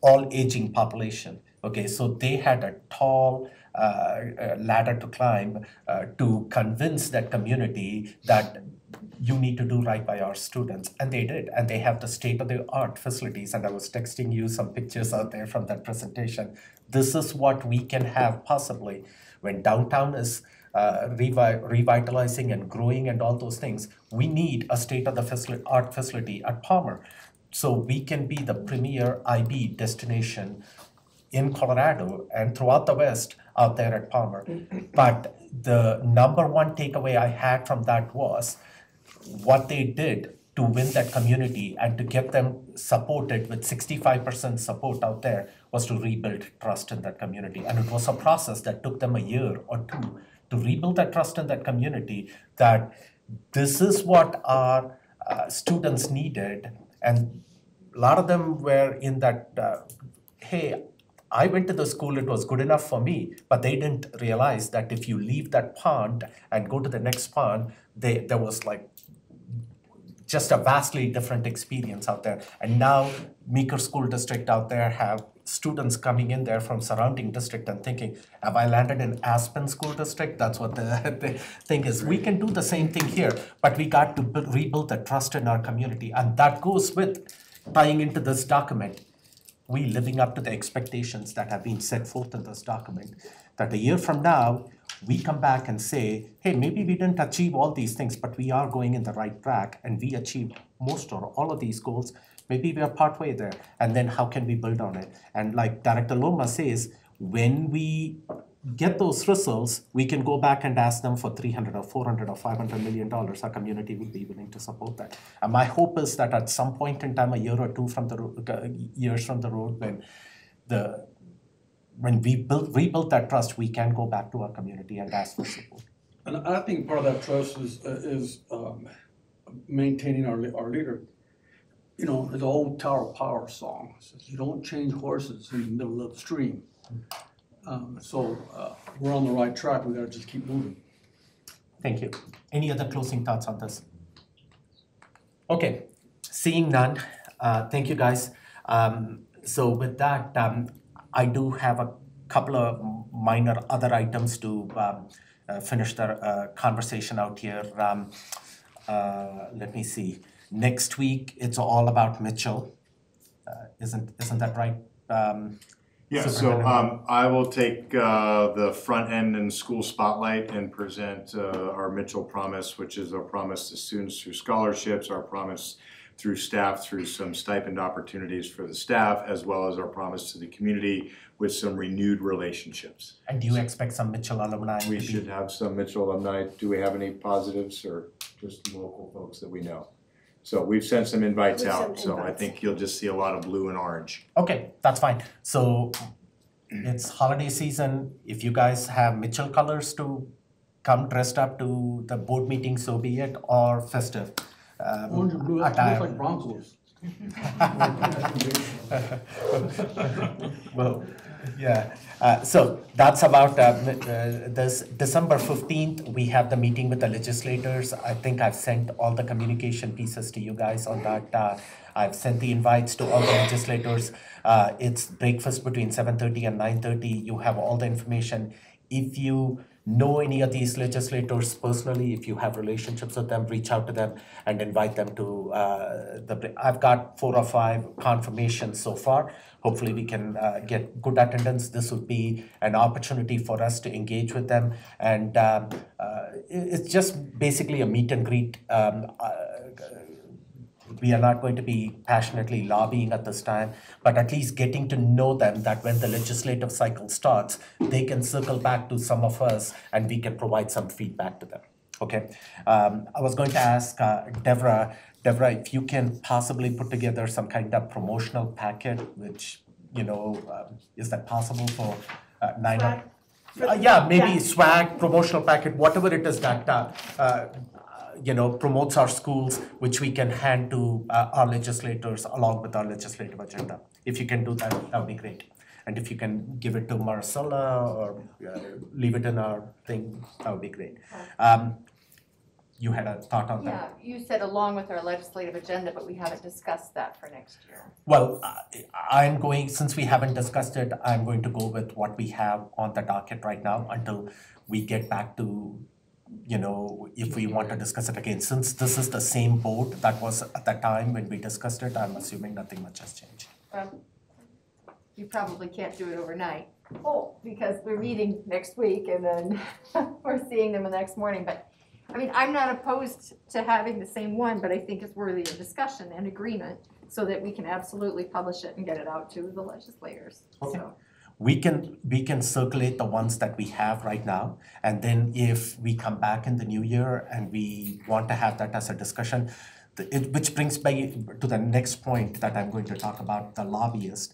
all aging population. Okay, so they had a tall ladder to climb to convince that community that you need to do right by our students. And they did, and they have the state-of-the-art facilities. And I was texting you some pictures out there from that presentation. This is what we can have possibly when downtown is revitalizing and growing and all those things. We need a state-of-the-art facility at Palmer, so we can be the premier IB destination in Colorado and throughout the West out there at Palmer. But the number one takeaway I had from that was what they did to win that community and to get them supported with 65% support out there was to rebuild trust in that community. And it was a process that took them a year or two to rebuild that trust in that community, that this is what our students needed. And a lot of them were in that, hey, I went to the school, it was good enough for me, but they didn't realize that if you leave that pond and go to the next pond, there was like just a vastly different experience out there. And now Meeker School District out there have students coming in there from surrounding district and thinking, have I landed in Aspen School District? That's what the thing is. We can do the same thing here, but we got to rebuild the trust in our community. And that goes with tying into this document. We living up to the expectations that have been set forth in this document, that a year from now, we come back and say, hey, maybe we didn't achieve all these things, but we are going in the right track and we achieved most or all of these goals. Maybe we are partway there. And then how can we build on it? And like Director Loma says, when we get those results, we can go back and ask them for $300 or $400 or $500 million. Our community would be willing to support that. And my hope is that at some point in time, a year or two from the years from the road, when we rebuild that trust, we can go back to our community and ask for support. And I think part of that trust is maintaining our leader. You know, the old Tower of Power song says, you don't change horses in the middle of the stream. So we're on the right track. We got to just keep moving. Thank you. Any other closing thoughts on this? Okay, seeing none. Thank you, guys. So with that, I do have a couple of minor other items to finish the conversation out here. Let me see. Next week, it's all about Mitchell. Isn't that right? Yeah, so I will take the front end and school spotlight and present our Mitchell promise, which is our promise to students through scholarships, our promise through staff through some stipend opportunities for the staff, as well as our promise to the community with some renewed relationships. And do you expect some Mitchell alumni? We should have some Mitchell alumni. Do we have any positives or just local folks that we know? So we've sent some invites out, so I think you'll just see a lot of blue and orange. Okay, that's fine. So it's holiday season. If you guys have Mitchell colors to come dressed up to the board meeting, so be it, or festive. Orange and blue, that looks like Broncos. Well, yeah. So that's about this December 15th. We have the meeting with the legislators. I think I've sent all the communication pieces to you guys on that. I've sent the invites to all the legislators. It's breakfast between 7:30 and 9:30. You have all the information. If you know any of these legislators personally, if you have relationships with them, reach out to them and invite them to I've got 4 or 5 confirmations so far. Hopefully we can get good attendance. This would be an opportunity for us to engage with them. And it's just basically a meet and greet. We are not going to be passionately lobbying at this time, but at least getting to know them, that when the legislative cycle starts, they can circle back to some of us and we can provide some feedback to them. Okay. I was going to ask Deborah, if you can possibly put together some kind of promotional packet, which, is that possible for 9? Yeah, maybe swag, promotional packet, whatever it is that promotes our schools, which we can hand to our legislators along with our legislative agenda. If you can do that, that would be great. And if you can give it to Marcella or leave it in our thing, that would be great. You had a thought on that? Yeah, you said along with our legislative agenda, but we haven't discussed that for next year. Well, since we haven't discussed it, I'm going to go with what we have on the docket right now until we get back to if we want to discuss it again, since this is the same board that was at that time when we discussed it, I'm assuming nothing much has changed. You probably can't do it overnight. Oh, because we're meeting next week and then we're seeing them the next morning, but I mean, I'm not opposed to having the same one, but I think it's worthy of discussion and agreement so that we can absolutely publish it and get it out to the legislators. Okay. So, We can circulate the ones that we have right now, and then if we come back in the new year and we want to have that as a discussion, which brings me to the next point that I'm going to talk about, the lobbyist.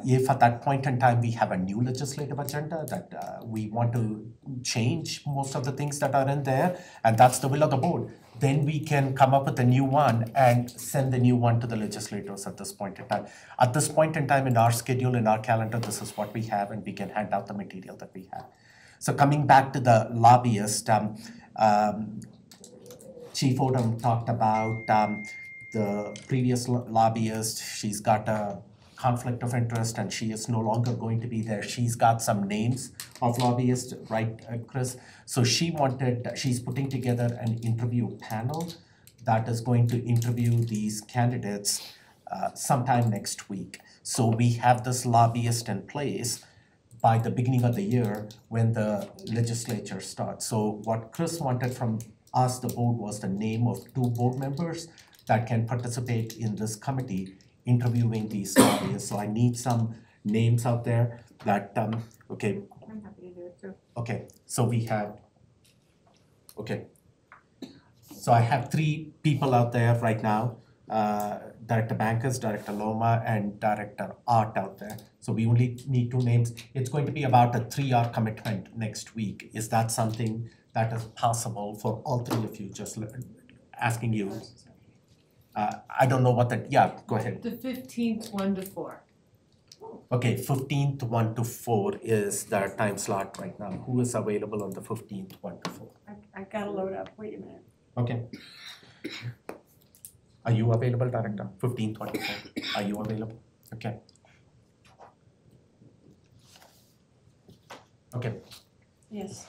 If at that point in time we have a new legislative agenda that we want to change most of the things that are in there, and that's the will of the board, then we can come up with a new one and send the new one to the legislators at this point in time. At this point in time in our schedule, in our calendar, this is what we have, and we can hand out the material that we have. So coming back to the lobbyist, Chief Odom talked about the previous lobbyist. She's got a conflict of interest and she is no longer going to be there. She's got some names of lobbyists, right, Chris? So she's putting together an interview panel that is going to interview these candidates sometime next week. So we have this lobbyist in place by the beginning of the year when the legislature starts. So what Chris wanted from us, the board, was the name of 2 board members that can participate in this committee interviewing these lobbyists. So I need some names out there that, okay. I'm happy to do it too. Okay, so we have, okay. So I have 3 people out there right now, Director Bankus, Director Loma, and Director Art out there. So we only need 2 names. It's going to be about a 3-hour commitment next week. Is that something that is possible for all 3 of you? Just asking you. I don't know what that, yeah, go ahead. The 15th, 1 to 4. Okay, 15th, 1 to 4 is the time slot right now. Who is available on the 15th, 1 to 4? I've got to load up, wait a minute. Okay. Are you available, Director? 15th, 1 to 4. Are you available? Okay. Okay. Yes.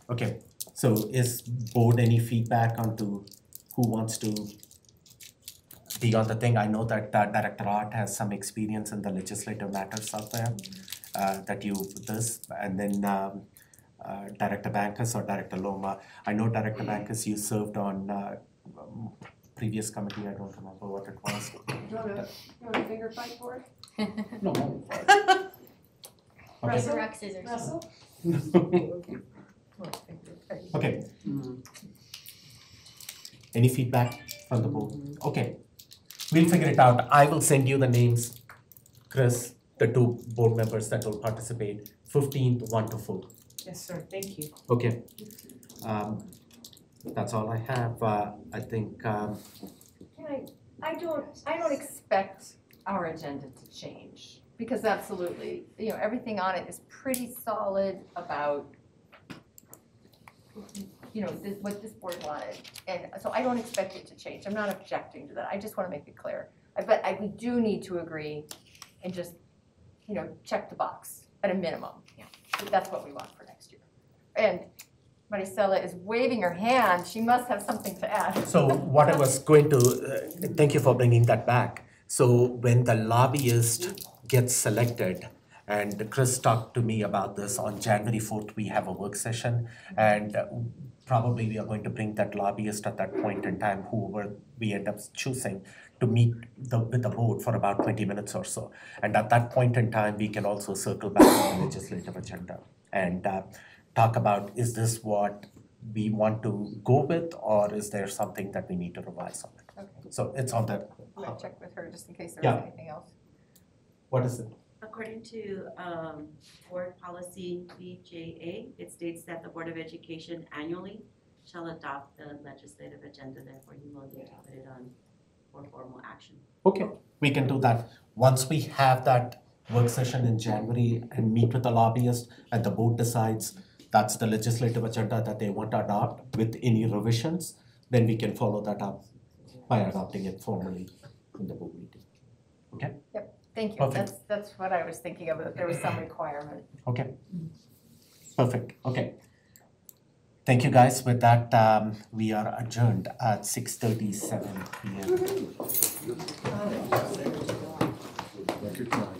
Okay. So is board any feedback onto who wants to be on the thing? I know that Director Art has some experience in the legislative matters out there, and then Director Bankus or Director Loma. I know Director Bankus, you served on previous committee, I don't remember what it was. You want a finger fight for it? No. Russell? Rock, scissors. Russell? Okay. Any feedback from the board? Okay. We'll figure it out. I will send you the names, Chris, the 2 board members that will participate, 15th, 1 to 4. Yes, sir, thank you. Okay. That's all I have. I think. I don't expect our agenda to change because absolutely, everything on it is pretty solid about, what this board wanted. And so I don't expect it to change. I'm not objecting to that. I just want to make it clear. But we do need to agree and just, check the box at a minimum. Yeah. That's what we want for next year. And Maricela is waving her hand. She must have something to add. So what I was going to, thank you for bringing that back. So when the lobbyist gets selected, and Chris talked to me about this on January 4th, we have a work session, and probably we are going to bring that lobbyist at that point in time, whoever we end up choosing, to meet with the board for about 20 minutes or so. And at that point in time, we can also circle back to the legislative agenda and talk about, is this what we want to go with, or is there something that we need to revise on it? Okay. So it's on the. I'm gonna check with her just in case Yeah. there's anything else. What is it? According to Board Policy BJA, it states that the Board of Education annually shall adopt the legislative agenda, therefore you will need to put it on for formal action. Okay, we can do that. Once we have that work session in January and meet with the lobbyist and the board decides that's the legislative agenda that they want to adopt with any revisions, then we can follow that up by adopting it formally in the board meeting. Okay? Yep, thank you. Perfect. That's what I was thinking of, that there was some requirement. Okay. Perfect. Okay. Thank you, guys. With that, we are adjourned at 6:37 p.m. Record time.